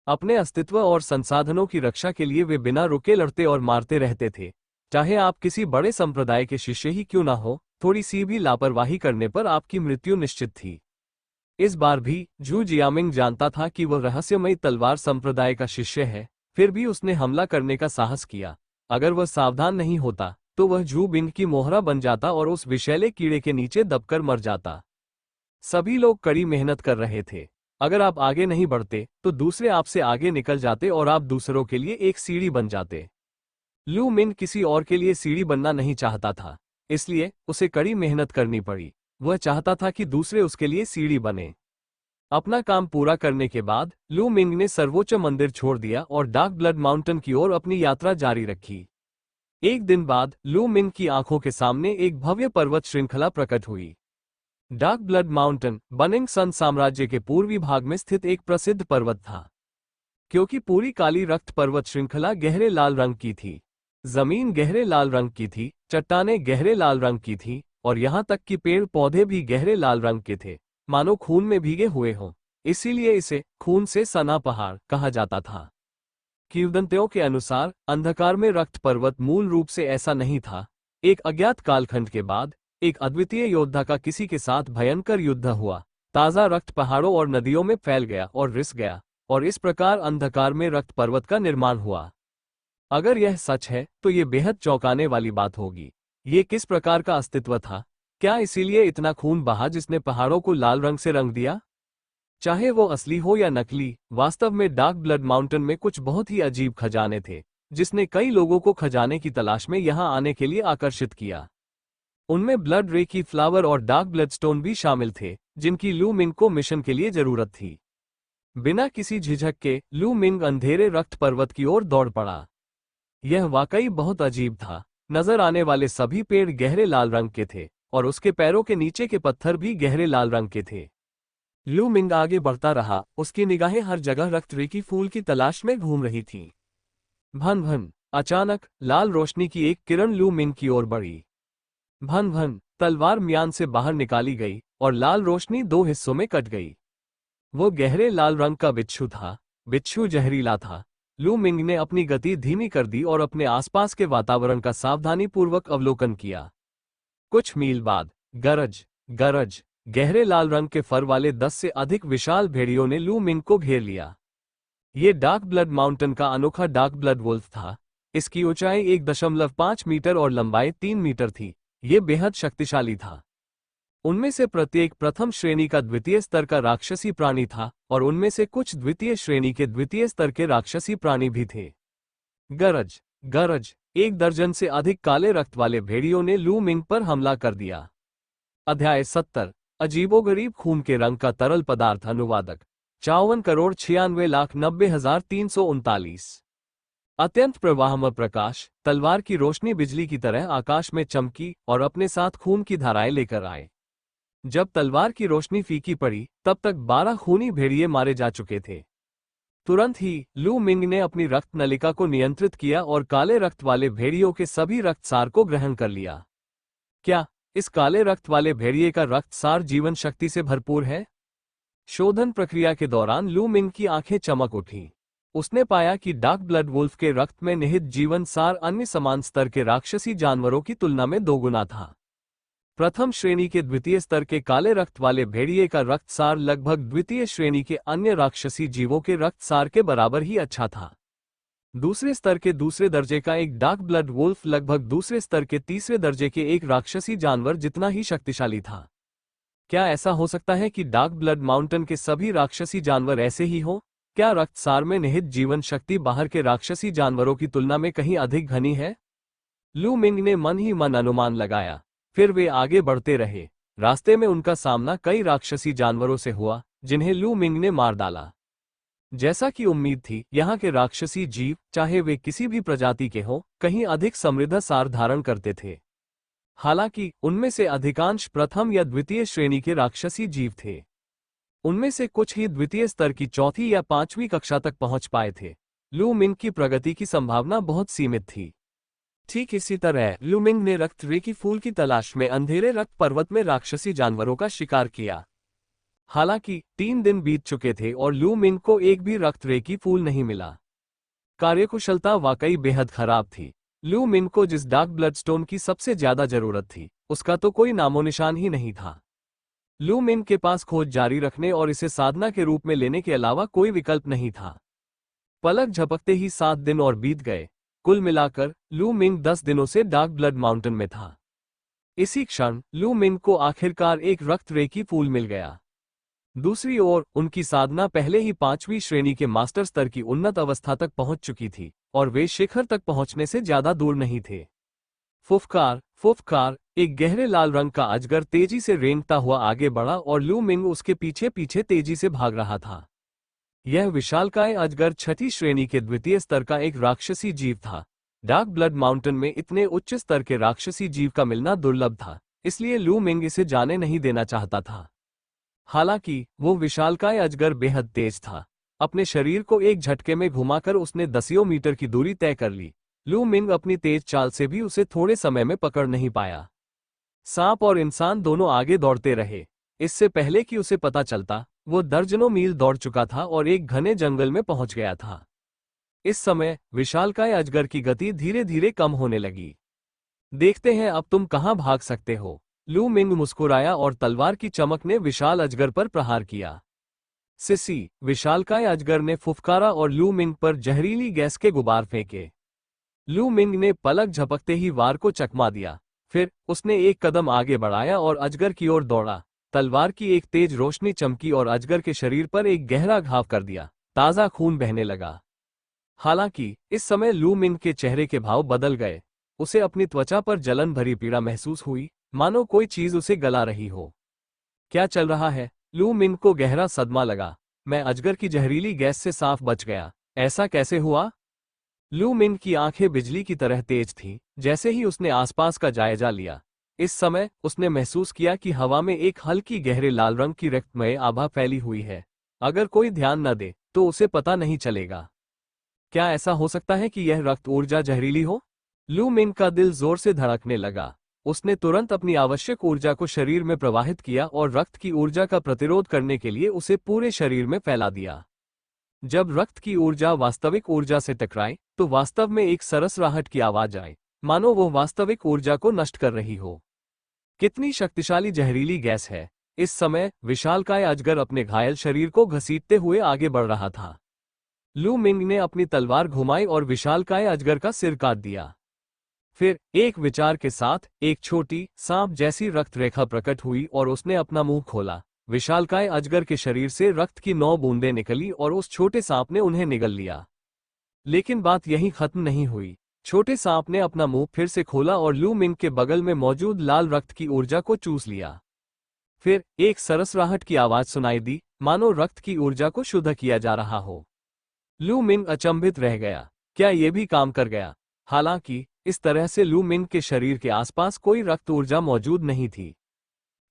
अपने अस्तित्व और संसाधनों की रक्षा के लिए वे बिना रुके लड़ते और मारते रहते थे। चाहे आप किसी बड़े संप्रदाय के शिष्य ही क्यों ना हो, थोड़ी सी भी लापरवाही करने पर आपकी मृत्यु निश्चित थी। इस बार भी जू जियामिंग जानता था कि वह रहस्यमयी तलवार संप्रदाय का शिष्य है, फिर भी उसने हमला करने का साहस किया। अगर वह सावधान नहीं होता तो वह जू बिन की मोहरा बन जाता और उस विषैले कीड़े के नीचे दबकर मर जाता। सभी लोग कड़ी मेहनत कर रहे थे। अगर आप आगे नहीं बढ़ते तो दूसरे आपसे आगे निकल जाते और आप दूसरों के लिए एक सीढ़ी बन जाते। लू मिन किसी और के लिए सीढ़ी बनना नहीं चाहता था, इसलिए उसे कड़ी मेहनत करनी पड़ी। वह चाहता था कि दूसरे उसके लिए सीढ़ी बने। अपना काम पूरा करने के बाद लू मिंग ने सर्वोच्च मंदिर छोड़ दिया और डार्क ब्लड माउंटेन की ओर अपनी यात्रा जारी रखी। एक दिन बाद लू मिंग की आंखों के सामने एक भव्य पर्वत श्रृंखला प्रकट हुई। डार्क ब्लड माउंटेन बनिंग सन साम्राज्य के पूर्वी भाग में स्थित एक प्रसिद्ध पर्वत था। क्योंकि पूरी काली रक्त पर्वत श्रृंखला गहरे लाल रंग की थी, जमीन गहरे लाल रंग की थी, चट्टानें गहरे लाल रंग की थी और यहां तक कि पेड़ पौधे भी गहरे लाल रंग के थे, मानो खून में भीगे हुए हों। इसीलिए इसे खून से सना पहाड़ कहा जाता था। किंवदंतियों के अनुसार अंधकार में रक्त पर्वत मूल रूप से ऐसा नहीं था। एक अज्ञात कालखंड के बाद एक अद्वितीय योद्धा का किसी के साथ भयंकर युद्ध हुआ। ताजा रक्त पहाड़ों और नदियों में फैल गया और रिस गया और इस प्रकार अंधकार में रक्त पर्वत का निर्माण हुआ। अगर यह सच है तो ये बेहद चौंकाने वाली बात होगी। ये किस प्रकार का अस्तित्व था? क्या इसीलिए इतना खून बहा जिसने पहाड़ों को लाल रंग से रंग दिया? चाहे वो असली हो या नकली, वास्तव में डार्क ब्लड माउंटेन में कुछ बहुत ही अजीब खजाने थे, जिसने कई लोगों को खजाने की तलाश में यहां आने के लिए आकर्षित किया। उनमें ब्लड रे की फ्लावर और डार्क ब्लडस्टोन भी शामिल थे, जिनकी लू मिंग को मिशन के लिए जरूरत थी। बिना किसी झिझक के लू मिंग अंधेरे रक्त पर्वत की ओर दौड़ पड़ा। यह वाकई बहुत अजीब था। नजर आने वाले सभी पेड़ गहरे लाल रंग के थे और उसके पैरों के नीचे के पत्थर भी गहरे लाल रंग के थे। लू मिंग आगे बढ़ता रहा, उसकी निगाहें हर जगह रक्त रे की फूल की तलाश में घूम रही थीं। भन भन, अचानक लाल रोशनी की एक किरण लू मिंग की ओर बढ़ी। भन भन, तलवार म्यान से बाहर निकाली गई और लाल रोशनी दो हिस्सों में कट गई। वो गहरे लाल रंग का बिच्छू था। बिच्छू जहरीला था। लू मिंग ने अपनी गति धीमी कर दी और अपने आसपास के वातावरण का सावधानीपूर्वक अवलोकन किया। कुछ मील बाद गरज गरज गहरे लाल रंग के फर वाले 10 से अधिक विशाल भेड़ियों ने लू मिंग को घेर लिया। ये डार्क ब्लड माउंटेन का अनोखा डार्क ब्लड वुल्फ था। इसकी ऊंचाई 1.5 मीटर और लंबाई 3 मीटर थी। ये बेहद शक्तिशाली था। उनमें से प्रत्येक प्रथम श्रेणी का द्वितीय स्तर का राक्षसी प्राणी था और उनमें से कुछ द्वितीय श्रेणी के द्वितीय स्तर के राक्षसी प्राणी भी थे। गरज गरज 1 दर्जन से अधिक काले रक्त वाले भेड़ियों ने लू मिंग पर हमला कर दिया। अध्याय 70 अजीबोगरीब खून के रंग का तरल पदार्थ। अनुवादक 54,96,90,339। अत्यंत प्रवाहमय प्रकाश, तलवार की रोशनी बिजली की तरह आकाश में चमकी और अपने साथ खून की धाराएं लेकर आए। जब तलवार की रोशनी फीकी पड़ी, तब तक 12 खूनी भेड़िए मारे जा चुके थे। तुरंत ही लू मिंग ने अपनी रक्त नलिका को नियंत्रित किया और काले रक्त वाले भेड़ियों के सभी रक्तसार को ग्रहण कर लिया। क्या इस काले रक्त वाले भेड़िए का रक्तसार जीवन शक्ति से भरपूर है? शोधन प्रक्रिया के दौरान लू मिंग की आंखें चमक उठीं। उसने पाया कि डार्क ब्लड वुल्फ के रक्त में निहित जीवन सार अन्य समान स्तर के राक्षसी जानवरों की तुलना में 2 गुना था। प्रथम श्रेणी के द्वितीय स्तर के काले रक्त वाले भेड़िए का रक्तसार लगभग द्वितीय श्रेणी के अन्य राक्षसी जीवों के रक्तसार के बराबर ही अच्छा था। दूसरे स्तर के दूसरे दर्जे का एक डार्क ब्लड वुल्फ लगभग दूसरे स्तर के तीसरे दर्जे के एक राक्षसी जानवर जितना ही शक्तिशाली था। क्या ऐसा हो सकता है कि डार्क ब्लड माउंटेन के सभी राक्षसी जानवर ऐसे ही हों? क्या रक्तसार में निहित जीवन शक्ति बाहर के राक्षसी जानवरों की तुलना में कहीं अधिक घनी है? लू मिंग ने मन ही मन अनुमान लगाया। फिर वे आगे बढ़ते रहे। रास्ते में उनका सामना कई राक्षसी जानवरों से हुआ, जिन्हें लू मिंग ने मार डाला। जैसा कि उम्मीद थी, यहाँ के राक्षसी जीव, चाहे वे किसी भी प्रजाति के हों, कहीं अधिक समृद्ध सार धारण करते थे। हालांकि उनमें से अधिकांश प्रथम या द्वितीय श्रेणी के राक्षसी जीव थे। उनमें से कुछ ही द्वितीय स्तर की चौथी या 5वीं कक्षा तक पहुंच पाए थे। लू मिंग की प्रगति की संभावना बहुत सीमित थी। ठीक इसी तरह लू मिंग ने रक्त रे की फूल की तलाश में अंधेरे रक्त पर्वत में राक्षसी जानवरों का शिकार किया। हालांकि 3 दिन बीत चुके थे और लू मिंग को एक भी रक्त रे की फूल नहीं मिला। कार्यकुशलता वाकई बेहद खराब थी। लू मिंग को जिस डार्क ब्लडस्टोन की सबसे ज्यादा जरूरत थी, उसका तो कोई नामोनिशान ही नहीं था। लू मिंग के पास खोज जारी रखने और इसे साधना के रूप में लेने के अलावा कोई विकल्प नहीं था। पलक झपकते ही 7 दिन और बीत गए। कुल मिलाकर लू मिंग 10 दिनों से डार्क ब्लड माउंटेन में था। इसी क्षण लू मिंग को आखिरकार एक रक्त रे की फूल मिल गया। दूसरी ओर उनकी साधना पहले ही 5वीं श्रेणी के मास्टर स्तर की उन्नत अवस्था तक पहुंच चुकी थी और वे शिखर तक पहुंचने से ज्यादा दूर नहीं थे। फुफकार फुफकार, एक गहरे लाल रंग का अजगर तेजी से रेंगता हुआ आगे बढ़ा और लू मिंग उसके पीछे पीछे तेजी से भाग रहा था। यह विशालकाय अजगर 6ठी श्रेणी के द्वितीय स्तर का एक राक्षसी जीव था। डार्क ब्लड माउंटेन में इतने उच्च स्तर के राक्षसी जीव का मिलना दुर्लभ था, इसलिए लू मिंग इसे जाने नहीं देना चाहता था। हालांकि वो विशालकाय अजगर बेहद तेज था। अपने शरीर को एक झटके में घुमाकर उसने दसियों मीटर की दूरी तय कर ली। लू मिंग अपनी तेज चाल से भी उसे थोड़े समय में पकड़ नहीं पाया। सांप और इंसान दोनों आगे दौड़ते रहे। इससे पहले कि उसे पता चलता, वो दर्जनों मील दौड़ चुका था और एक घने जंगल में पहुंच गया था। इस समय विशालकाय अजगर की गति धीरे धीरे कम होने लगी। देखते हैं अब तुम कहां भाग सकते हो। लू मिंग मुस्कुराया और तलवार की चमक ने विशाल अजगर पर प्रहार किया। सिसी, विशालकाय अजगर ने फुफकारा और लू मिंग पर जहरीली गैस के गुबार फेंके। लू मिंग ने पलक झपकते ही वार को चकमा दिया। फिर उसने एक कदम आगे बढ़ाया और अजगर की ओर दौड़ा। तलवार की एक तेज रोशनी चमकी और अजगर के शरीर पर एक गहरा घाव कर दिया। ताजा खून बहने लगा। हालांकि इस समय लू मिंग के चेहरे के भाव बदल गए। उसे अपनी त्वचा पर जलन भरी पीड़ा महसूस हुई। मानो कोई चीज उसे गला रही हो। क्या चल रहा है? लू मिंग को गहरा सदमा लगा। मैं अजगर की जहरीली गैस से साफ बच गया। ऐसा कैसे हुआ? लू मिंग की आंखें बिजली की तरह तेज थीं, जैसे ही उसने आसपास का जायजा लिया। इस समय उसने महसूस किया कि हवा में एक हल्की गहरे लाल रंग की रक्तमय आभा फैली हुई है। अगर कोई ध्यान न दे तो उसे पता नहीं चलेगा। क्या ऐसा हो सकता है कि यह रक्त ऊर्जा जहरीली हो? लू मिंग का दिल जोर से धड़कने लगा। उसने तुरंत अपनी आवश्यक ऊर्जा को शरीर में प्रवाहित किया और रक्त की ऊर्जा का प्रतिरोध करने के लिए उसे पूरे शरीर में फैला दिया। जब रक्त की ऊर्जा वास्तविक ऊर्जा से टकराए तो वास्तव में एक सरसराहट की आवाज आए, मानो वो वास्तविक ऊर्जा को नष्ट कर रही हो। कितनी शक्तिशाली जहरीली गैस है! इस समय विशालकाय अजगर अपने घायल शरीर को घसीटते हुए आगे बढ़ रहा था। लू मिंग ने अपनी तलवार घुमाई और विशालकाय अजगर का सिर काट दिया। फिर एक विचार के साथ एक छोटी सांप जैसी रक्त रेखा प्रकट हुई और उसने अपना मुंह खोला। विशालकाय अजगर के शरीर से रक्त की 9 बूंदें निकली और उस छोटे सांप ने उन्हें निगल लिया। लेकिन बात यहीं खत्म नहीं हुई। छोटे सांप ने अपना मुंह फिर से खोला और लू मिंग के बगल में मौजूद लाल रक्त की ऊर्जा को चूस लिया। फिर एक सरसराहट की आवाज सुनाई दी, मानो रक्त की ऊर्जा को शुद्ध किया जा रहा हो। लू मिंग अचंभित रह गया। क्या ये भी काम कर गया? हालांकि इस तरह से लू मिंग के शरीर के आसपास कोई रक्त ऊर्जा मौजूद नहीं थी।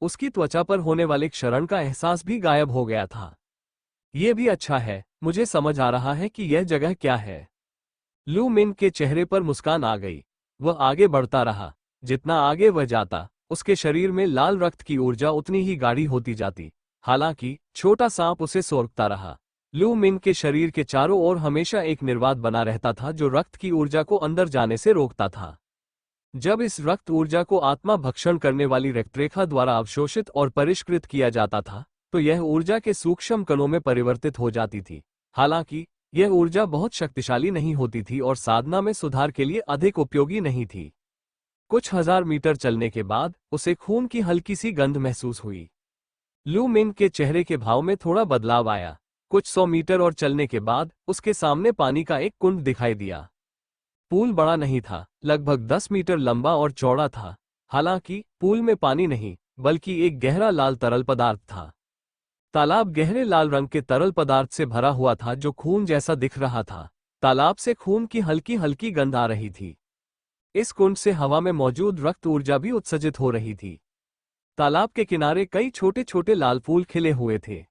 उसकी त्वचा पर होने वाले क्षरण का एहसास भी गायब हो गया था। यह भी अच्छा है, मुझे समझ आ रहा है कि यह जगह क्या है। लू मिंग के चेहरे पर मुस्कान आ गई। वह आगे बढ़ता रहा। जितना आगे वह जाता, उसके शरीर में लाल रक्त की ऊर्जा उतनी ही गाढ़ी होती जाती। हालांकि छोटा सांप उसे सोरखता रहा। लू मिंग के शरीर के चारों ओर हमेशा एक निर्वात बना रहता था जो रक्त की ऊर्जा को अंदर जाने से रोकता था। जब इस रक्त ऊर्जा को आत्मा भक्षण करने वाली रक्तरेखा द्वारा अवशोषित और परिष्कृत किया जाता था तो यह ऊर्जा के सूक्ष्म कणों में परिवर्तित हो जाती थी। हालांकि यह ऊर्जा बहुत शक्तिशाली नहीं होती थी और साधना में सुधार के लिए अधिक उपयोगी नहीं थी। कुछ हजार मीटर चलने के बाद उसे खून की हल्की सी गंध महसूस हुई। लू मिंग के चेहरे के भाव में थोड़ा बदलाव आया। कुछ 100 मीटर और चलने के बाद उसके सामने पानी का एक कुंड दिखाई दिया। पूल बड़ा नहीं था, लगभग 10 मीटर लंबा और चौड़ा था। हालांकि पूल में पानी नहीं, बल्कि एक गहरा लाल तरल पदार्थ था। तालाब गहरे लाल रंग के तरल पदार्थ से भरा हुआ था जो खून जैसा दिख रहा था। तालाब से खून की हल्की हल्की गंध आ रही थी। इस कुंड से हवा में मौजूद रक्त ऊर्जा भी उत्सर्जित हो रही थी। तालाब के किनारे कई छोटे छोटे लाल फूल खिले हुए थे।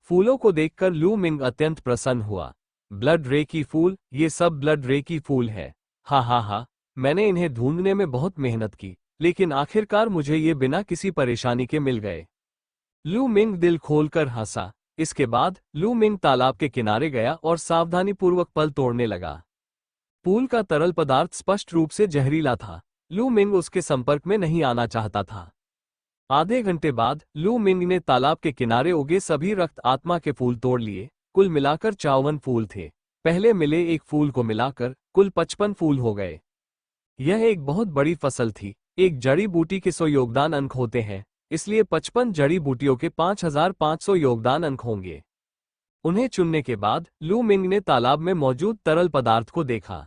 फूलों को देखकर लू मिंग अत्यंत प्रसन्न हुआ। ब्लड रेकी फूल, ये सब ब्लड रेकी फूल है। हा, मैंने इन्हें ढूंढने में बहुत मेहनत की, लेकिन आखिरकार मुझे ये बिना किसी परेशानी के मिल गए। लू मिंग दिल खोलकर हंसा। इसके बाद लू मिंग तालाब के किनारे गया और सावधानीपूर्वक पल तोड़ने लगा। पूल का तरल पदार्थ स्पष्ट रूप से जहरीला था। लू मिंग उसके संपर्क में नहीं आना चाहता था। आधे घंटे बाद लू मिंग ने तालाब के किनारे उगे सभी रक्त आत्मा के फूल तोड़ लिए। कुल मिलाकर 54 फूल थे। पहले मिले एक फूल को मिलाकर कुल 55 फूल हो गए। यह एक बहुत बड़ी फसल थी। एक जड़ी बूटी के 100 योगदान अंक होते हैं, इसलिए 55 जड़ी बूटियों के 5500 योगदान अंक होंगे। उन्हें चुनने के बाद लू मिंग ने तालाब में मौजूद तरल पदार्थ को देखा।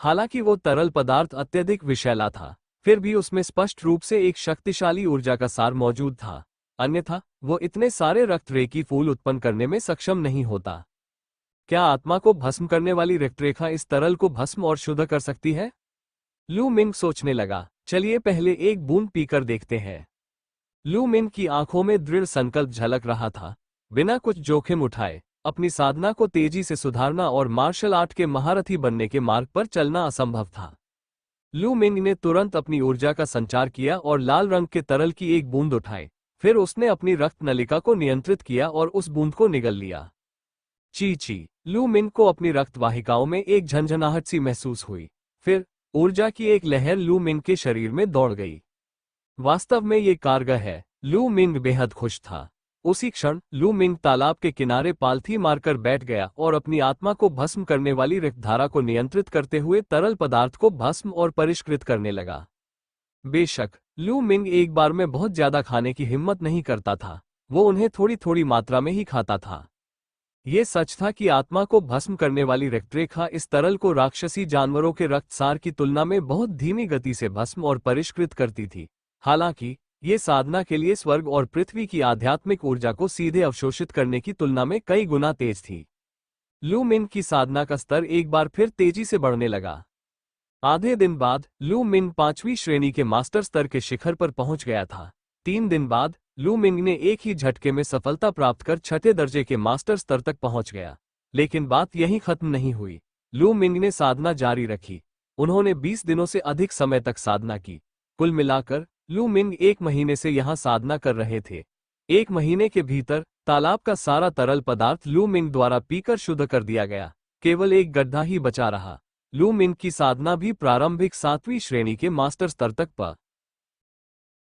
हालांकि वो तरल पदार्थ अत्यधिक विषैला था, फिर भी उसमें स्पष्ट रूप से एक शक्तिशाली ऊर्जा का सार मौजूद था। अन्यथा वो इतने सारे रक्त रेकी फूल उत्पन्न करने में सक्षम नहीं होता। क्या आत्मा को भस्म करने वाली रक्तरेखा इस तरल को भस्म और शुद्ध कर सकती है? लू मिंग सोचने लगा, चलिए पहले एक बूंद पीकर देखते हैं। लू मिंग की आंखों में दृढ़ संकल्प झलक रहा था। बिना कुछ जोखिम उठाए अपनी साधना को तेजी से सुधारना और मार्शल आर्ट के महारथी बनने के मार्ग पर चलना असंभव था। लू मिंग ने तुरंत अपनी ऊर्जा का संचार किया और लाल रंग के तरल की एक बूंद उठाई। फिर उसने अपनी रक्त नलिका को नियंत्रित किया और उस बूंद को निगल लिया। ची, लू मिंग को अपनी रक्त वाहिकाओं में एक झंझनाहट सी महसूस हुई। फिर ऊर्जा की एक लहर लू मिंग के शरीर में दौड़ गई। वास्तव में ये कारगर है। लू मिंग बेहद खुश था। उसी क्षण लू मिंग तालाब के किनारे पालथी मारकर बैठ गया और अपनी आत्मा को भस्म करने वाली रक्तधारा को नियंत्रित करते हुए तरल पदार्थ को भस्म और परिष्कृत करने लगा। बेशक लू मिंग एक बार में बहुत ज्यादा खाने की हिम्मत नहीं करता था, वो उन्हें थोड़ी थोड़ी मात्रा में ही खाता था। ये सच था कि आत्मा को भस्म करने वाली रक्तरेखा इस तरल को राक्षसी जानवरों के रक्तसार की तुलना में बहुत धीमी गति से भस्म और परिष्कृत करती थी। हालांकि ये साधना के लिए स्वर्ग और पृथ्वी की आध्यात्मिक ऊर्जा को सीधे अवशोषित करने की तुलना में कई गुना तेज थी। लू मिन की साधना का स्तर एक बार फिर तेजी से बढ़ने लगा। आधे दिन बाद लू मिंग 5वीं श्रेणी के मास्टर स्तर के शिखर पर पहुंच गया था। 3 दिन बाद लू मिंग ने एक ही झटके में सफलता प्राप्त कर 6ठे दर्जे के मास्टर स्तर तक पहुंच गया। लेकिन बात यहीं खत्म नहीं हुई। लू मिंग ने साधना जारी रखी। उन्होंने 20 दिनों से अधिक समय तक साधना की। कुल मिलाकर लू मिंग 1 महीने से यहां साधना कर रहे थे। 1 महीने के भीतर तालाब का सारा तरल पदार्थ लू मिंग द्वारा पीकर शुद्ध कर दिया गया। केवल एक गड्ढा ही बचा रहा। लू मिंग की साधना भी प्रारंभिक 7वीं श्रेणी के मास्टर स्तर तक